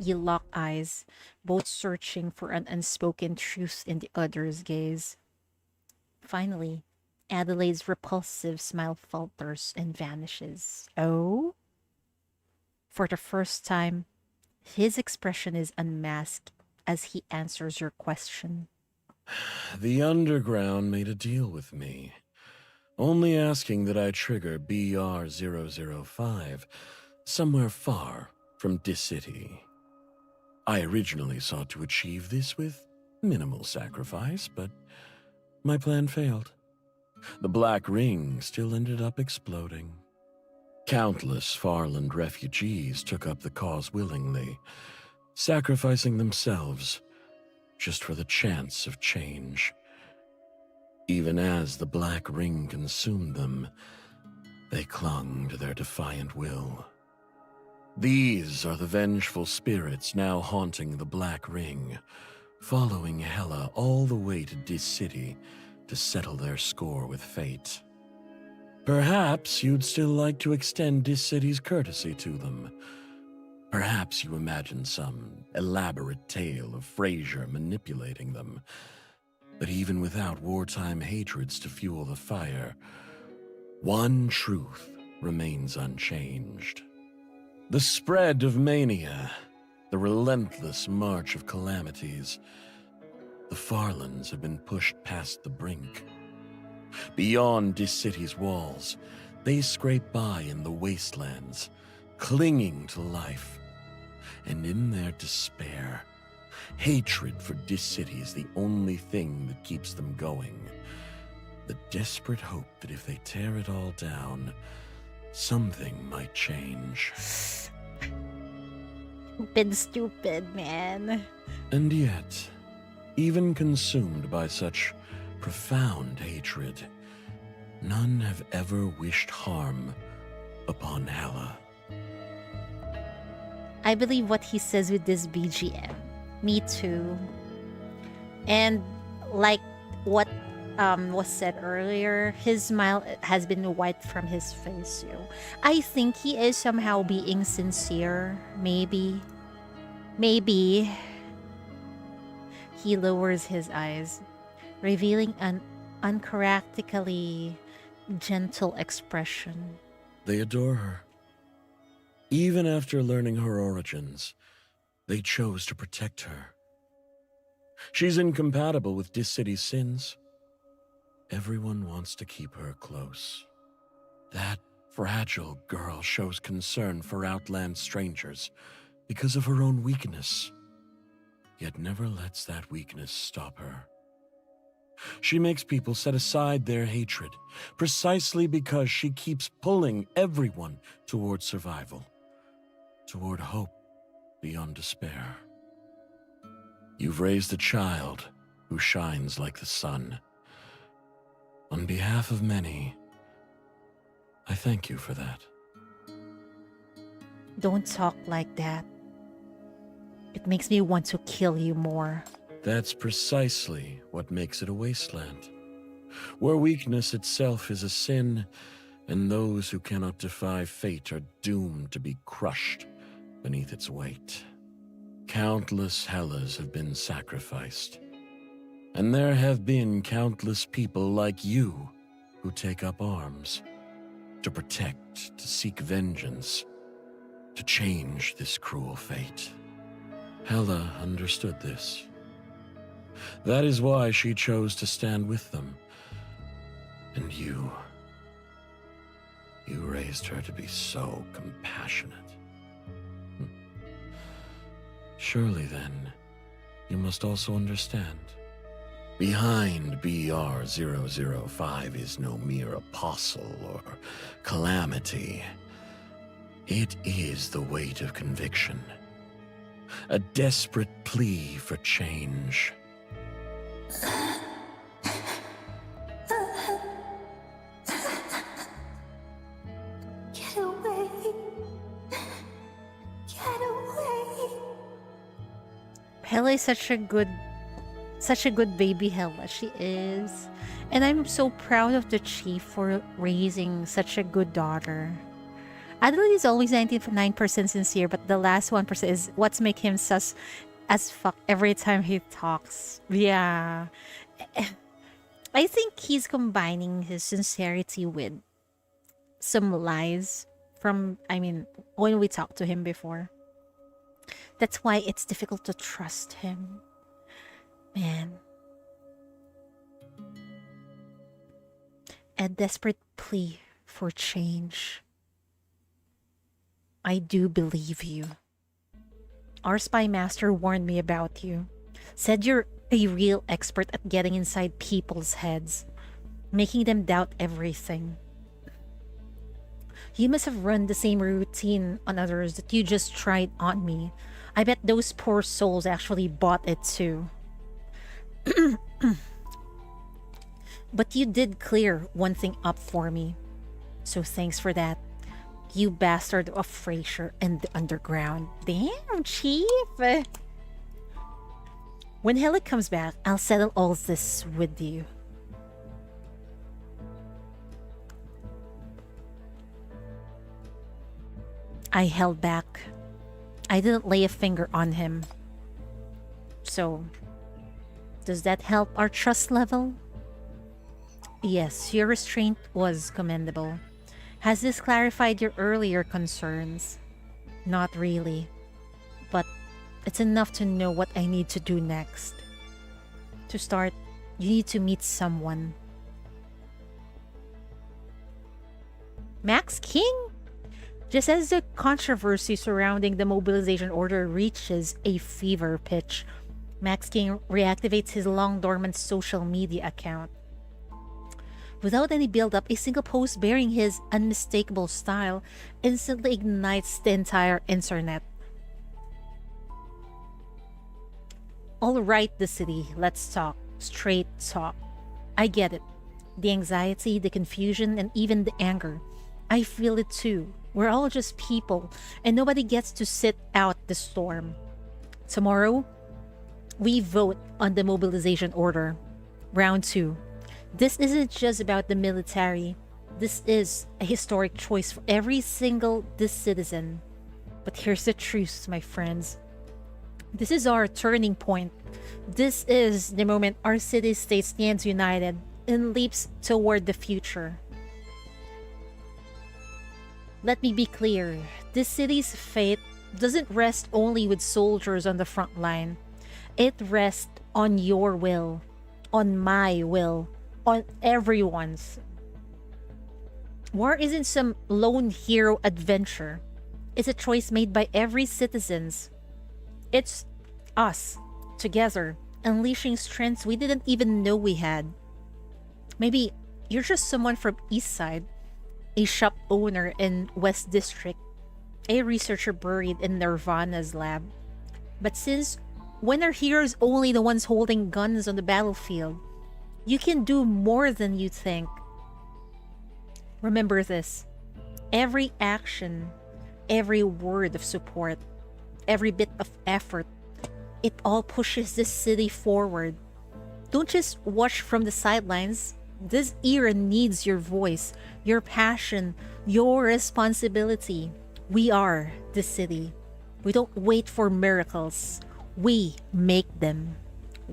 You lock eyes, both searching for an unspoken truth in the other's gaze. Finally, Adelaide's repulsive smile falters and vanishes. Oh? For the first time, his expression is unmasked as he answers your question. The Underground made a deal with me, only asking that I trigger BR-005 somewhere far from Dis-City. I originally sought to achieve this with minimal sacrifice, but my plan failed. The Black Ring still ended up exploding. Countless Farland refugees took up the cause willingly, sacrificing themselves just for the chance of change. Even as the Black Ring consumed them, they clung to their defiant will. These are the vengeful spirits now haunting the Black Ring, following Hela all the way to Dis-City to settle their score with fate. Perhaps you'd still like to extend Dis-City's courtesy to them. Perhaps you imagine some elaborate tale of Frazier manipulating them. But even without wartime hatreds to fuel the fire, one truth remains unchanged. The spread of mania, the relentless march of calamities. The Farlands have been pushed past the brink. Beyond Dis-City's walls, they scrape by in the wastelands, clinging to life. And in their despair, hatred for Dis-City is the only thing that keeps them going. The desperate hope that if they tear it all down, something might change. Been stupid, man. And yet, even consumed by such profound hatred, none have ever wished harm upon Hela. I believe what he says with this BGM. Me too. And like what was said earlier, his smile has been wiped from his face. So I think he is somehow being sincere. Maybe. He lowers his eyes, revealing an uncharacteristically gentle expression. They adore her. Even after learning her origins, they chose to protect her. She's incompatible with Dis-City's sins. Everyone wants to keep her close. That fragile girl shows concern for outland strangers because of her own weakness, yet never lets that weakness stop her. She makes people set aside their hatred precisely because she keeps pulling everyone toward survival, toward hope beyond despair. You've raised a child who shines like the sun. On behalf of many, I thank you for that. Don't talk like that. It makes me want to kill you more. That's precisely what makes it a wasteland, where weakness itself is a sin, and those who cannot defy fate are doomed to be crushed beneath its weight. Countless Helas have been sacrificed, And there have been countless people like you who take up arms to protect, to seek vengeance, to change this cruel fate. Hela understood this. That is why she chose to stand with them. And you raised her to be so compassionate. Surely then, you must also understand. Behind BR-005 is no mere apostle or calamity. It is the weight of conviction. A desperate plea for change. Get away. Get away. Hela is such a good baby, Hela. She is. And I'm so proud of the chief for raising such a good daughter. Adelaide is always 99% sincere, but the last 1% is what's make him sus as fuck every time he talks. Yeah. I think he's combining his sincerity with some lies from, when we talked to him before. That's why it's difficult to trust him. Man. A desperate plea for change. I do believe you. Our spy master warned me about you. Said you're a real expert at getting inside people's heads, making them doubt everything. You must have run the same routine on others that you just tried on me. I bet those poor souls actually bought it too. But you did clear one thing up for me. So thanks for that. You bastard of Fraser and the underground. Damn, Chief! When Hela comes back, I'll settle all this with you. I held back. I didn't lay a finger on him. So, does that help our trust level? Yes, your restraint was commendable. Has this clarified your earlier concerns? Not really. But it's enough to know what I need to do next. To start, you need to meet someone. Max King? Just as the controversy surrounding the mobilization order reaches a fever pitch, Max King reactivates his long-dormant social media account. Without any build-up, a single post bearing his unmistakable style instantly ignites the entire internet. Alright, the city, let's talk. Straight talk. I get it. The anxiety, the confusion, and even the anger. I feel it too. We're all just people, and nobody gets to sit out the storm. Tomorrow, we vote on the mobilization order. Round 2. This isn't just about the military. This is a historic choice for every single citizen. But here's the truth, my friends. This is our turning point. This is the moment our city-state stands united and leaps toward the future. Let me be clear. This city's fate doesn't rest only with soldiers on the front line. It rests on your will, on my will, on everyone's. War isn't some lone hero adventure. It's a choice made by every citizens. It's us, together, unleashing strengths we didn't even know we had. Maybe you're just someone from East Side, a shop owner in West District, a researcher buried in Nirvana's lab. But since when are heroes only the ones holding guns on the battlefield? You can do more than you think. Remember this. Every action, every word of support, every bit of effort, it all pushes this city forward. Don't just watch from the sidelines. This era needs your voice, your passion, your responsibility. We are the city. We don't wait for miracles. We make them.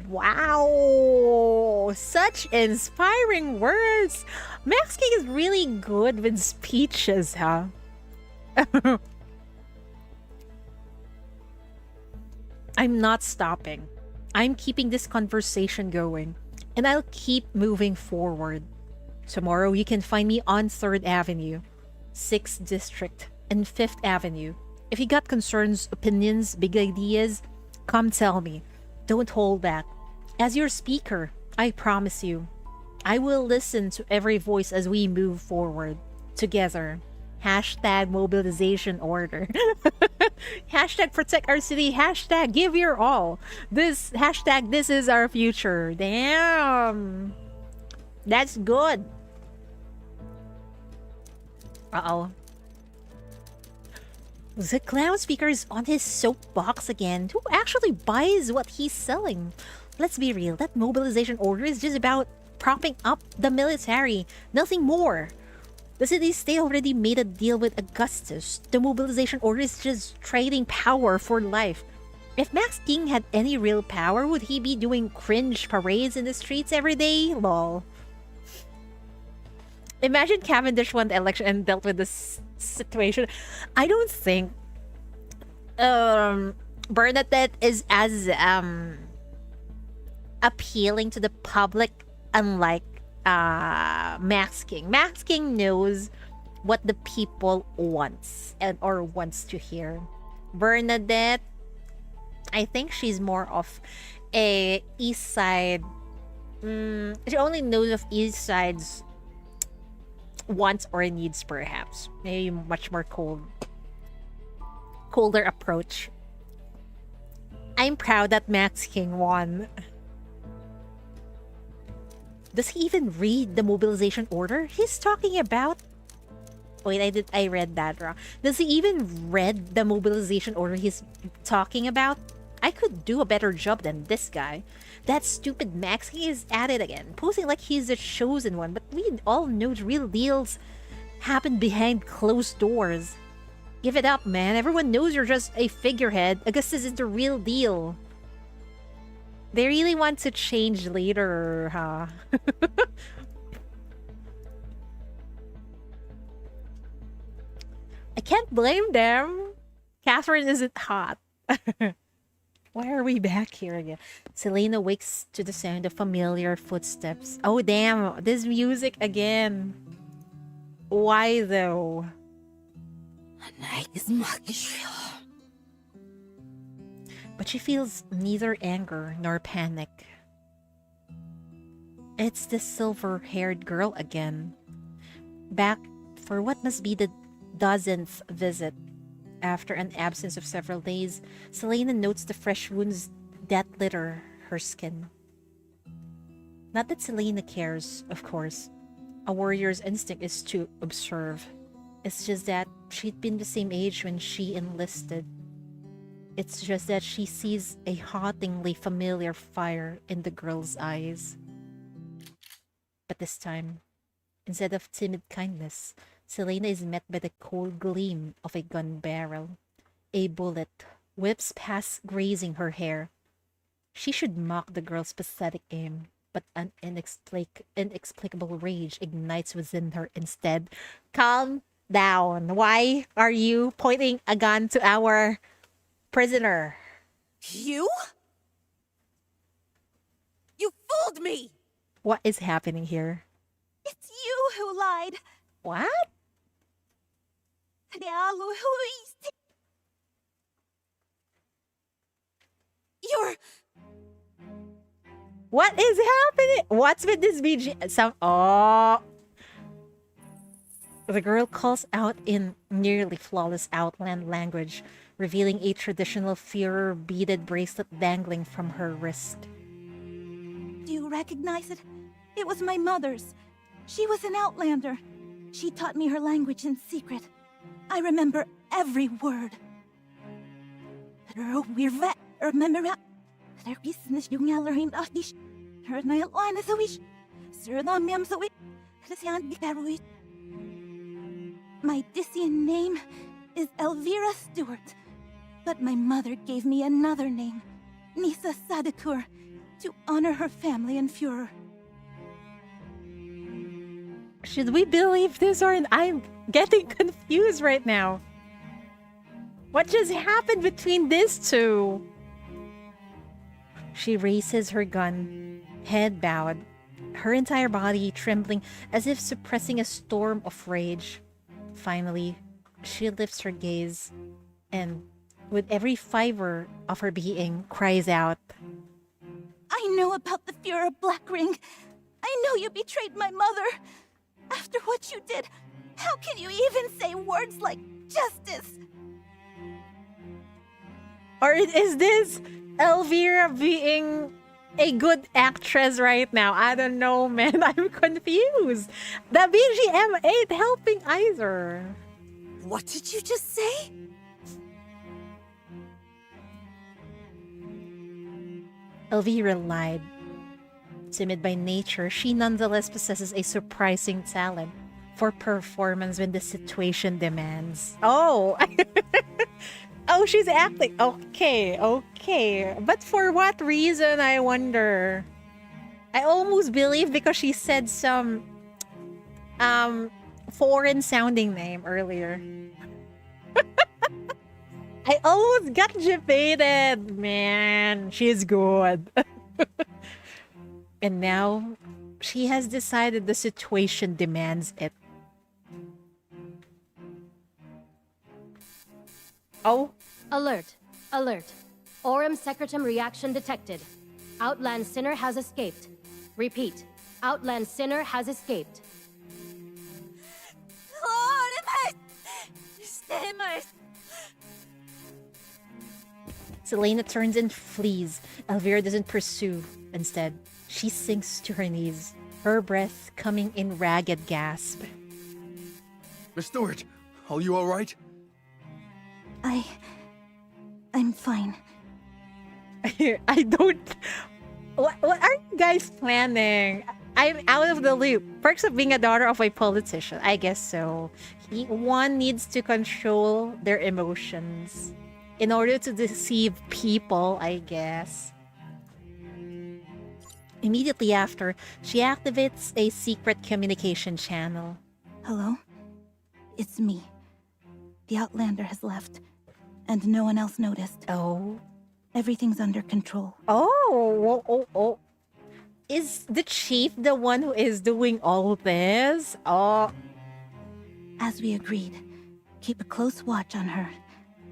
Wow! Such inspiring words! Max King is really good with speeches, huh? I'm not stopping. I'm keeping this conversation going. And I'll keep moving forward. Tomorrow you can find me on 3rd Avenue, 6th District, and 5th Avenue. If you got concerns, opinions, big ideas, come tell me. Don't hold back. As your speaker, I promise you, I will listen to every voice as we move forward. Together. Hashtag mobilization order. Hashtag protect our city. Hashtag give your all. This hashtag this is our future. Damn. That's good. Uh-oh. The clown speaker is on his soapbox again. Who actually buys what he's selling? Let's be real, that mobilization order is just about propping up the military. Nothing more. The city-state already made a deal with Augustus. The mobilization order is just trading power for life. If Max King had any real power, would he be doing cringe parades in the streets every day? Lol. Imagine Cavendish won the election and dealt with this situation. I don't think Bernadette is as appealing to the public, unlike Max King. Max King knows what the people wants or wants to hear. Bernadette, I think she's more of a East Side. She only knows of East Side's wants or needs, perhaps. Maybe much more colder approach. I'm proud that Max King won. Does he even read the mobilization order? He's talking about... Wait, I read that wrong. Does he even read the mobilization order he's talking about? I could do a better job than this guy. That stupid Max, he is at it again, posing like he's the chosen one, but we all know the real deals happen behind closed doors. Give it up, man. Everyone knows you're just a figurehead. Augustus is the real deal. They really want to change later, huh? I can't blame them. Catherine isn't hot. Why are we back here again? Selena wakes to the sound of familiar footsteps. Oh, damn. This music again. Why, though? But she feels neither anger nor panic. It's the silver-haired girl again. Back for what must be the 10th visit. After an absence of several days, Selena notes the fresh wounds that litter her skin. Not that Selena cares, of course. A warrior's instinct is to observe. It's just that she'd been the same age when she enlisted. It's just that she sees a hauntingly familiar fire in the girl's eyes. But this time, instead of timid kindness, Selena is met by the cold gleam of a gun barrel. A bullet whips past, grazing her hair. She should mock the girl's pathetic aim, but an inexplicable rage ignites within her instead. Calm down. Why are you pointing a gun to our prisoner? You? You fooled me! What is happening here? It's you who lied. What? You're... What is happening? What's with this BG? Oh. The girl calls out in nearly flawless Outland language, revealing a traditional Führer beaded bracelet dangling from her wrist. Do you recognize it? It was my mother's. She was an Outlander. She taught me her language in secret. I remember every word. My Dissian name is Elvira Stewart, but my mother gave me another name, Nisa Sadakur. to honor her family and Führer. Should we believe this or I'm getting confused right now. What just happened between these two? She raises her gun, head bowed, her entire body trembling as if suppressing a storm of rage. Finally, she lifts her gaze and, with every fiber of her being, cries out, I know about the Führer Black Ring. I know you betrayed my mother. After what you did, how can you even say words like justice? Or is this Elvira being a good actress right now? I don't know, man. I'm confused. The BGM ain't helping either. What did you just say? Elvira lied. Timid by nature, she nonetheless possesses a surprising talent for performance when the situation demands. Oh! Oh, she's acting. Okay, okay. But for what reason, I wonder? I almost believe because she said some foreign sounding name earlier. I almost got debated. Man, she's good. And now, she has decided the situation demands it. Oh. Alert. Alert. Aurum secretum reaction detected. Outland Sinner has escaped. Repeat. Outland Sinner has escaped. Selena turns and flees. Elvira doesn't pursue. Instead, she sinks to her knees, her breath coming in ragged gasp. Miss Stewart, are you alright? I'm fine. I don't... What are you guys planning? I'm out of the loop. Perks of being a daughter of a politician. I guess so. One needs to control their emotions in order to deceive people, I guess. Immediately after, she activates a secret communication channel. Hello? It's me. The Outlander has left, and no one else noticed. Oh? Everything's under control. Oh. Is the chief the one who is doing all this? Oh. As we agreed, keep a close watch on her.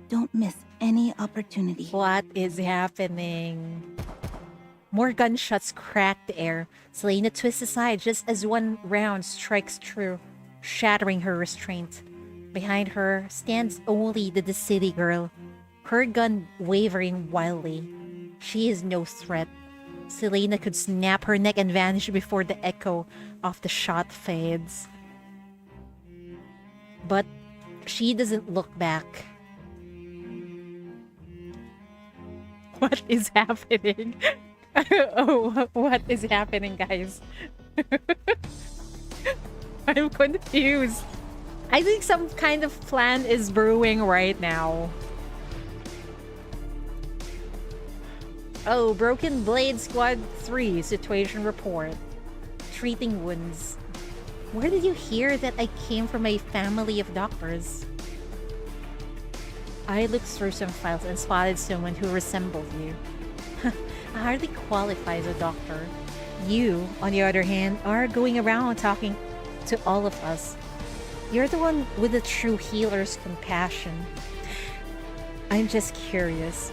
Don't miss any opportunity. What is happening? More gunshots crack the air. Selena twists aside just as one round strikes true, shattering her restraint. Behind her stands only the city girl, her gun wavering wildly. She is no threat. Selena could snap her neck and vanish before the echo of the shot fades. But she doesn't look back. What is happening? Oh, what is happening, guys? I'm confused. I think some kind of plan is brewing right now. Oh, Broken Blade Squad 3 situation report. Treating wounds. Where did you hear that I came from a family of doctors? I looked through some files and spotted someone who resembled you. I hardly qualify as a doctor. You, on the other hand, are going around talking to all of us. You're the one with the true healer's compassion. I'm just curious.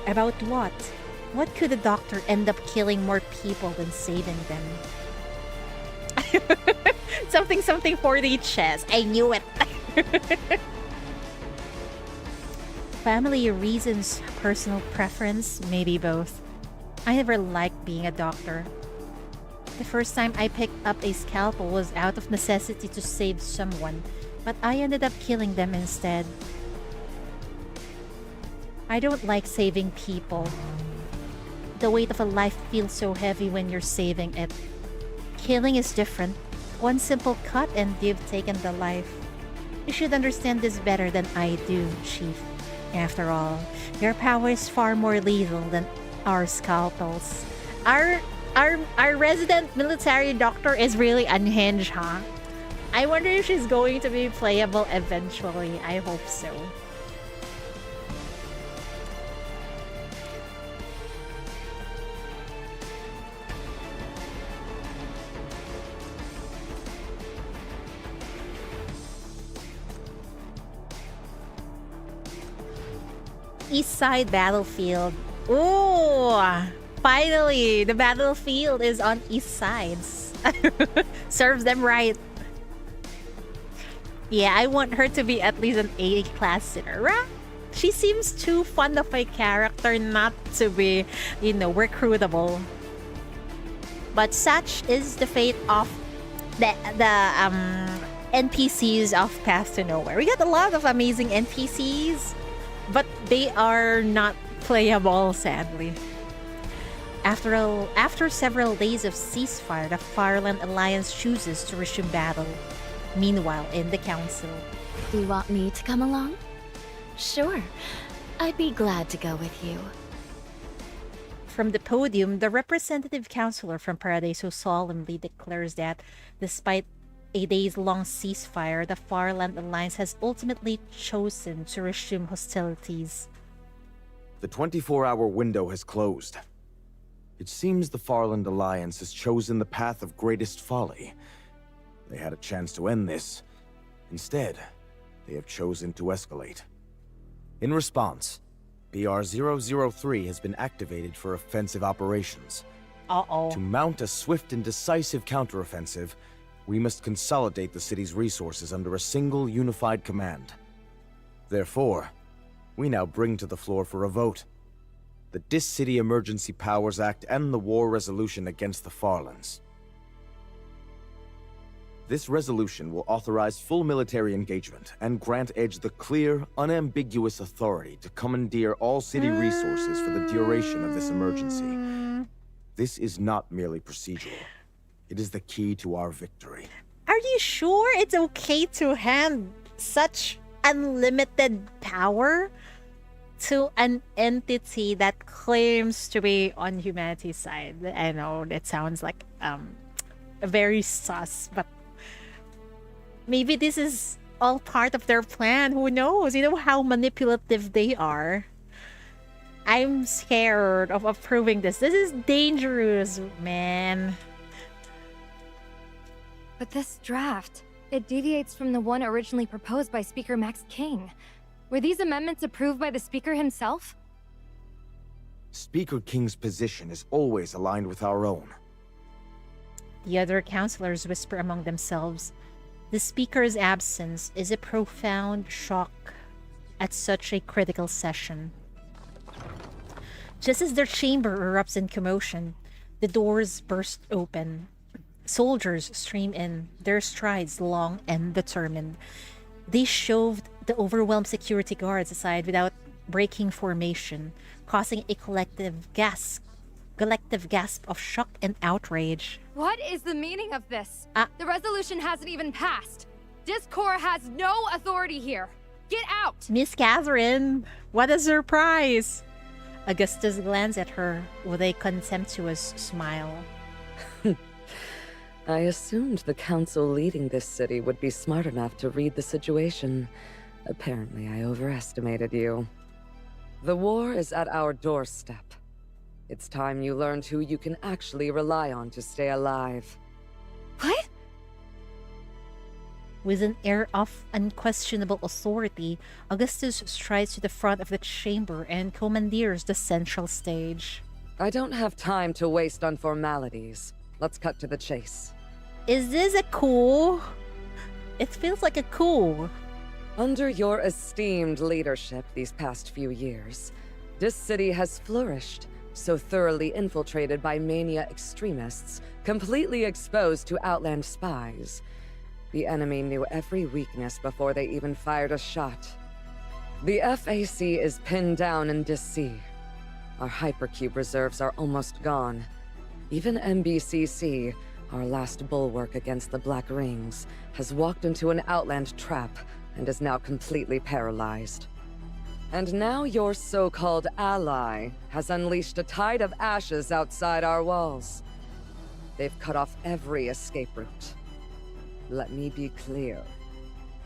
About what? What could a doctor end up killing more people than saving them? Something for the chest. I knew it. Family reasons, personal preference, maybe both. I never liked being a doctor. The first time I picked up a scalpel was out of necessity to save someone, but I ended up killing them instead. I don't like saving people. The weight of a life feels so heavy when you're saving it. Killing is different. One simple cut and you've taken the life. You should understand this better than I do, Chief. After all, your power is far more lethal than our scalpels. Our resident military doctor is really unhinged, huh? I wonder if she's going to be playable eventually. I hope so. East Side Battlefield. Ooh! Finally, the battlefield is on East Sides. Serves them right. Yeah, I want her to be at least an A class sinner, right? She seems too fun of a character not to be, you know, recruitable. But such is the fate of the NPCs of Path to Nowhere. We got a lot of amazing NPCs, but they are not playable, sadly. After several days of ceasefire, the Fireland Alliance chooses to resume battle. Meanwhile, in the council. Do you want me to come along? Sure. I'd be glad to go with you. From the podium, the representative councilor from Paradiso solemnly declares that, despite a days-long ceasefire, the Fireland Alliance has ultimately chosen to resume hostilities. The 24-hour window has closed. It seems the Fireland Alliance has chosen the path of greatest folly. They had a chance to end this. Instead, they have chosen to escalate. In response, BR-003 has been activated for offensive operations. To mount a swift and decisive counteroffensive, we must consolidate the city's resources under a single unified command. Therefore, we now bring to the floor for a vote the Dis City Emergency Powers Act and the War Resolution against the Farlands. This resolution will authorize full military engagement and grant Edge the clear, unambiguous authority to commandeer all city resources for the duration of this emergency. This is not merely procedural. It is the key to our victory. Are you sure it's okay to hand such unlimited power to an entity that claims to be on humanity's side? I know that sounds like very sus, but maybe this is all part of their plan. Who knows? You know how manipulative they are. I'm scared of approving this. This is dangerous, man. But this draft, it deviates from the one originally proposed by Speaker Max King. Were these amendments approved by the Speaker himself? Speaker King's position is always aligned with our own. The other councilors whisper among themselves. The Speaker's absence is a profound shock at such a critical session. Just as their chamber erupts in commotion, the doors burst open. Soldiers stream in, their strides long and determined. They shoved the overwhelmed security guards aside without breaking formation, causing a collective gasp of shock and outrage. What is the meaning of this? The resolution hasn't even passed. Discord has no authority here. Get out! Miss Catherine, what a surprise! Augustus glanced at her with a contemptuous smile. I assumed the council leading this city would be smart enough to read the situation. Apparently, I overestimated you. The war is at our doorstep. It's time you learned who you can actually rely on to stay alive. What? With an air of unquestionable authority, Augustus strides to the front of the chamber and commandeers the central stage. I don't have time to waste on formalities. Let's cut to the chase. Is this a coup? It feels like a coup. Under your esteemed leadership these past few years, this city has flourished, so thoroughly infiltrated by mania extremists, completely exposed to Outland spies. The enemy knew every weakness before they even fired a shot. The FAC is pinned down in DC. Our hypercube reserves are almost gone. Even MBCC, our last bulwark against the Black Rings, has walked into an Outland trap and is now completely paralyzed. And now your so-called ally has unleashed a tide of ashes outside our walls. They've cut off every escape route. Let me be clear.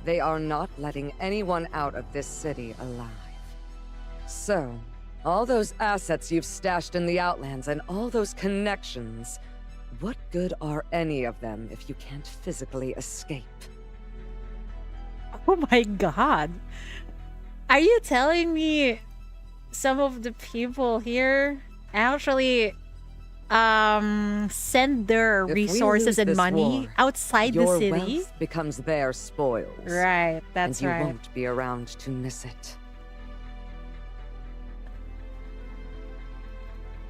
They are not letting anyone out of this city alive. So, all those assets you've stashed in the Outlands and all those connections, what good are any of them if you can't physically escape? Oh my god. Are you telling me some of the people here actually send their If we resources lose and this money war, outside the your city? wealth becomes their spoils. Right, that's and you right. won't be around to miss it.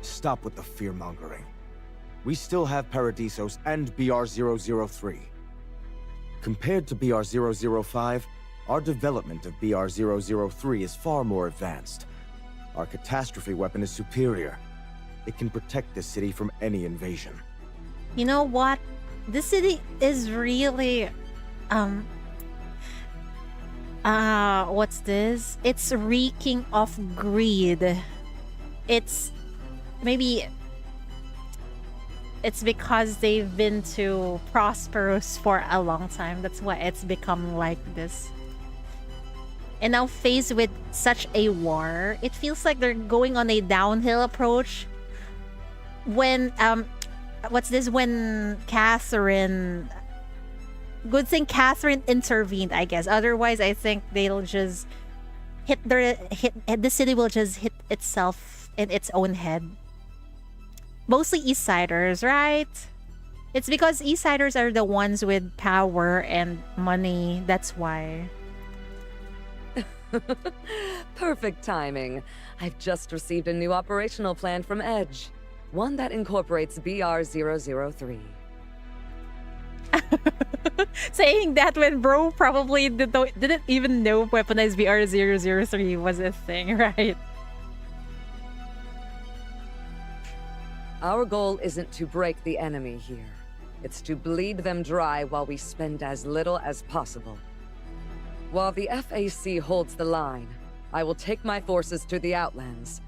Stop with the fear-mongering. We still have Paradisos and BR-003. Compared to BR-005, our development of BR-003 is far more advanced. Our catastrophe weapon is superior. It can protect this city from any invasion. You know what? This city is really what's this? It's reeking of greed. It's maybe it's because they've been too prosperous for a long time. That's why it's become like this. And now faced with such a war, it feels like they're going on a downhill approach. When what's this, when Catherine, good thing Catherine intervened, I guess. Otherwise I think they'll just the city will just hit itself in its own head. Mostly Eastsiders, right? It's because Eastsiders are the ones with power and money, that's why. Perfect timing. I've just received a new operational plan from Edge. One that incorporates BR-003. Saying that when bro probably didn't even know weaponized BR-003 was a thing, right? Our goal isn't to break the enemy here. It's to bleed them dry while we spend as little as possible. While the FAC holds the line, I will take my forces to the Outlands.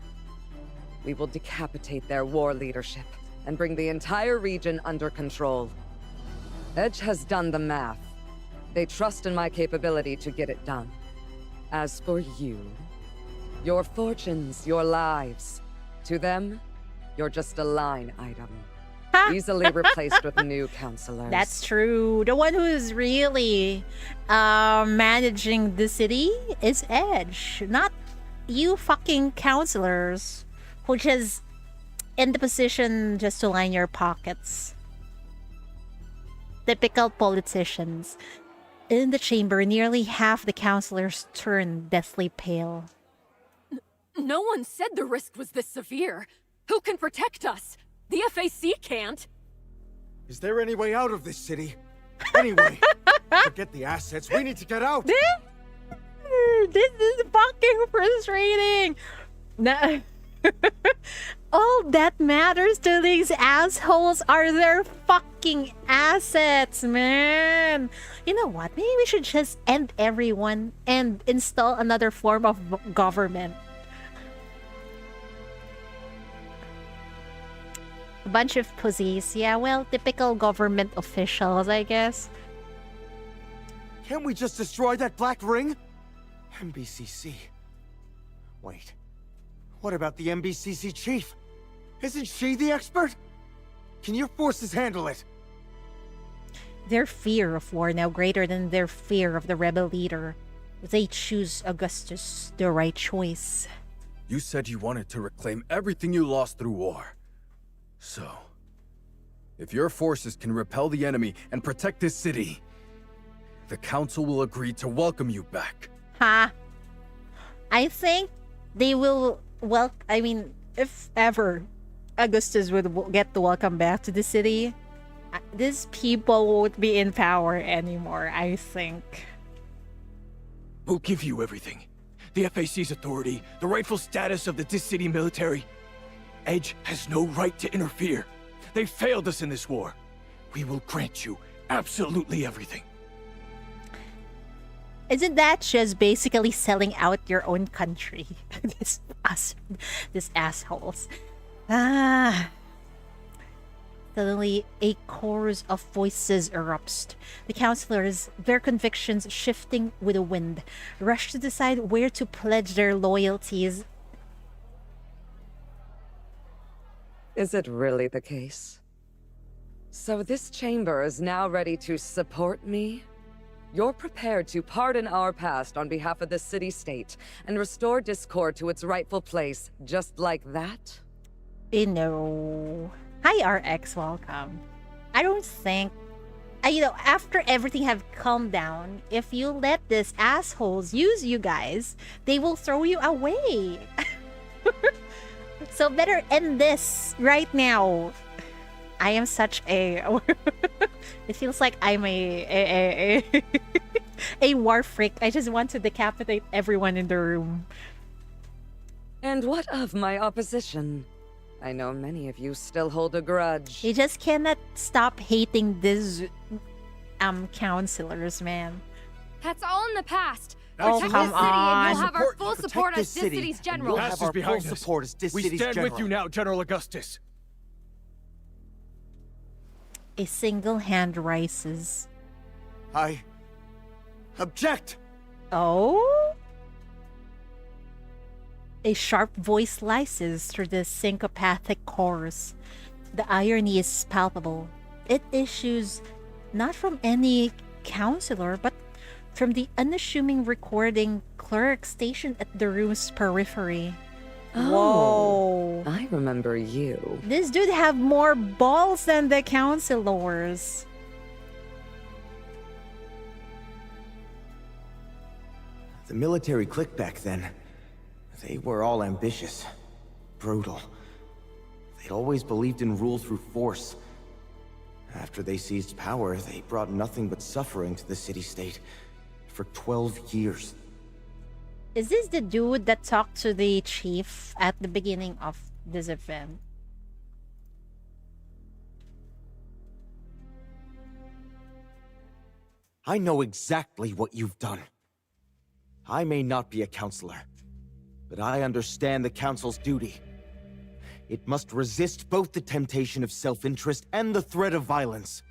We will decapitate their war leadership and bring the entire region under control. Edge has done the math. They trust in my capability to get it done. As for you, your fortunes, your lives, to them, you're just a line item. Easily replaced with new counselors. That's true. The one who's really managing the city is Edge, not you fucking counselors who just in the position just to line your pockets. Typical politicians. In the chamber, nearly half the counselors turn deathly pale. No one said the risk was this severe. Who can protect us? The FAC can't. Is there any way out of this city? Anyway, forget the assets. We need to get out. This is fucking frustrating. All that matters to these assholes are their fucking assets, man. You know what? Maybe we should just end everyone and install another form of government. A bunch of pussies. Yeah, well, typical government officials, I guess. Can't we just destroy that black ring? MBCC. Wait. What about the MBCC chief? Isn't she the expert? Can your forces handle it? Their fear of war now greater than their fear of the rebel leader. They choose Augustus, the right choice. You said you wanted to reclaim everything you lost through war. So, if your forces can repel the enemy and protect this city, the Council will agree to welcome you back. Ha! I think they will if ever Augustus would get the welcome back to the city, these people won't be in power anymore, I think. Who give you everything? The FAC's authority, the rightful status of the city military? Edge has no right to interfere. They failed us in this war. We will grant you absolutely everything. Isn't that just basically selling out your own country? This assholes. Suddenly, a chorus of voices erupts. The counselors, their convictions shifting with the wind, rush to decide where to pledge their loyalties. Is it really the case? So this chamber is now ready to support me? You're prepared to pardon our past on behalf of the city-state and restore Discord to its rightful place, just like that? No. Hi, RX, welcome. I don't think... after everything have calmed down, if you let these assholes use you guys, they will throw you away. So better end this right now. I am such a... It feels like I'm a war freak. I just want to decapitate everyone in the room. And what of my opposition? I know many of you still hold a grudge. You just cannot stop hating these counselors, man. That's all in the past. Oh, Protect come this city on. and you'll have our full support as this city's general. Past is behind us. We stand with you now, General Augustus. A single hand rises. I object. Oh? A sharp voice slices through the syncopathic chorus. The irony is palpable. It issues not from any counselor, but from the unassuming recording clerk stationed at the room's periphery. Oh, Whoa. I remember you. This dude have more balls than the counselors. The military clique back then, they were all ambitious, brutal. They'd always believed in rule through force. After they seized power, they brought nothing but suffering to the city-state for 12 years. Is this the dude that talked to the chief at the beginning of this event? I know exactly what you've done. I may not be a counselor, but I understand the Council's duty. It must resist both the temptation of self-interest and the threat of violence.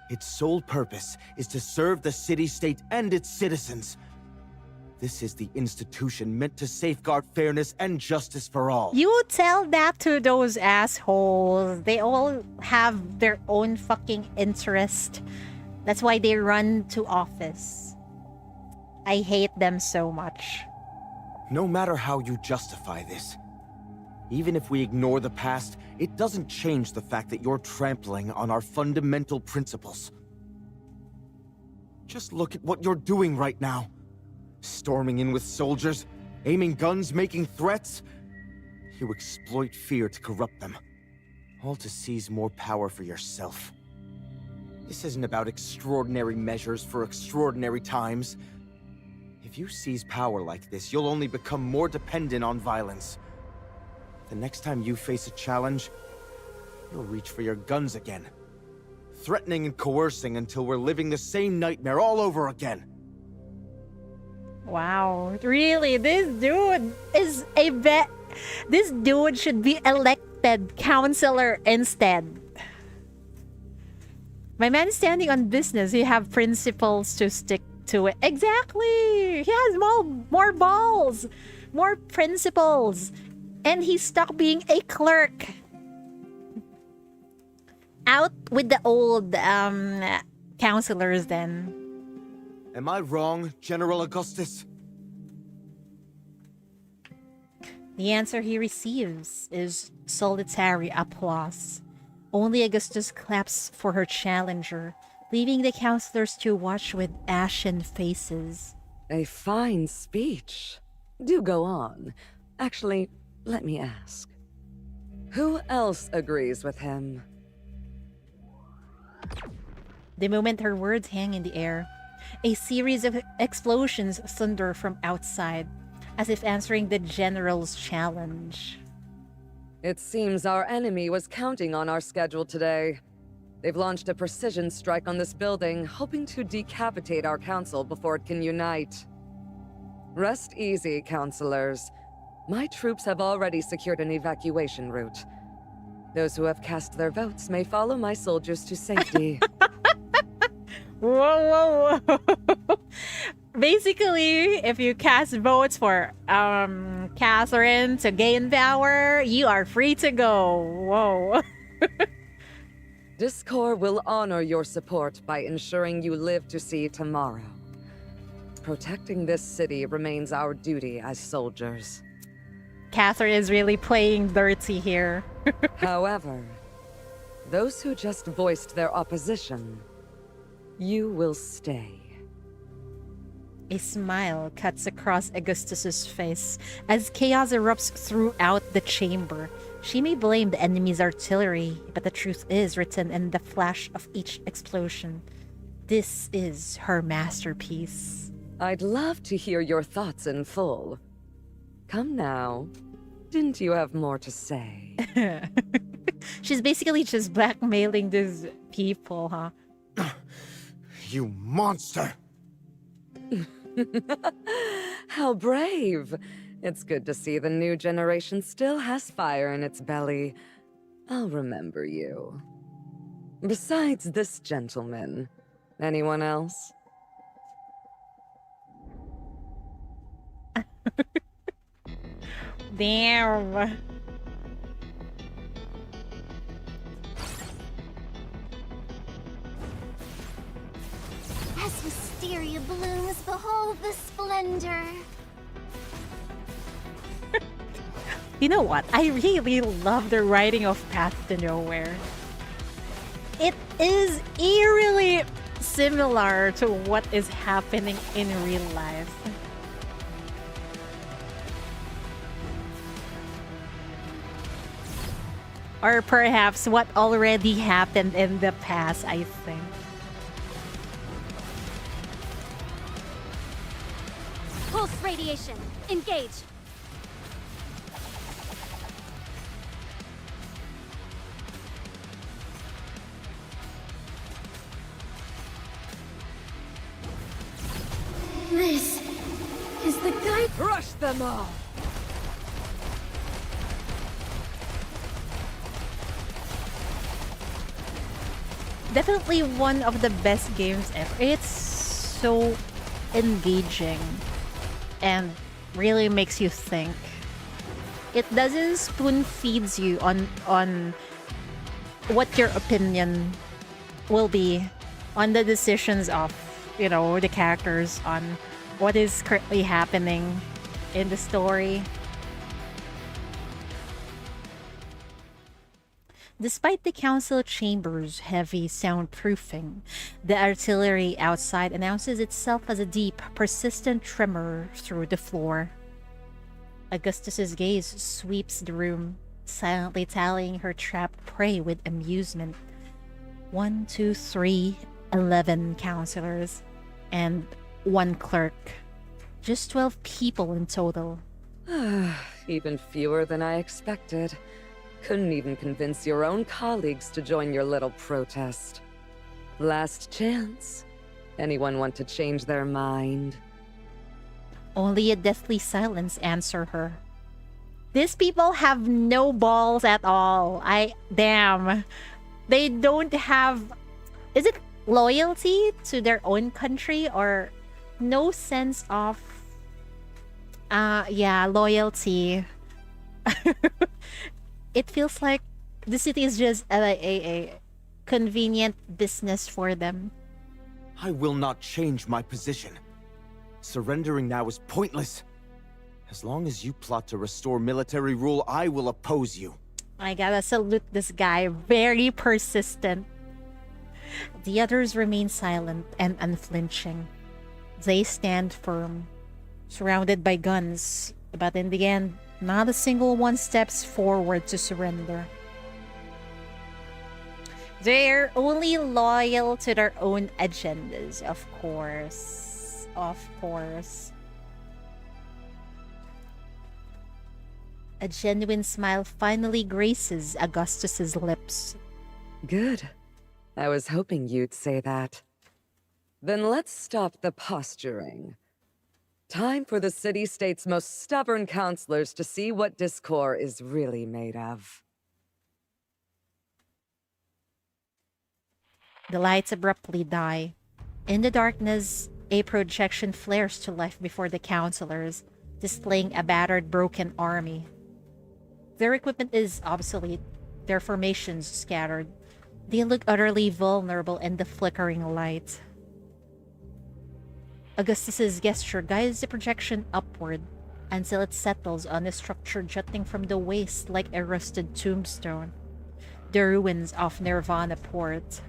Its sole purpose is to serve the city-state and its citizens. This is the institution meant to safeguard fairness and justice for all. You tell that to those assholes. They all have their own fucking interest. That's why they run to office. I hate them so much. No matter how you justify this, even if we ignore the past, it doesn't change the fact that you're trampling on our fundamental principles. Just look at what you're doing right now. Storming in with soldiers, aiming guns, making threats. You exploit fear to corrupt them, all to seize more power for yourself. This isn't about extraordinary measures for extraordinary times. If you seize power like this, you'll only become more dependent on violence. The next time you face a challenge, you'll reach for your guns again, threatening and coercing until we're living the same nightmare all over again. Wow, really? This dude is a vet. This dude should be elected counselor instead. My man is standing on business. He have principles to stick to it. Exactly. He has more balls, more principles, and he stopped being a clerk. Out with the old counselors then. Am I wrong, General Augustus? The answer he receives is solitary applause. Only Augustus claps for her challenger, leaving the counselors to watch with ashen faces. A fine speech. Do go on. Actually, let me ask. Who else agrees with him? The moment her words hang in the air, a series of explosions thunder from outside, as if answering the general's challenge. It seems our enemy was counting on our schedule today. They've launched a precision strike on this building, hoping to decapitate our council before it can unite. Rest easy, councilors. My troops have already secured an evacuation route. Those who have cast their votes may follow my soldiers to safety. Whoa, whoa, whoa. Basically, if you cast votes for Catherine to gain power, you are free to go. Whoa. Discord will honor your support by ensuring you live to see tomorrow. Protecting this city remains our duty as soldiers. Catherine is really playing dirty here. However, those who just voiced their opposition, you will stay. A smile cuts across Augustus's face as chaos erupts throughout the chamber. She may blame the enemy's artillery, but the truth is written in the flash of each explosion. This is her masterpiece. I'd love to hear your thoughts in full. Come now. Didn't you have more to say? She's basically just blackmailing these people, huh? You monster! How brave! It's good to see the new generation still has fire in its belly. I'll remember you. Besides this gentleman, anyone else? Damn. As wisteria blooms, behold the splendor. You know what? I really love the writing of Path to Nowhere. It is eerily similar to what is happening in real life. Or perhaps what already happened in the past, I think. Pulse radiation. Engage. This is the guide. Rush them all! Definitely one of the best games ever. It's so engaging and really makes you think. It doesn't spoon feeds you on what your opinion will be on the decisions of, you know, the characters, on what is currently happening in the story. Despite the council chamber's heavy soundproofing, the artillery outside announces itself as a deep, persistent tremor through the floor. Augustus's gaze sweeps the room, silently tallying her trapped prey with amusement. 1, 2, 3, 11 counselors, and 1 clerk. Just 12 people in total. Even fewer than I expected. Couldn't even convince your own colleagues to join your little protest. Last chance. Anyone want to change their mind? Only a deathly silence answer her. These people have no balls at all. Damn. They don't have... Is it loyalty to their own country or no sense of... loyalty. It feels like the city is just a convenient business for them. I will not change my position. Surrendering now is pointless. As long as you plot to restore military rule, I will oppose you. I gotta salute this guy. Very persistent. The others remain silent and unflinching. They stand firm, surrounded by guns, but in the end, not a single one steps forward to surrender. They're only loyal to their own agendas, of course. Of course. A genuine smile finally graces Augustus's lips. Good. I was hoping you'd say that. Then let's stop the posturing. Time for the city-state's most stubborn counselors to see what Discord is really made of. The lights abruptly die. In the darkness, a projection flares to life before the counselors, displaying a battered, broken army. Their equipment is obsolete, their formations scattered. They look utterly vulnerable in the flickering light. Augustus's gesture guides the projection upward until it settles on a structure jutting from the waist like a rusted tombstone. The ruins of Nirvana Port.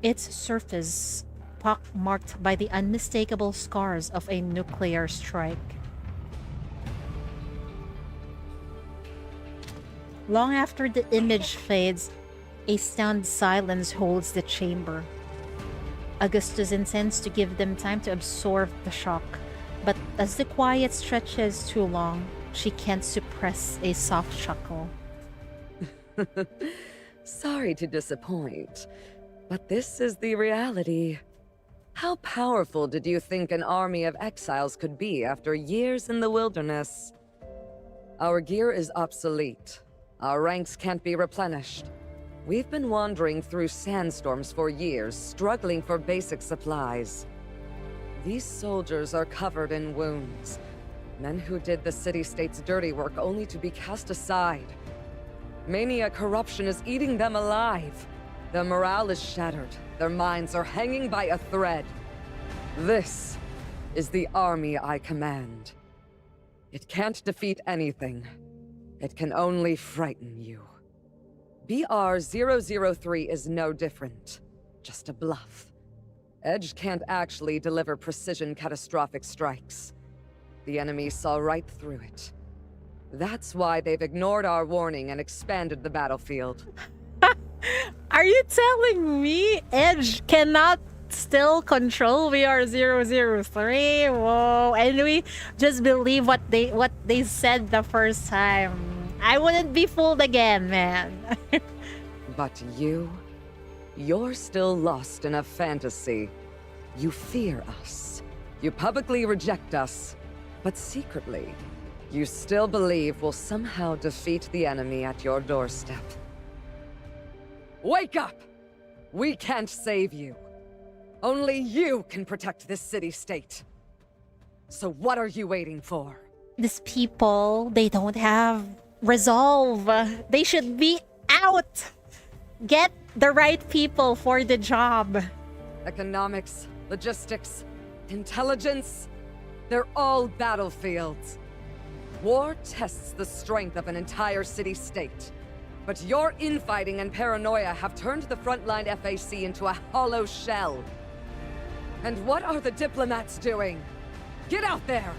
Its surface pock-marked by the unmistakable scars of a nuclear strike. Long after the image fades, a stunned silence holds the chamber. Augustus intends to give them time to absorb the shock, but as the quiet stretches too long, she can't suppress a soft chuckle. Sorry to disappoint, but this is the reality. How powerful did you think an army of exiles could be after years in the wilderness? Our gear is obsolete. Our ranks can't be replenished. We've been wandering through sandstorms for years, struggling for basic supplies. These soldiers are covered in wounds. Men who did the city-state's dirty work only to be cast aside. Mania corruption is eating them alive. Their morale is shattered. Their minds are hanging by a thread. This is the army I command. It can't defeat anything. It can only frighten you. BR-003 is no different. Just a bluff. Edge can't actually deliver precision catastrophic strikes. The enemy saw right through it. That's why they've ignored our warning and expanded the battlefield. Are you telling me Edge cannot still control BR-003? Whoa, and we just believe what they said the first time. I wouldn't be fooled again, man. But you're still lost in a fantasy. You fear us. You publicly reject us. But secretly, you still believe we'll somehow defeat the enemy at your doorstep. Wake up! We can't save you. Only you can protect this city-state. So what are you waiting for? These people, they don't have resolve. They should be out. Get the right people for the job. Economics, logistics, intelligence, they're all battlefields. War tests the strength of an entire city-state. But your infighting and paranoia have turned the frontline FAC into a hollow shell. And what are the diplomats doing? Get out there!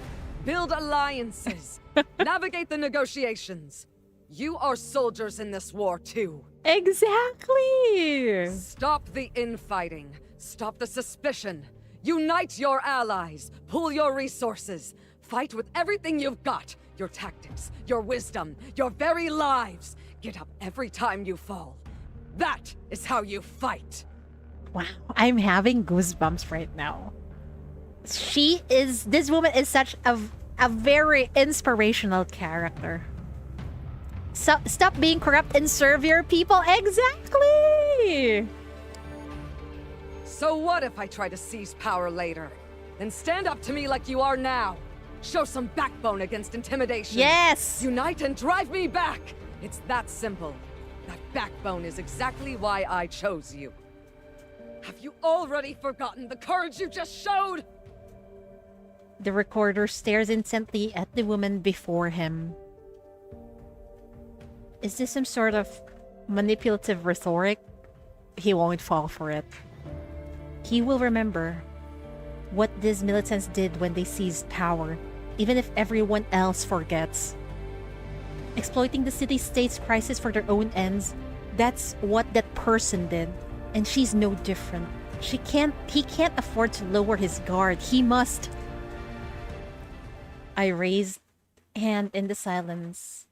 Build alliances! Navigate the negotiations! You are soldiers in this war too. Exactly! Stop the infighting. Stop the suspicion. Unite your allies. Pool your resources. Fight with everything you've got. Your tactics, your wisdom, your very lives. Get up every time you fall. That is how you fight. Wow, I'm having goosebumps right now. This woman is such a very inspirational character. So, stop being corrupt and serve your people. Exactly! So what if I try to seize power later? Then stand up to me like you are now. Show some backbone against intimidation. Yes! Unite and drive me back! It's that simple. That backbone is exactly why I chose you. Have you already forgotten the courage you just showed? The recorder stares intently at the woman before him. Is this some sort of manipulative rhetoric? He won't fall for it. He will remember what these militants did when they seized power, even if everyone else forgets. Exploiting the city-state's crisis for their own ends, that's what that person did. And she's no different. He can't afford to lower his guard. He must. A raised hand in the silence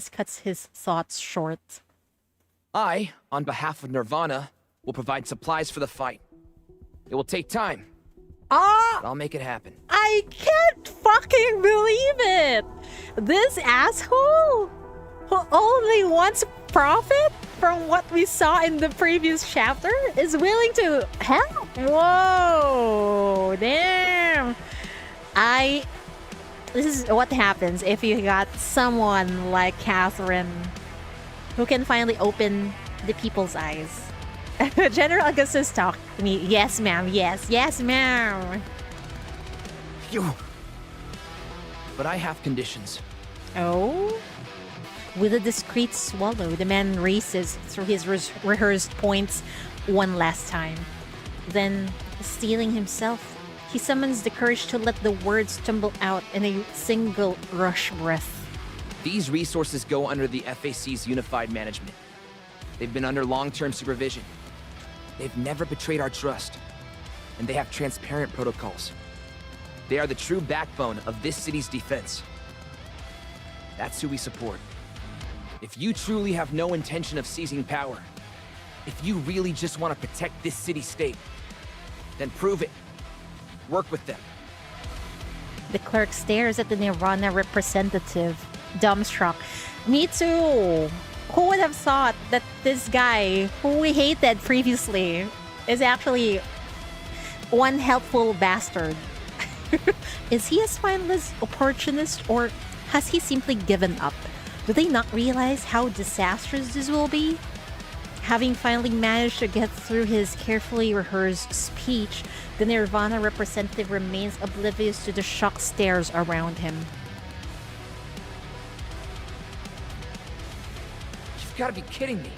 cuts his thoughts short. I, on behalf of Nirvana, will provide supplies for the fight. It will take time, but I'll make it happen. I can't fucking believe it! This asshole who only wants profit from what we saw in the previous chapter is willing to help. Whoa, damn. This is what happens if you got someone like Catherine who can finally open the people's eyes. General Augustus talked to me. Yes, ma'am. Yes, ma'am. But I have conditions. Oh? With a discreet swallow, the man races through his rehearsed points one last time. Then, steeling himself, he summons the courage to let the words tumble out in a single rush breath. These resources go under the FAC's unified management. They've been under long-term supervision. They've never betrayed our trust. And they have transparent protocols. They are the true backbone of this city's defense. That's who we support. If you truly have no intention of seizing power, if you really just want to protect this city-state, then prove it. Work with them. The clerk stares at the Nirvana representative, dumbstruck. Me too! Who would have thought that this guy, who we hated previously, is actually one helpful bastard? Is he a spineless opportunist, or has he simply given up? Do they not realize how disastrous this will be? Having finally managed to get through his carefully rehearsed speech, the Nirvana representative remains oblivious to the shocked stares around him. You've got to be kidding me.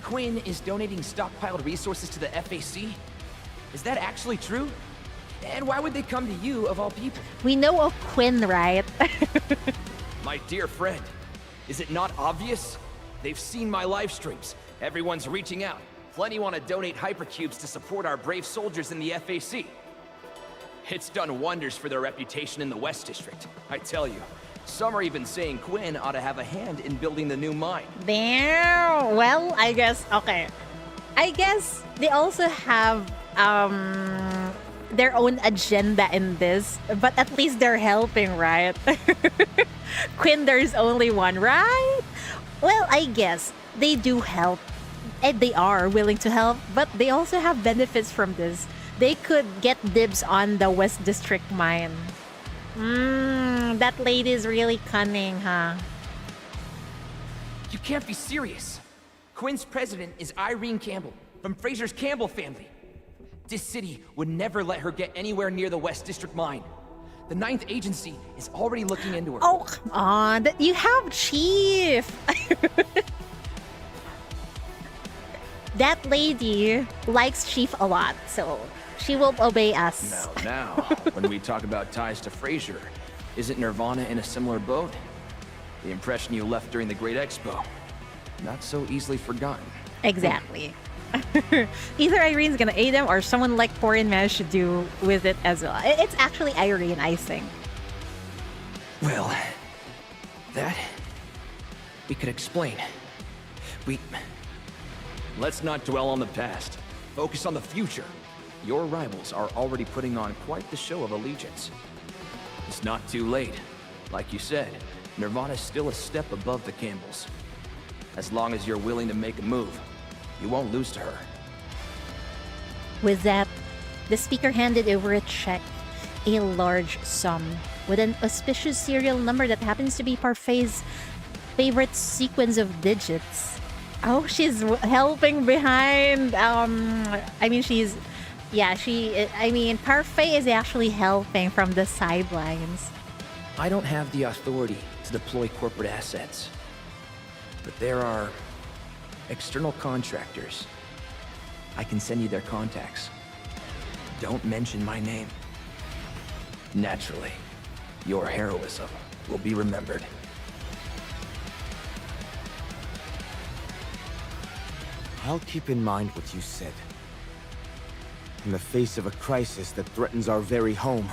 Quinn is donating stockpiled resources to the FAC? Is that actually true? And why would they come to you, of all people? We know of Quinn, right? My dear friend, is it not obvious? They've seen my live streams. Everyone's reaching out. Plenty want to donate hypercubes to support our brave soldiers in the FAC. It's done wonders for their reputation in the West District, I tell you. Some are even saying Quinn ought to have a hand in building the new mine. Damn. Well, I guess, okay. I guess they also have their own agenda in this, but at least they're helping, right? Quinn, there's only one, right? Well, I guess they do help, and they are willing to help, but they also have benefits from this. They could get dibs on the West District mine. That lady's really cunning, huh? You can't be serious. Quinn's president is Irene Campbell, from Fraser's Campbell family. This city would never let her get anywhere near the West District mine. The 9th Agency is already looking into her. Oh, come on. You have Chief. That lady likes Chief a lot, so she will obey us. Now, when we talk about ties to Fraser, isn't Nirvana in a similar boat? The impression you left during the Great Expo. Not so easily forgotten. Exactly. Either Irene's gonna aid them or someone like Corin managed to do with it as well. It's actually Irene, I think. Well, that we could explain. Let's not dwell on the past. Focus on the future. Your rivals are already putting on quite the show of allegiance. It's not too late. Like you said, Nirvana's still a step above the Campbells. As long as you're willing to make a move, you won't lose to her. With that, the speaker handed over a check, a large sum, with an auspicious serial number that happens to be Parfai's favorite sequence of digits. Oh, she's helping behind, Parfait is actually helping from the sidelines. I don't have the authority to deploy corporate assets, but there are external contractors. I can send you their contacts. Don't mention my name. Naturally, your heroism will be remembered. I'll keep in mind what you said. In the face of a crisis that threatens our very home,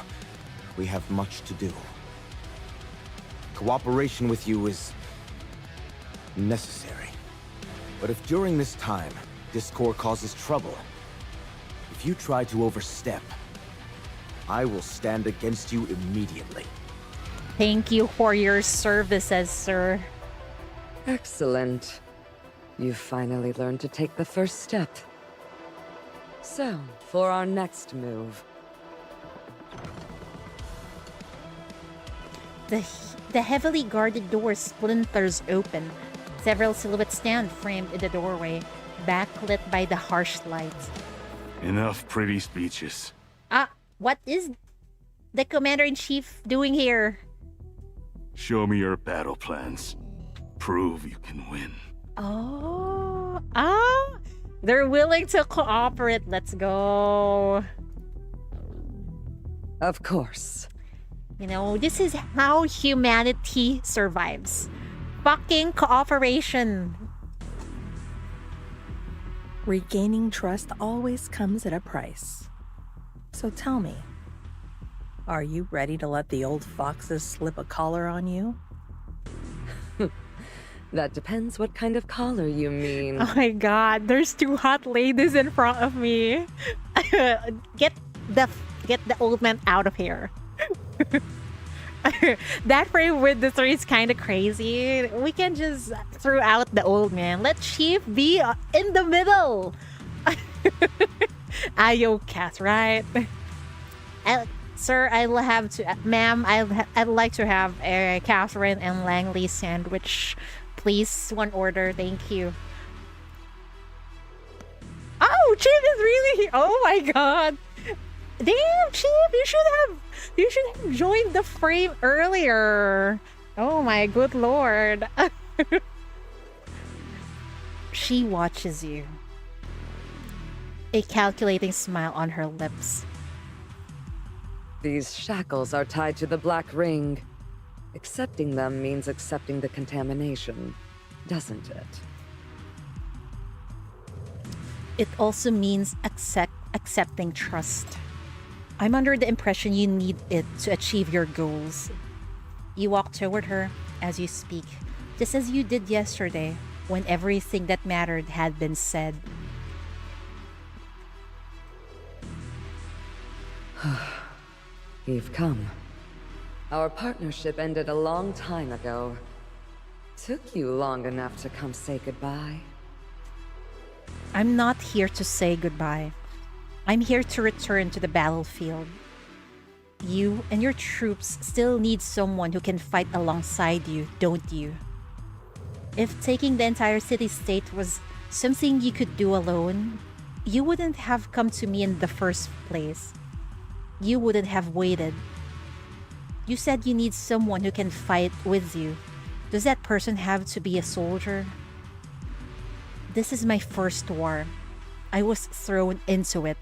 we have much to do. Cooperation with you is necessary. But if during this time, Discord causes trouble, if you try to overstep, I will stand against you immediately. Thank you for your services, sir. Excellent. You finally learned to take the first step. So, for our next move. The heavily guarded door splinters open. Several silhouettes stand framed in the doorway, backlit by the harsh light. Enough pretty speeches. What is the Commander-in-Chief doing here? Show me your battle plans. Prove you can win. They're willing to cooperate. Let's go. Of course. You know, this is how humanity survives. Fucking cooperation. Regaining trust always comes at a price. So tell me, are you ready to let the old foxes slip a collar on you? That depends what kind of collar you mean. Oh my god, there's two hot ladies in front of me. Get the old man out of here. That frame with the three is kind of crazy. We can just throw out the old man. Let Chief be in the middle. Ayo, Cat, right? Sir, I'll have to, ma'am, I'd like to have a Catherine and Langley sandwich, please. One order, thank you. Oh, Chief is really here. Oh my god. Damn, Chief, you should have joined the frame earlier. Oh my good lord. She watches you. A calculating smile on her lips. These shackles are tied to the Black Ring. Accepting them means accepting the contamination, doesn't it? It also means accepting trust. I'm under the impression you need it to achieve your goals. You walk toward her as you speak, just as you did yesterday when everything that mattered had been said. You've come. Our partnership ended a long time ago. Took you long enough to come say goodbye. I'm not here to say goodbye. I'm here to return to the battlefield. You and your troops still need someone who can fight alongside you, don't you? If taking the entire city-state was something you could do alone, you wouldn't have come to me in the first place. You wouldn't have waited. You said you need someone who can fight with you. Does that person have to be a soldier? This is my first war. I was thrown into it.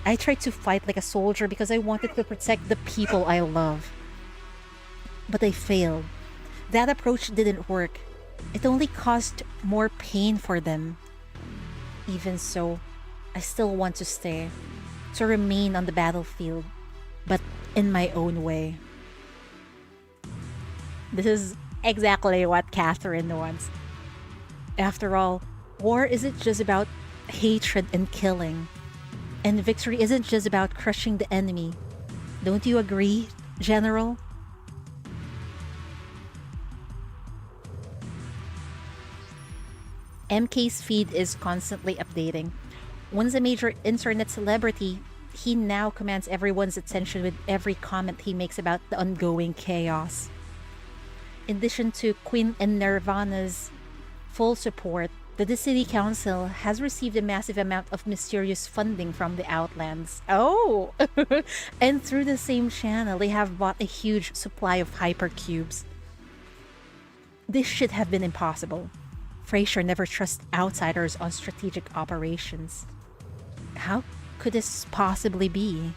I tried to fight like a soldier because I wanted to protect the people I love. But I failed. That approach didn't work. It only caused more pain for them. Even so, I still want to stay. To remain on the battlefield, but in my own way. This is exactly what Catherine wants. After all, war isn't just about hatred and killing. And victory isn't just about crushing the enemy. Don't you agree, General? MK's feed is constantly updating. Once a major internet celebrity, he now commands everyone's attention with every comment he makes about the ongoing chaos. In addition to Queen and Nirvana's full support, the City Council has received a massive amount of mysterious funding from the Outlands. Oh! And through the same channel, they have bought a huge supply of hypercubes. This should have been impossible. Fraser never trusts outsiders on strategic operations. How could this possibly be?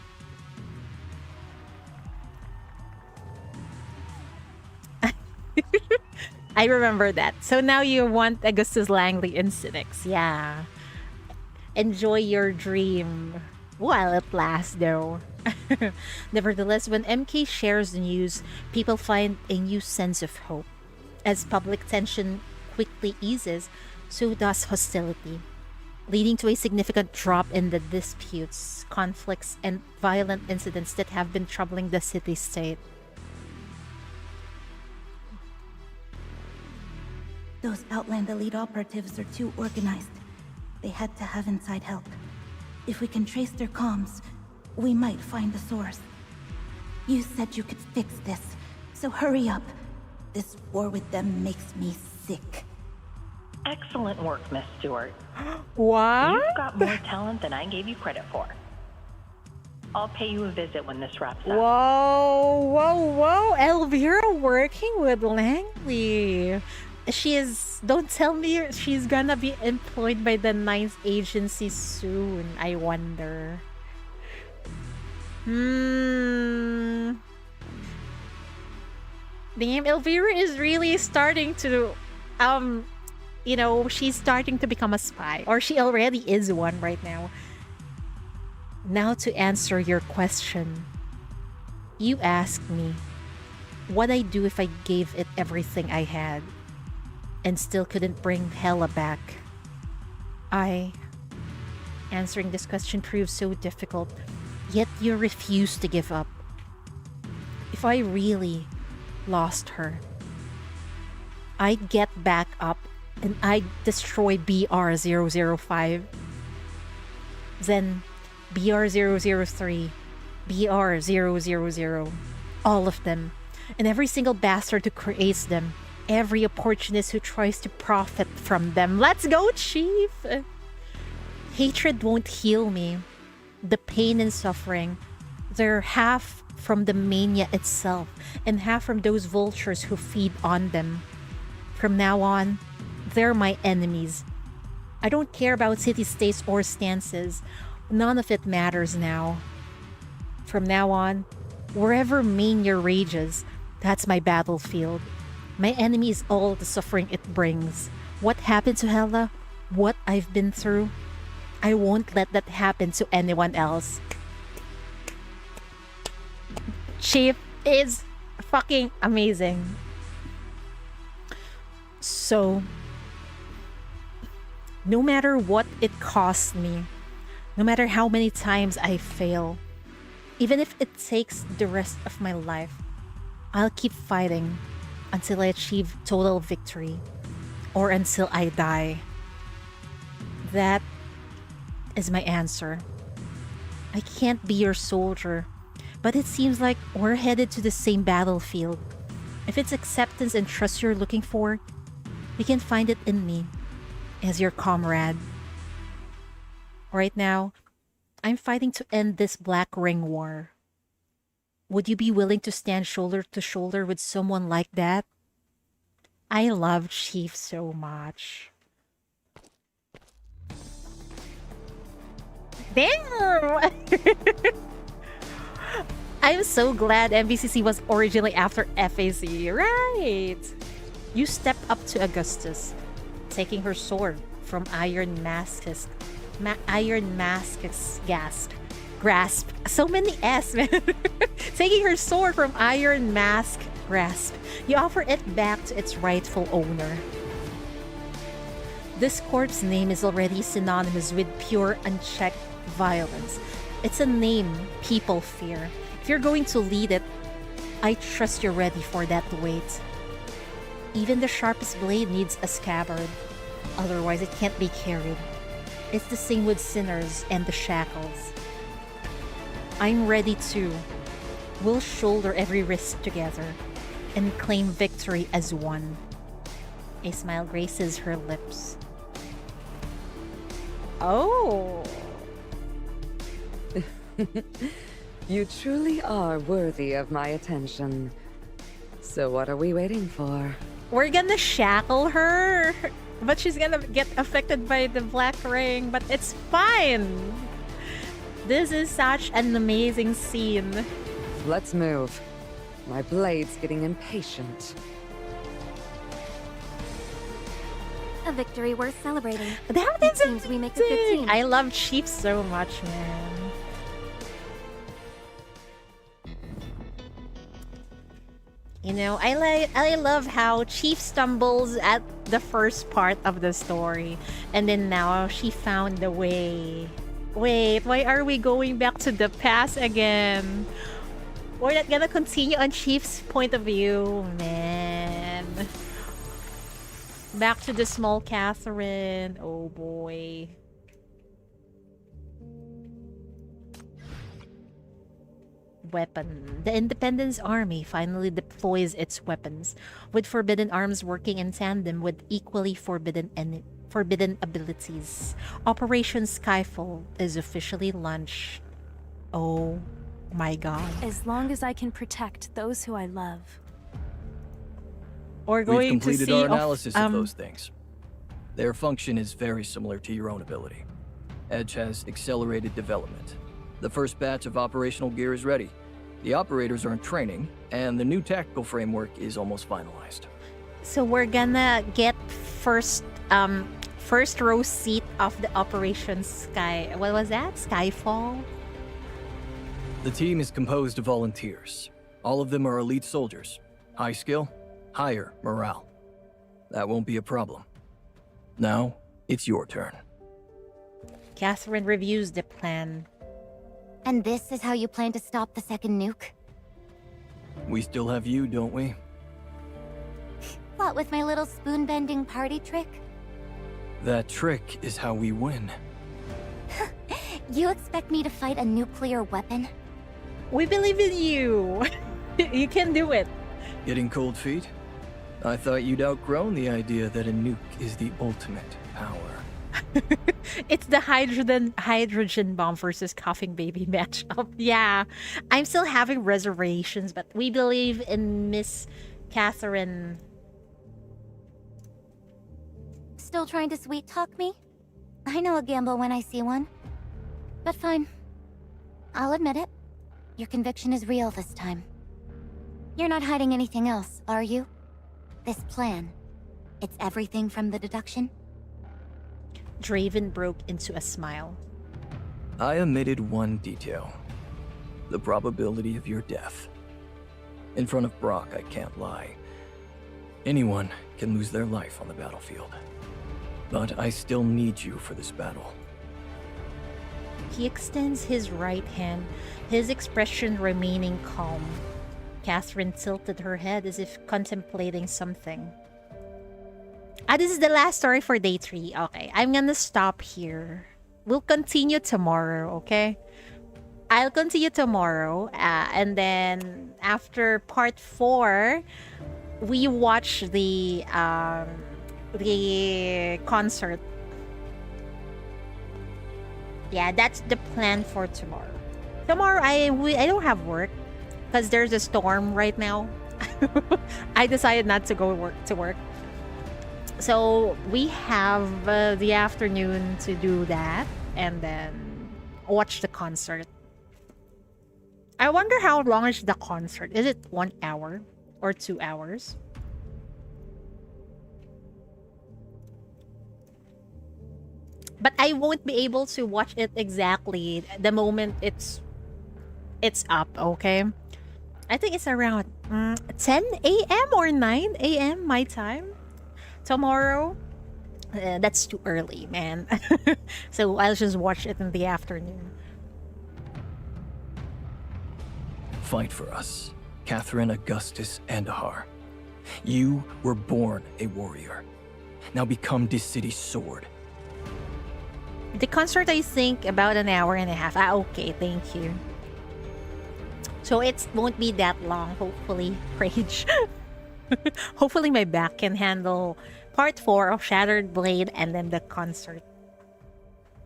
I remember that. So now you want Augustus Langley in Cynics. Yeah. Enjoy your dream while it lasts, though. Nevertheless, when MK shares the news, people find a new sense of hope. As public tension quickly eases, so does hostility, leading to a significant drop in the disputes, conflicts, and violent incidents that have been troubling the city-state. Those Outland elite operatives are too organized. They had to have inside help. If we can trace their comms, we might find the source. You said you could fix this, so hurry up. This war with them makes me sick. Excellent work, Miss Stewart. What? You've got more talent than I gave you credit for. I'll pay you a visit when this wraps up. Whoa. Elvira working with Langley. She is... Don't tell me she's gonna be employed by the Ninth Agency soon. I wonder. Damn, Elvira is really starting to... she's starting to become a spy. Or she already is one right now. Now to answer your question. You asked me what I'd do if I gave it everything I had and still couldn't bring Hela back. Answering this question proves so difficult, yet you refuse to give up. If I really lost her, I'd get back up and I'd destroy BR-005. Then BR-003, BR-000, all of them, and every single bastard who creates them, every opportunist who tries to profit from them. Let's go, Chief! Hatred won't heal me. The pain and suffering, they're half from the mania itself and half from those vultures who feed on them. From now on, they're my enemies. I don't care about city-states or stances. None of it matters now. From now on, wherever mania rages, that's my battlefield. My enemy is all the suffering it brings. What happened to Hela? What I've been through? I won't let that happen to anyone else. Chief is fucking amazing. So, no matter what it costs me, no matter how many times I fail, even if it takes the rest of my life, I'll keep fighting until I achieve total victory or until I die. That is my answer. I can't be your soldier, but it seems like we're headed to the same battlefield. If it's acceptance and trust you're looking for, you can find it in me as your comrade. Right now, I'm fighting to end this Black Ring War. Would you be willing to stand shoulder to shoulder with someone like that? I love Chief so much. Damn! I'm so glad MBCC was originally after FAC. Right! You stepped up to Augustus, taking her sword from Iron Mask's grasp. So many S, man. Taking her sword from Iron Mask grasp, you offer it back to its rightful owner. This corp's name is already synonymous with pure, unchecked violence. It's a name people fear. If you're going to lead it, I trust you're ready for that weight. Even the sharpest blade needs a scabbard, otherwise it can't be carried. It's the same with sinners and the shackles. I'm ready too. We'll shoulder every risk together and claim victory as one. A smile graces her lips. Oh! You truly are worthy of my attention. So what are we waiting for? We're gonna shackle her, but she's gonna get affected by the Black Ring, but it's fine. This is such an amazing scene. Let's move. My blade's getting impatient. A victory worth celebrating. That it seems we make a good team. I love Chief so much, man. You know, I love how Chief stumbles at the first part of the story, and then now she found the way. Wait, why are we going back to the past again? We're not gonna continue on Chief's point of view, man. Back to the small Catherine. Oh boy. Weapon. The Independence Army finally deploys its weapons, with forbidden arms working in tandem with equally forbidden abilities. Operation Skyfall is officially launched. Oh my god. As long as I can protect those who I love. We're We've going to completed see our analysis of those things. Their function is very similar to your own ability. Edge has accelerated development. The first batch of operational gear is ready. The operators are in training, and the new tactical framework is almost finalized. So we're gonna get first row seat of the Operation Sky. What was that? Skyfall? The team is composed of volunteers. All of them are elite soldiers. High skill, higher morale. That won't be a problem. Now, it's your turn. Catherine reviews the plan. And this is how you plan to stop the second nuke? We still have you, don't we? What, with my little spoon-bending party trick? That trick is how we win. You expect me to fight a nuclear weapon? We believe in you. You can do it. Getting cold feet? I thought you'd outgrown the idea that a nuke is the ultimate power. It's the hydrogen bomb versus coughing baby matchup. Yeah, I'm still having reservations, but we believe in Miss Catherine. Still trying to sweet talk me? I know a gamble when I see one. But fine. I'll admit it. Your conviction is real this time. You're not hiding anything else, are you? This plan. It's everything from the deduction? Draven broke into a smile. I omitted one detail. The probability of your death. In front of Brock, I can't lie. Anyone can lose their life on the battlefield. But I still need you for this battle. He extends his right hand, his expression remaining calm. Catherine tilted her head as if contemplating something. This is the last story for day 3. Okay, I'm gonna stop here. We'll continue tomorrow, okay? I'll continue tomorrow, and then after part 4, we watch the concert. Yeah, that's the plan for tomorrow. Tomorrow, I don't have work because there's a storm right now. I decided not to go to work. So we have the afternoon to do that and then watch the concert. I wonder how long is the concert? Is it 1 hour or 2 hours? But I won't be able to watch it exactly the moment it's up, okay? I think it's around 10 a.m. or 9 a.m. my time tomorrow. That's too early, man. So I'll just watch it in the afternoon. Fight for us, Catherine, Augustus, and Ahar. You were born a warrior. Now become this city's sword. The concert, I think, about 1.5 hours. Okay, thank you. So it won't be that long, hopefully, Rage. Hopefully my back can handle part 4 of Shattered Blade and then the concert.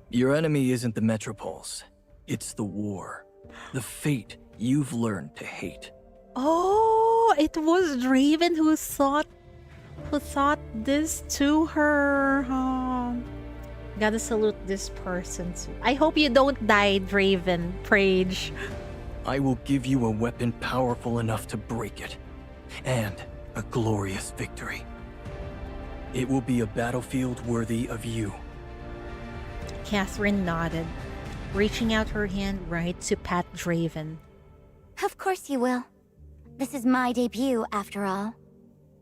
Your enemy isn't the Metropoles. It's the war. The fate you've learned to hate. Oh, it was Draven who thought this to her. Gotta salute this person too. I hope you don't die, Draven, Prage. I will give you a weapon powerful enough to break it. And a glorious victory. It will be a battlefield worthy of you. Catherine nodded, reaching out her hand right to pat Draven. Of course you will. This is my debut, after all.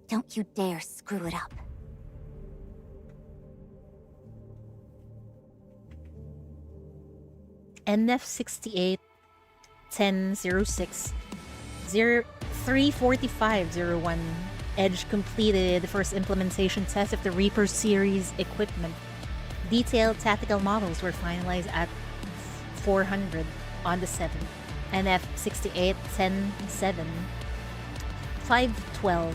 Don't you dare screw it up. NF68 1006 34501. Edge completed the first implementation test of the Reaper series equipment. Detailed tactical models were finalized at 400 on the 7th. NF68 107 512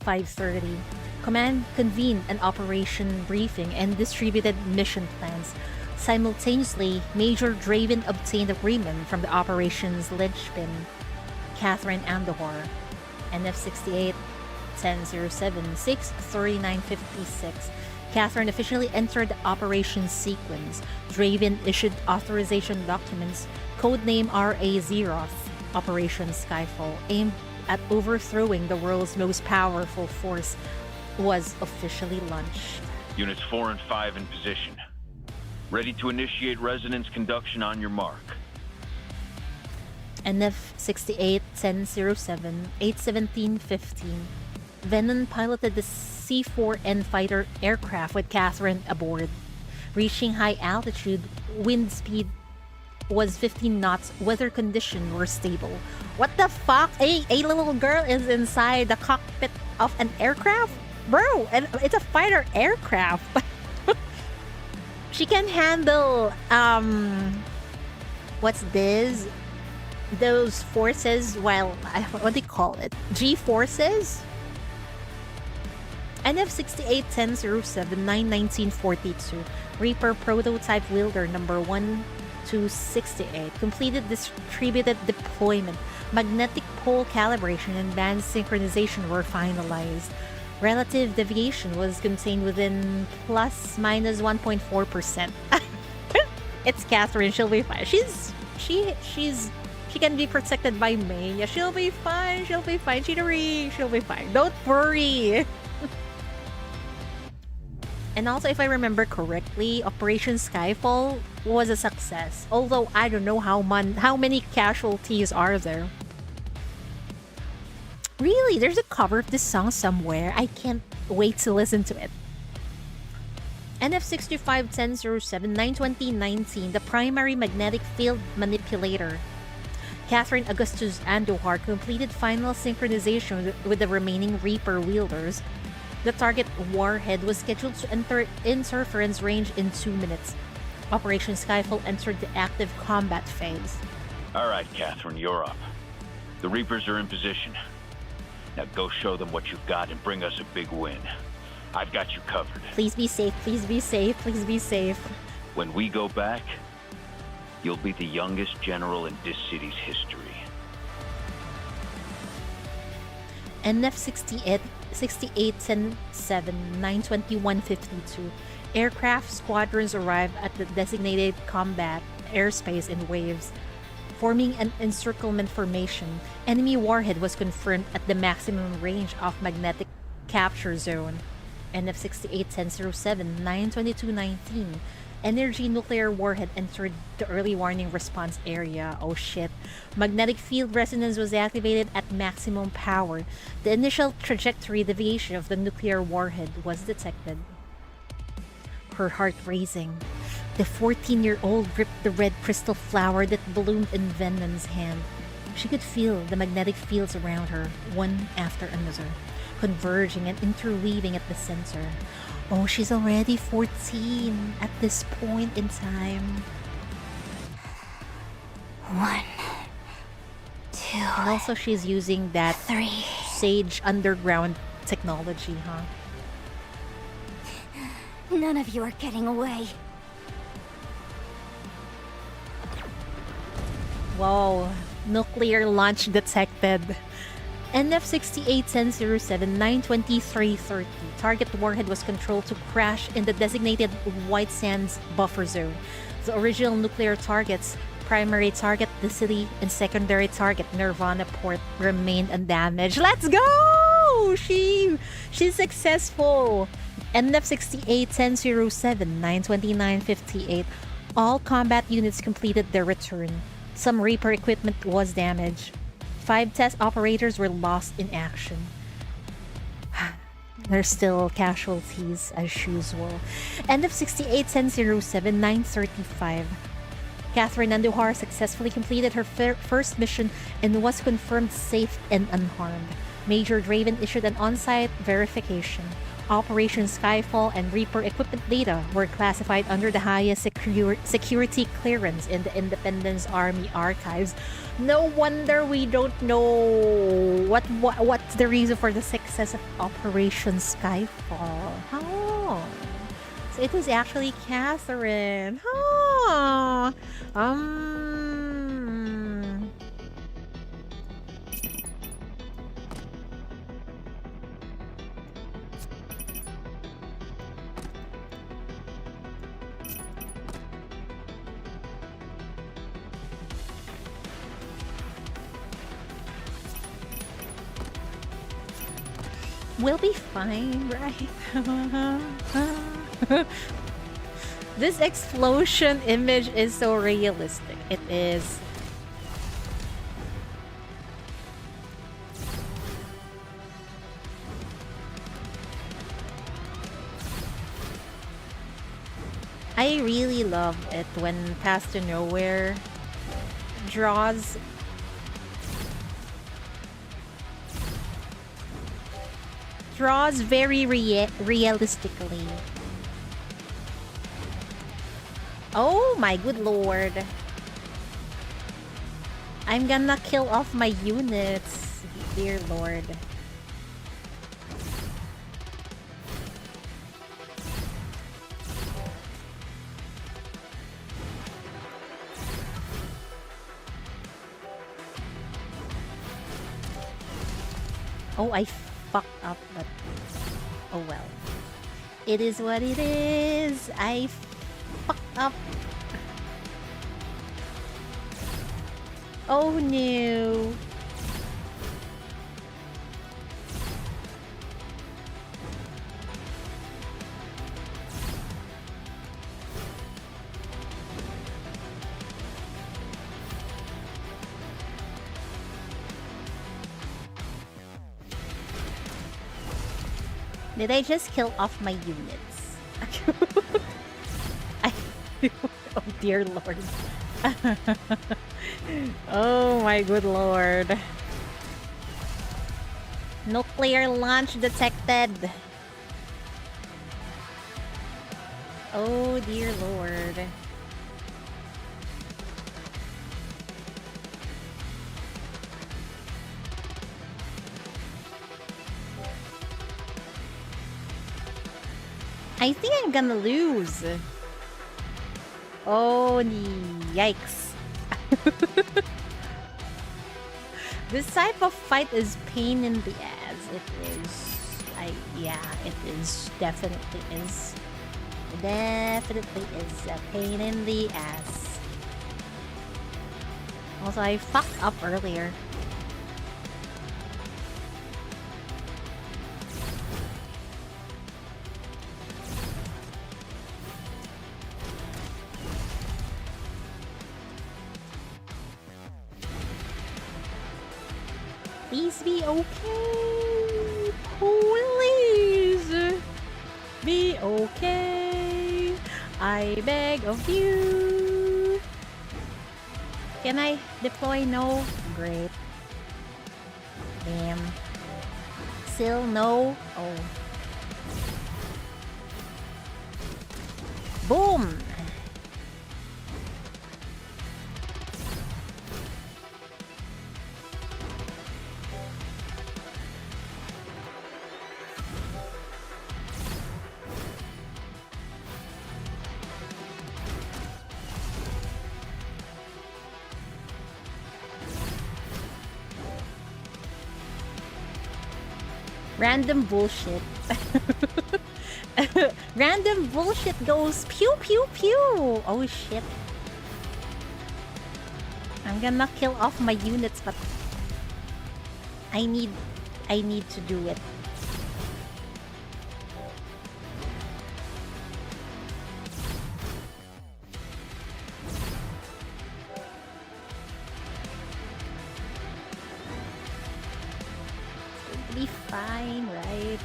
530. Command convened an operation briefing and distributed mission plans. Simultaneously, Major Draven obtained agreement from the operations linchpin, Catherine Andahar. NF68 1007 63956. Catherine officially entered the operations sequence. Draven issued authorization documents, codename RA Zeroth. Operation Skyfall, aimed at overthrowing the world's most powerful force, was officially launched. Units 4 and 5 in position. Ready to initiate resonance conduction on your mark. NF68 1007 81715. Venom piloted the C-4N fighter aircraft with Catherine aboard. Reaching high altitude, wind speed was 15 knots, weather conditions were stable. What the fuck? A little girl is inside the cockpit of an aircraft? Bro, and it's a fighter aircraft. She can handle, what's this? Those forces, what do you call it? G-forces? NF68 1007 91942. Reaper prototype wielder number 1268. Completed distributed deployment. Magnetic pole calibration and band synchronization were finalized. Relative deviation was contained within plus minus 1.4%. It's Catherine, she'll be fine. She can be protected by Mania. She'll be fine, she'll be fine. Cheatery, she'll be fine. Don't worry. And also, if I remember correctly, Operation Skyfall was a success. Although I don't know how many casualties are there. Really, there's a cover of this song somewhere. I can't wait to listen to it. NF65 1007 92019, the primary magnetic field manipulator. Catherine Augustus Andahar completed final synchronization with the remaining Reaper wielders. The target warhead was scheduled to enter interference range in 2 minutes. Operation Skyfall entered the active combat phase. Alright, Catherine, you're up. The Reapers are in position. Now go show them what you've got and bring us a big win. I've got you covered. Please be safe, please be safe, please be safe. When we go back, you'll be the youngest general in this city's history. NF68 6810-7 92152. Aircraft squadrons arrived at the designated combat airspace in waves, forming an encirclement formation. Enemy warhead was confirmed at the maximum range of magnetic capture zone. NF68 1007 92219. Energy nuclear warhead entered the early warning response area. Oh shit. Magnetic field resonance was activated at maximum power. The initial trajectory deviation of the nuclear warhead was detected. Her heart racing. The 14-year-old gripped the red crystal flower that bloomed in Venom's hand. She could feel the magnetic fields around her, one after another, converging and interweaving at the center. Oh, she's already 14 at this point in time. 1, 2. And also she's using that 3. Sage Underground technology, huh? None of you are getting away. Whoa, nuclear launch detected. NF68 1007 92330. Target warhead was controlled to crash in the designated White Sands buffer zone. The original nuclear targets, primary target the city and secondary target Nirvana port, remained undamaged. Let's go! She's successful. NF68 1007 92958. All combat units completed their return. Some Reaper equipment was damaged. 5 test operators were lost in action. There's still casualties as usual. End of 68, 1007, 935. Catherine Andujar successfully completed her first mission and was confirmed safe and unharmed. Major Draven issued an on-site verification. Operation Skyfall and Reaper equipment data were classified under the highest security clearance in the Independence Army archives. No wonder we don't know what's the reason for the success of Operation Skyfall. Oh, so it was actually Catherine. Oh, we'll be fine, right? This explosion image is so realistic. It is. I really love it when Path to Nowhere draws very realistically. Oh my good lord. I'm gonna kill off my units, dear lord. Oh, I fucked up, but oh well. It is what it is. I fucked up. Oh no. Did I just kill off my units? Oh dear lord. Oh my good lord. Nuclear launch detected. Oh dear lord. I think I'm gonna lose. Oh, yikes. This type of fight is pain in the ass. It is. Yeah, it is. Definitely is. Definitely is a pain in the ass. Also, I fucked up earlier. Please be okay. Please be okay. I beg of you. Can I deploy? No? Great. Damn. Still no? Oh. Boom! Random bullshit. Random bullshit goes pew pew pew. Oh shit. I'm gonna kill off my units, but I need to do it. be fine, right?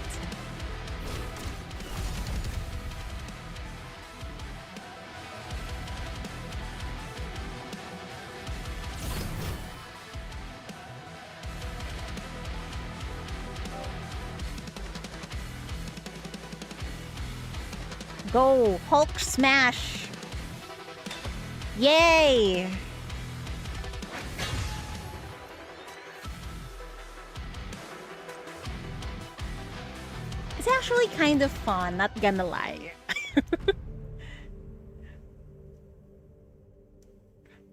Go! Hulk smash! Yay! It's actually kind of fun, not gonna lie.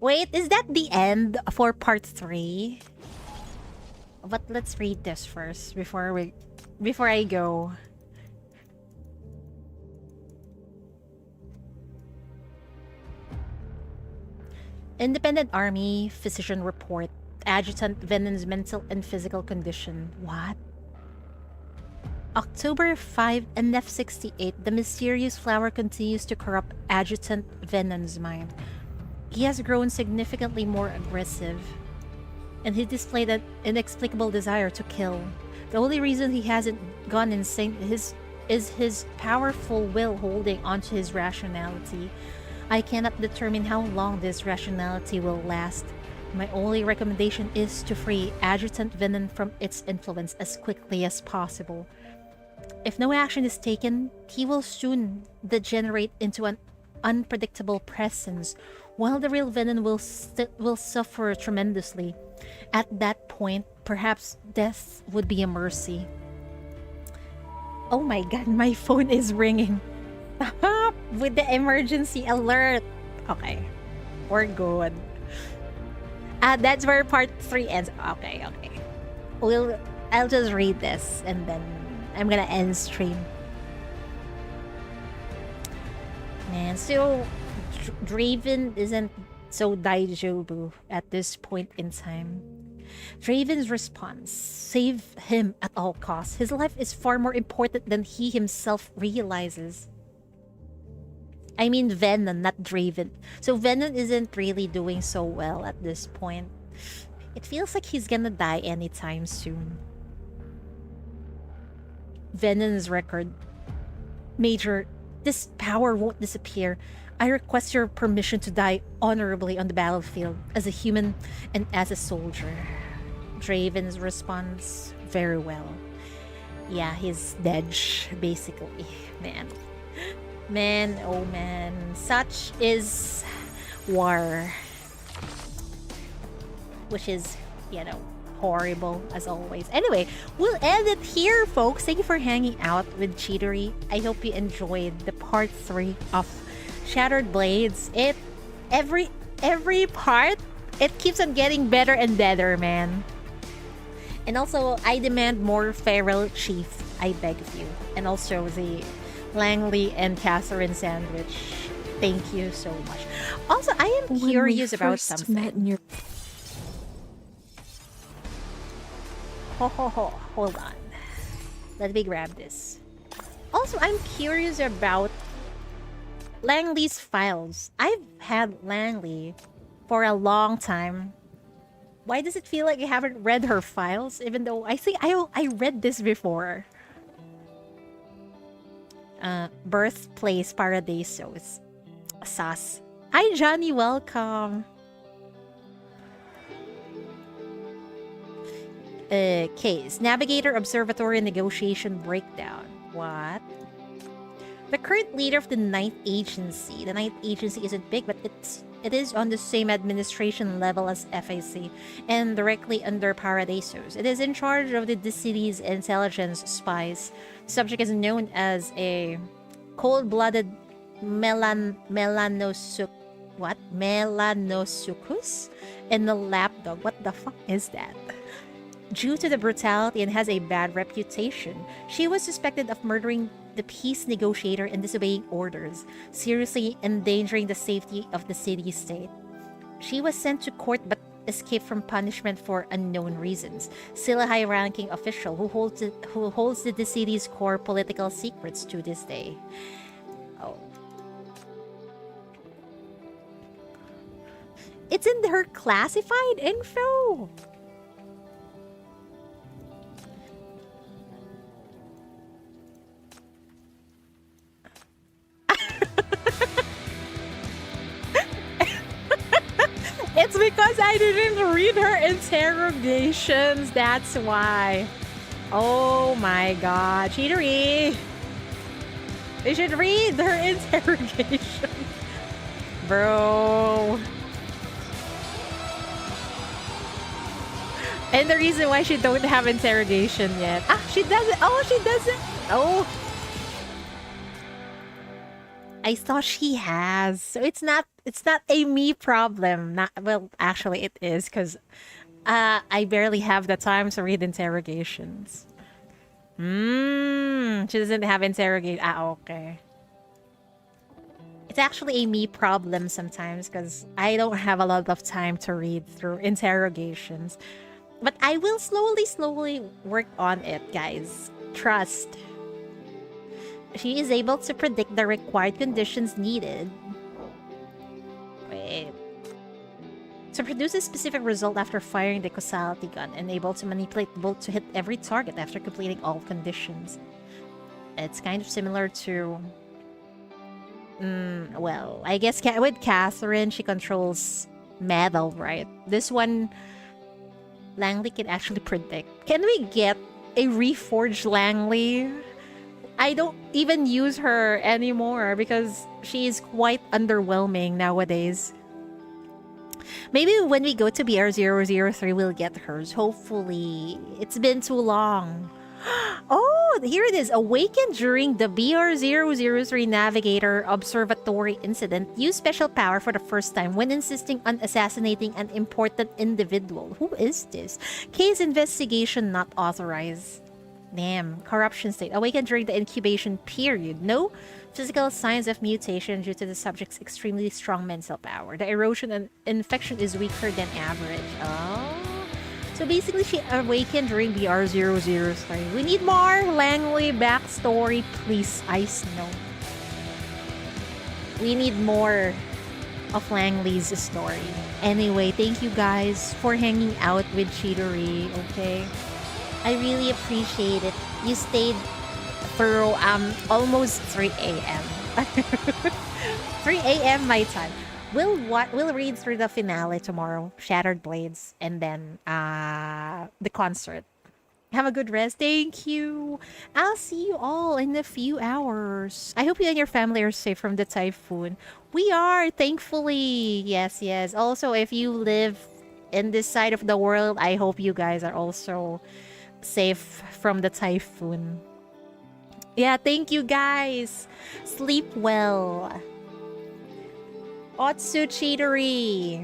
Wait, is that the end for part 3? But let's read this first before I go. Independent Army physician report. Adjutant Venon's mental and physical condition. What? October 5, NF68. The mysterious flower continues to corrupt Adjutant Venon's mind. He has grown significantly more aggressive, and he displayed an inexplicable desire to kill. The only reason he hasn't gone insane is his powerful will holding onto his rationality. I cannot determine how long this rationality will last. My only recommendation is to free Adjutant Venon from its influence as quickly as possible. If no action is taken, he will soon degenerate into an unpredictable presence, while the real Venom will suffer tremendously. At that point, perhaps death would be a mercy. Oh my god, my phone is ringing. Stop with the emergency alert. Okay, we're good. That's where part 3 ends. Okay. I'll just read this and then I'm gonna end stream. Man, so Draven isn't so daijobu at this point in time. Draven's response: save him at all costs. His life is far more important than he himself realizes. I mean Venom, not Draven. So Venom isn't really doing so well at this point. It feels like he's gonna die anytime soon. Venom's record. Major, this power won't disappear. I request your permission to die honorably on the battlefield, as a human and as a soldier. Draven's response: very well. Yeah, he's dead, basically. Man, oh man. Such is war. Which is, horrible as always. Anyway, we'll end it here, folks. Thank you for hanging out with Cheatery. I hope you enjoyed the part 3 of Shattered Blades. Every part, it keeps on getting better and better, man. And also, I demand more Feral Chief, I beg of you. And also the Langley and Catherine sandwich. Thank you so much. Also, I am curious about something. Hold on. Let me grab this. Also, I'm curious about Langley's files. I've had Langley for a long time. Why does it feel like I haven't read her files, even though I think I read this before? Birthplace Paradisos. Sas. Hi, Johnny. Welcome. Case. Navigator Observatory Negotiation Breakdown. What? The current leader of the Ninth Agency. The Ninth Agency isn't big, but it is on the same administration level as FAC and directly under Paradisos. It is in charge of the city's intelligence spies. The subject is known as a cold-blooded melanosuchus and the lapdog. What the fuck is that? Due to the brutality and has a bad reputation, she was suspected of murdering the peace negotiator and disobeying orders, seriously endangering the safety of the city-state. She was sent to court but escaped from punishment for unknown reasons. Still a high-ranking official who holds the city's core political secrets to this day. Oh. It's in her classified info! It's because I didn't read her interrogations. That's why. Oh my god. Cheatery. You should read her interrogation. Bro. And the reason why she don't have interrogation yet. Ah, she doesn't. Oh, she doesn't. Oh. I thought she has. So it's not a me problem. Not well, actually it is because I barely have the time to read interrogations. She doesn't have interrogate. Ah, okay. It's actually a me problem sometimes because I don't have a lot of time to read through interrogations. But I will slowly work on it, guys. Trust. She is able to predict the required conditions needed. Wait. To produce a specific result after firing the causality gun and able to manipulate the bolt to hit every target after completing all conditions. It's kind of similar to... well, I guess with Catherine, she controls metal, right? This one, Langley can actually predict. Can we get a reforged Langley? I don't even use her anymore because she is quite underwhelming nowadays. Maybe when we go to BR003, we'll get hers. Hopefully. It's been too long. Oh, here it is. Awakened during the BR003 Navigator Observatory incident. Use special power for the first time when insisting on assassinating an important individual. Who is this? Case investigation not authorized. Damn. Corruption state. Awakened during the incubation period. No physical signs of mutation due to the subject's extremely strong mental power. The erosion and infection is weaker than average. Oh. So basically, she awakened during BR003. We need more Langley backstory, please. Ice, no. We need more of Langley's story. Anyway, thank you guys for hanging out with Cheatery, okay? I really appreciate it. You stayed through almost 3 a.m. 3 a.m. my time. We'll read through the finale tomorrow, Shattered Blades, and then the concert. Have a good rest. Thank you. I'll see you all in a few hours. I hope you and your family are safe from the typhoon. We are, thankfully. Yes, yes. Also, if you live in this side of the world, I hope you guys are also safe from the typhoon. Yeah, thank you guys. Sleep well. Otsu Cheatery.